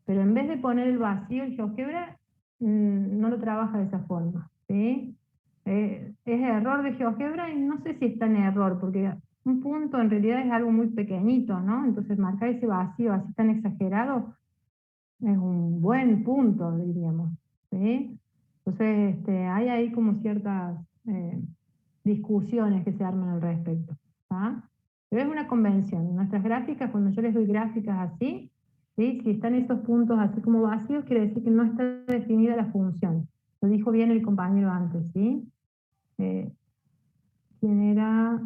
Pero en vez de poner el vacío, el GeoGebra no lo trabaja de esa forma, ¿sí? Es error de GeoGebra y no sé si está en error, porque un punto en realidad es algo muy pequeñito, ¿no? Entonces marcar ese vacío así tan exagerado es un buen punto, diríamos, ¿sí? Entonces hay ahí como ciertas discusiones que se arman al respecto. ¿Tá? Pero es una convención. Nuestras gráficas, cuando yo les doy gráficas así, ¿sí? Si están esos puntos así como vacíos, quiere decir que no está definida la función. Lo dijo bien el compañero antes, ¿sí? ¿Quién era?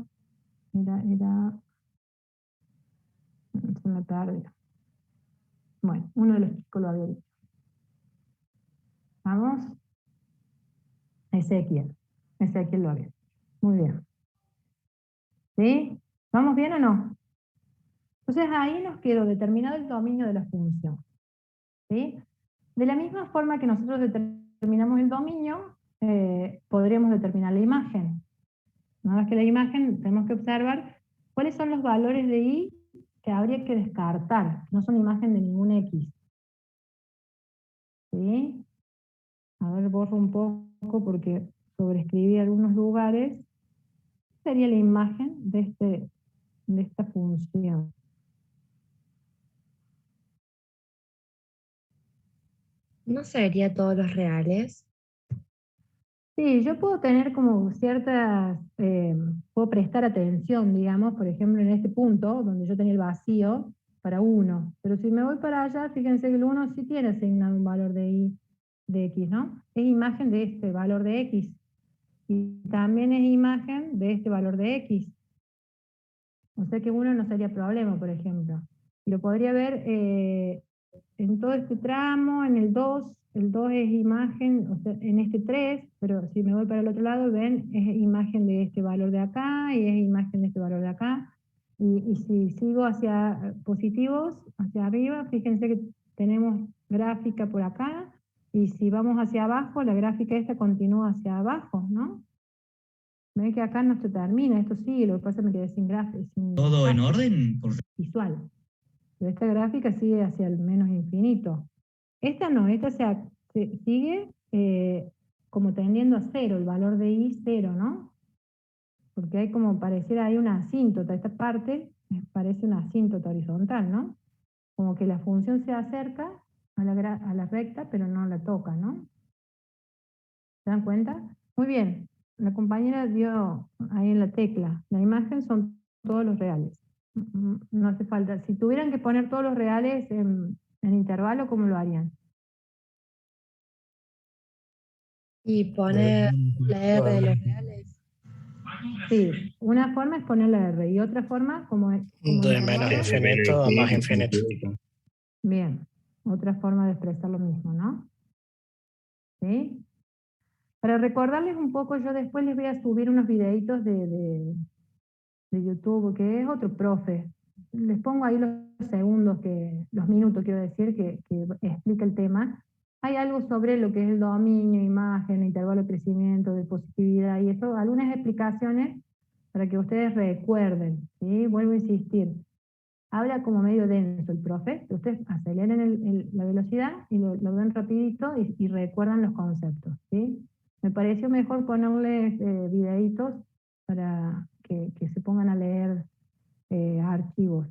Se me perdió. Bueno, uno de los chicos lo había dicho. Vamos. Ezequiel lo había dicho. Muy bien. ¿Sí? ¿Vamos bien o no? Entonces ahí nos quedó determinado el dominio de la función. ¿Sí? De la misma forma que nosotros determinamos el dominio, podríamos determinar la imagen. Nada más que la imagen, tenemos que observar cuáles son los valores de I que habría que descartar. No son imagen de ningún X. ¿Sí? A ver, borro un poco porque sobreescribí algunos lugares. Sería la imagen de esta función. ¿No sería todos los reales? Sí, yo puedo tener como ciertas, puedo prestar atención, digamos, por ejemplo, en este punto, donde yo tenía el vacío, para 1. Pero si me voy para allá, fíjense que el 1 sí tiene asignado un valor de I, de X, ¿no? Es imagen de este valor de X. Y también es imagen de este valor de X. O sea que 1 no sería problema, por ejemplo. Y lo podría ver en todo este tramo, en el 2 es imagen, o sea, en este 3, pero si me voy para el otro lado, ven, es imagen de este valor de acá, y es imagen de este valor de acá. Y si sigo hacia positivos, hacia arriba, fíjense que tenemos gráfica por acá, y si vamos hacia abajo, la gráfica esta continúa hacia abajo, ¿no? Ven que acá no se termina, esto sigue, lo que pasa es que me quedé sin gráfica. ¿Todo en orden? Visual. Pero esta gráfica sigue hacia el menos infinito. Esta no, esta sigue como tendiendo a 0, el valor de I 0, ¿no? Porque hay como pareciera hay una asíntota, esta parte parece una asíntota horizontal, ¿no? Como que la función se acerca a la recta, pero no la toca, ¿no? ¿Se dan cuenta? Muy bien, la compañera dio ahí en la tecla, la imagen son todos los reales. No hace falta. Si tuvieran que poner todos los reales en intervalo, ¿cómo lo harían? Y poner la R de los reales. Sí, una forma es poner la R y otra forma como De menos infinito a más infinito. Bien, otra forma de expresar lo mismo, ¿no? ¿Sí? Para recordarles un poco, yo después les voy a subir unos videitos de YouTube, que es otro profe. Les pongo ahí los segundos, los minutos quiero decir, que explica el tema. Hay algo sobre lo que es el dominio, imagen, intervalo de crecimiento, de positividad y eso, algunas explicaciones para que ustedes recuerden, ¿sí? Vuelvo a insistir. Habla como medio denso el profe, pero ustedes aceleren la velocidad y lo ven rapidito y recuerdan los conceptos, ¿sí? Me pareció mejor ponerles videitos para que se pongan a leer archivos.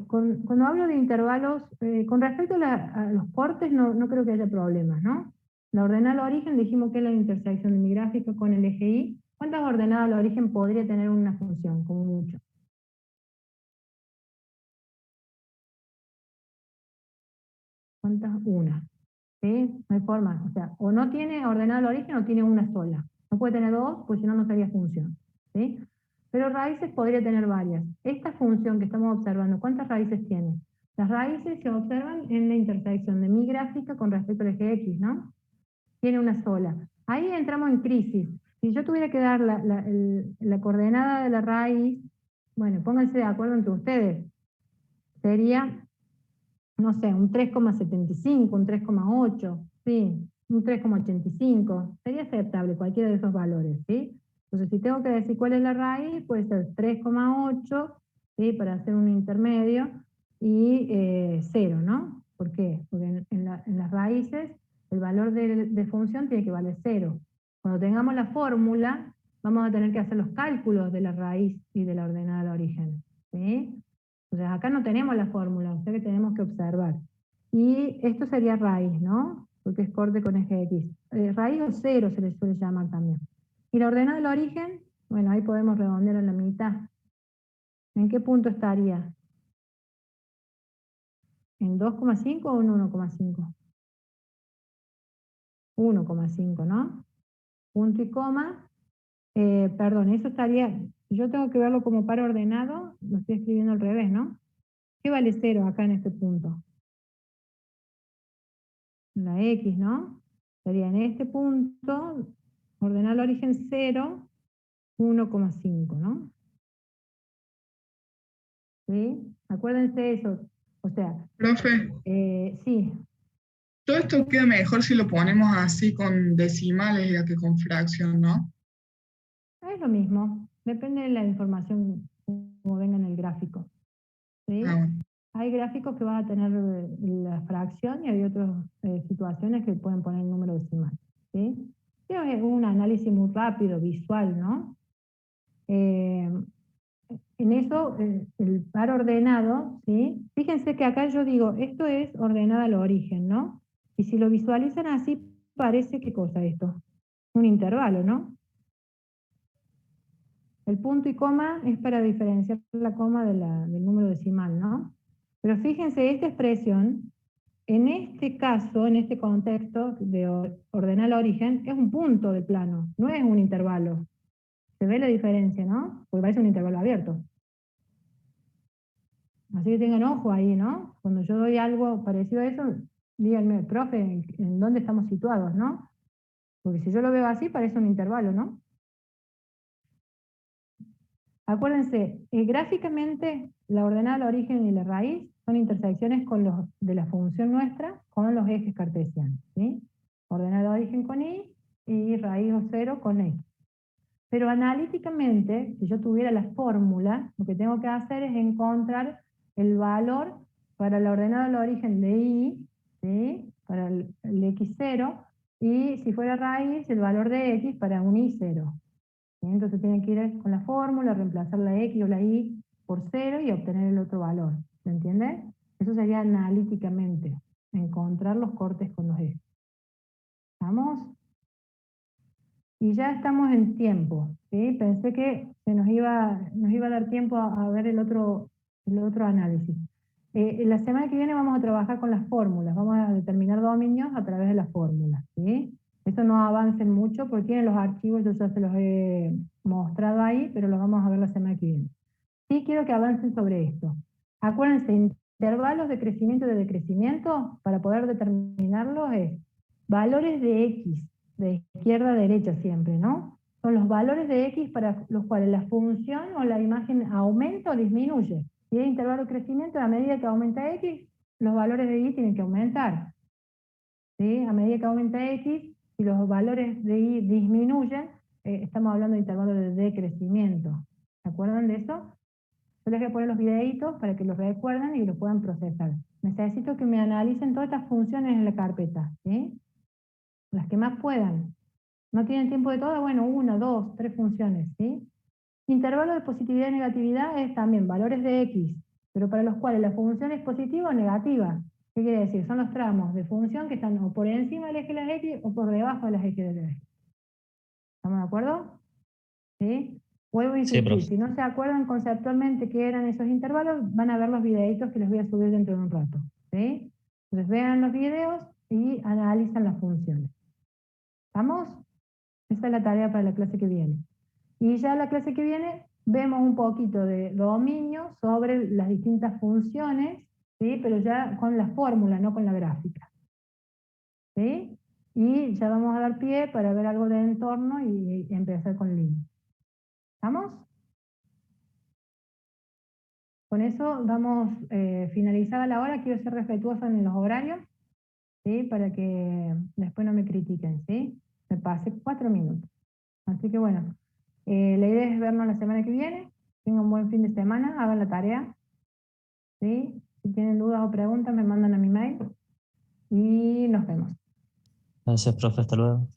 Cuando hablo de intervalos, con respecto a los cortes no creo que haya problemas, ¿no? La ordenada al origen dijimos que es la intersección de mi gráfica con el eje Y. ¿Cuántas ordenadas al origen podría tener una función, como mucho? ¿Cuántas? Una. ¿Sí? No hay forma. O sea, o no tiene ordenada al origen o tiene una sola. No puede tener dos, pues si no, no sería función. ¿Sí? Pero raíces podría tener varias. Esta función que estamos observando, ¿cuántas raíces tiene? Las raíces se observan en la intersección de mi gráfica con respecto al eje X, ¿no? Tiene una sola. Ahí entramos en crisis. Si yo tuviera que dar la coordenada de la raíz, bueno, pónganse de acuerdo entre ustedes. Sería, no sé, un 3,75, un 3,8, sí, un 3,85. Sería aceptable cualquiera de esos valores, ¿sí? Entonces, si tengo que decir cuál es la raíz, puede ser 3,8, ¿sí? Para hacer un intermedio, y 0, ¿no? ¿Por qué? Porque en las raíces el valor de función tiene que valer 0. Cuando tengamos la fórmula, vamos a tener que hacer los cálculos de la raíz y de la ordenada al origen, ¿sí? Entonces acá no tenemos la fórmula, o sea que tenemos que observar. Y esto sería raíz, ¿no? Porque es corte con eje X. Raíz o 0 se le suele llamar también. Y la ordenada del origen Bueno, ahí podemos redondear a la mitad. ¿En qué punto estaría? ¿En 2,5 o en 1,5? 1,5, ¿no? Punto y coma. Perdón, eso estaría, yo tengo que verlo como par ordenado, lo estoy escribiendo al revés, ¿no? ¿Qué vale 0 acá en este punto? La X, ¿no? Sería en este punto, ordenar el origen 0, 1,5, ¿no? ¿Sí? Acuérdense eso. O sea, Profe, sí, todo esto queda mejor si lo ponemos así con decimales ya que con fracción, ¿no? es lo mismo. Depende de la información como venga en el gráfico. ¿Sí? Ah, bueno. Hay gráficos que van a tener la fracción y hay otras situaciones que pueden poner el número decimal. ¿Sí? Pero es un análisis muy rápido, visual, ¿no? En eso, el par ordenado, ¿sí? Fíjense que acá yo digo, esto es ordenado al origen, ¿no? Y si lo visualizan así, parece, ¿qué cosa esto? Un intervalo, ¿no? El punto y coma es para diferenciar la coma del número decimal, ¿no? Pero fíjense, esta expresión, en este caso, en este contexto de ordenar el origen, es un punto del plano, no es un intervalo. ¿Se ve la diferencia, no? Porque parece un intervalo abierto. Así que tengan ojo ahí, ¿no? Cuando yo doy algo parecido a eso, díganme, profe, ¿en dónde estamos situados, no? Porque si yo lo veo así, parece un intervalo, ¿no? Acuérdense, gráficamente, la ordenada, el origen y la raíz son intersecciones con los, de la función nuestra con los ejes cartesianos, ¿sí? Ordenada el origen con y raíz o 0 con x. Pero analíticamente, si yo tuviera la fórmula, lo que tengo que hacer es encontrar el valor para la ordenada del origen de y, ¿sí? Para el x0, y si fuera raíz, el valor de x para un y0. ¿Sí? Entonces tienen que ir con la fórmula, reemplazar la x o la y por 0 y obtener el otro valor. ¿Se entiende? Eso sería analíticamente, encontrar los cortes con los ejes. ¿Vamos? Y ya estamos en tiempo, ¿sí? Pensé que nos iba a dar tiempo a ver el otro análisis. La semana que viene vamos a trabajar con las fórmulas, vamos a determinar dominios a través de las fórmulas, ¿sí? Eso no avancen mucho porque tienen los archivos, yo ya se los he mostrado ahí, pero los vamos a ver la semana que viene. Sí quiero que avancen sobre esto. Acuérdense, intervalos de crecimiento y de decrecimiento, para poder determinarlos es valores de x, de izquierda a derecha siempre, ¿no? Son los valores de x para los cuales la función o la imagen aumenta o disminuye. Si hay intervalo de crecimiento, a medida que aumenta x, los valores de y tienen que aumentar. ¿Sí? A medida que aumenta x, si los valores de y disminuyen, estamos hablando de intervalo de decrecimiento. ¿Se acuerdan de eso? Yo les voy a poner los videitos para que los recuerden y los puedan procesar. Necesito que me analicen todas estas funciones en la carpeta, ¿sí? Las que más puedan. ¿No tienen tiempo de todas? Bueno, 1, 2, 3 funciones, ¿sí? Intervalo de positividad y negatividad es también valores de x, pero para los cuales la función es positiva o negativa. ¿Qué quiere decir? Son los tramos de función que están o por encima del eje de las x o por debajo de las ejes de las x. ¿Estamos de acuerdo? ¿Sí? Vuelvo a insistir, profe. si no se acuerdan conceptualmente qué eran esos intervalos, van a ver los videitos que les voy a subir dentro de un rato. ¿Sí? Entonces vean los videos y analizan las funciones. ¿Vamos? Esa es la tarea para la clase que viene. Y ya la clase que viene vemos un poquito de dominio sobre las distintas funciones, ¿sí? Pero ya con la fórmula, no con la gráfica. ¿Sí? Y ya vamos a dar pie para ver algo de entorno y empezar con línea. ¿Vamos? Con eso damos finalizada la hora. Quiero ser respetuosa en los horarios, ¿sí? Para que después no me critiquen, ¿sí? Me pasé 4 minutos. Así que bueno, la idea es vernos la semana que viene. Tengan un buen fin de semana, hagan la tarea, ¿sí? Si tienen dudas o preguntas me mandan a mi mail y nos vemos. Gracias, profe. Hasta luego.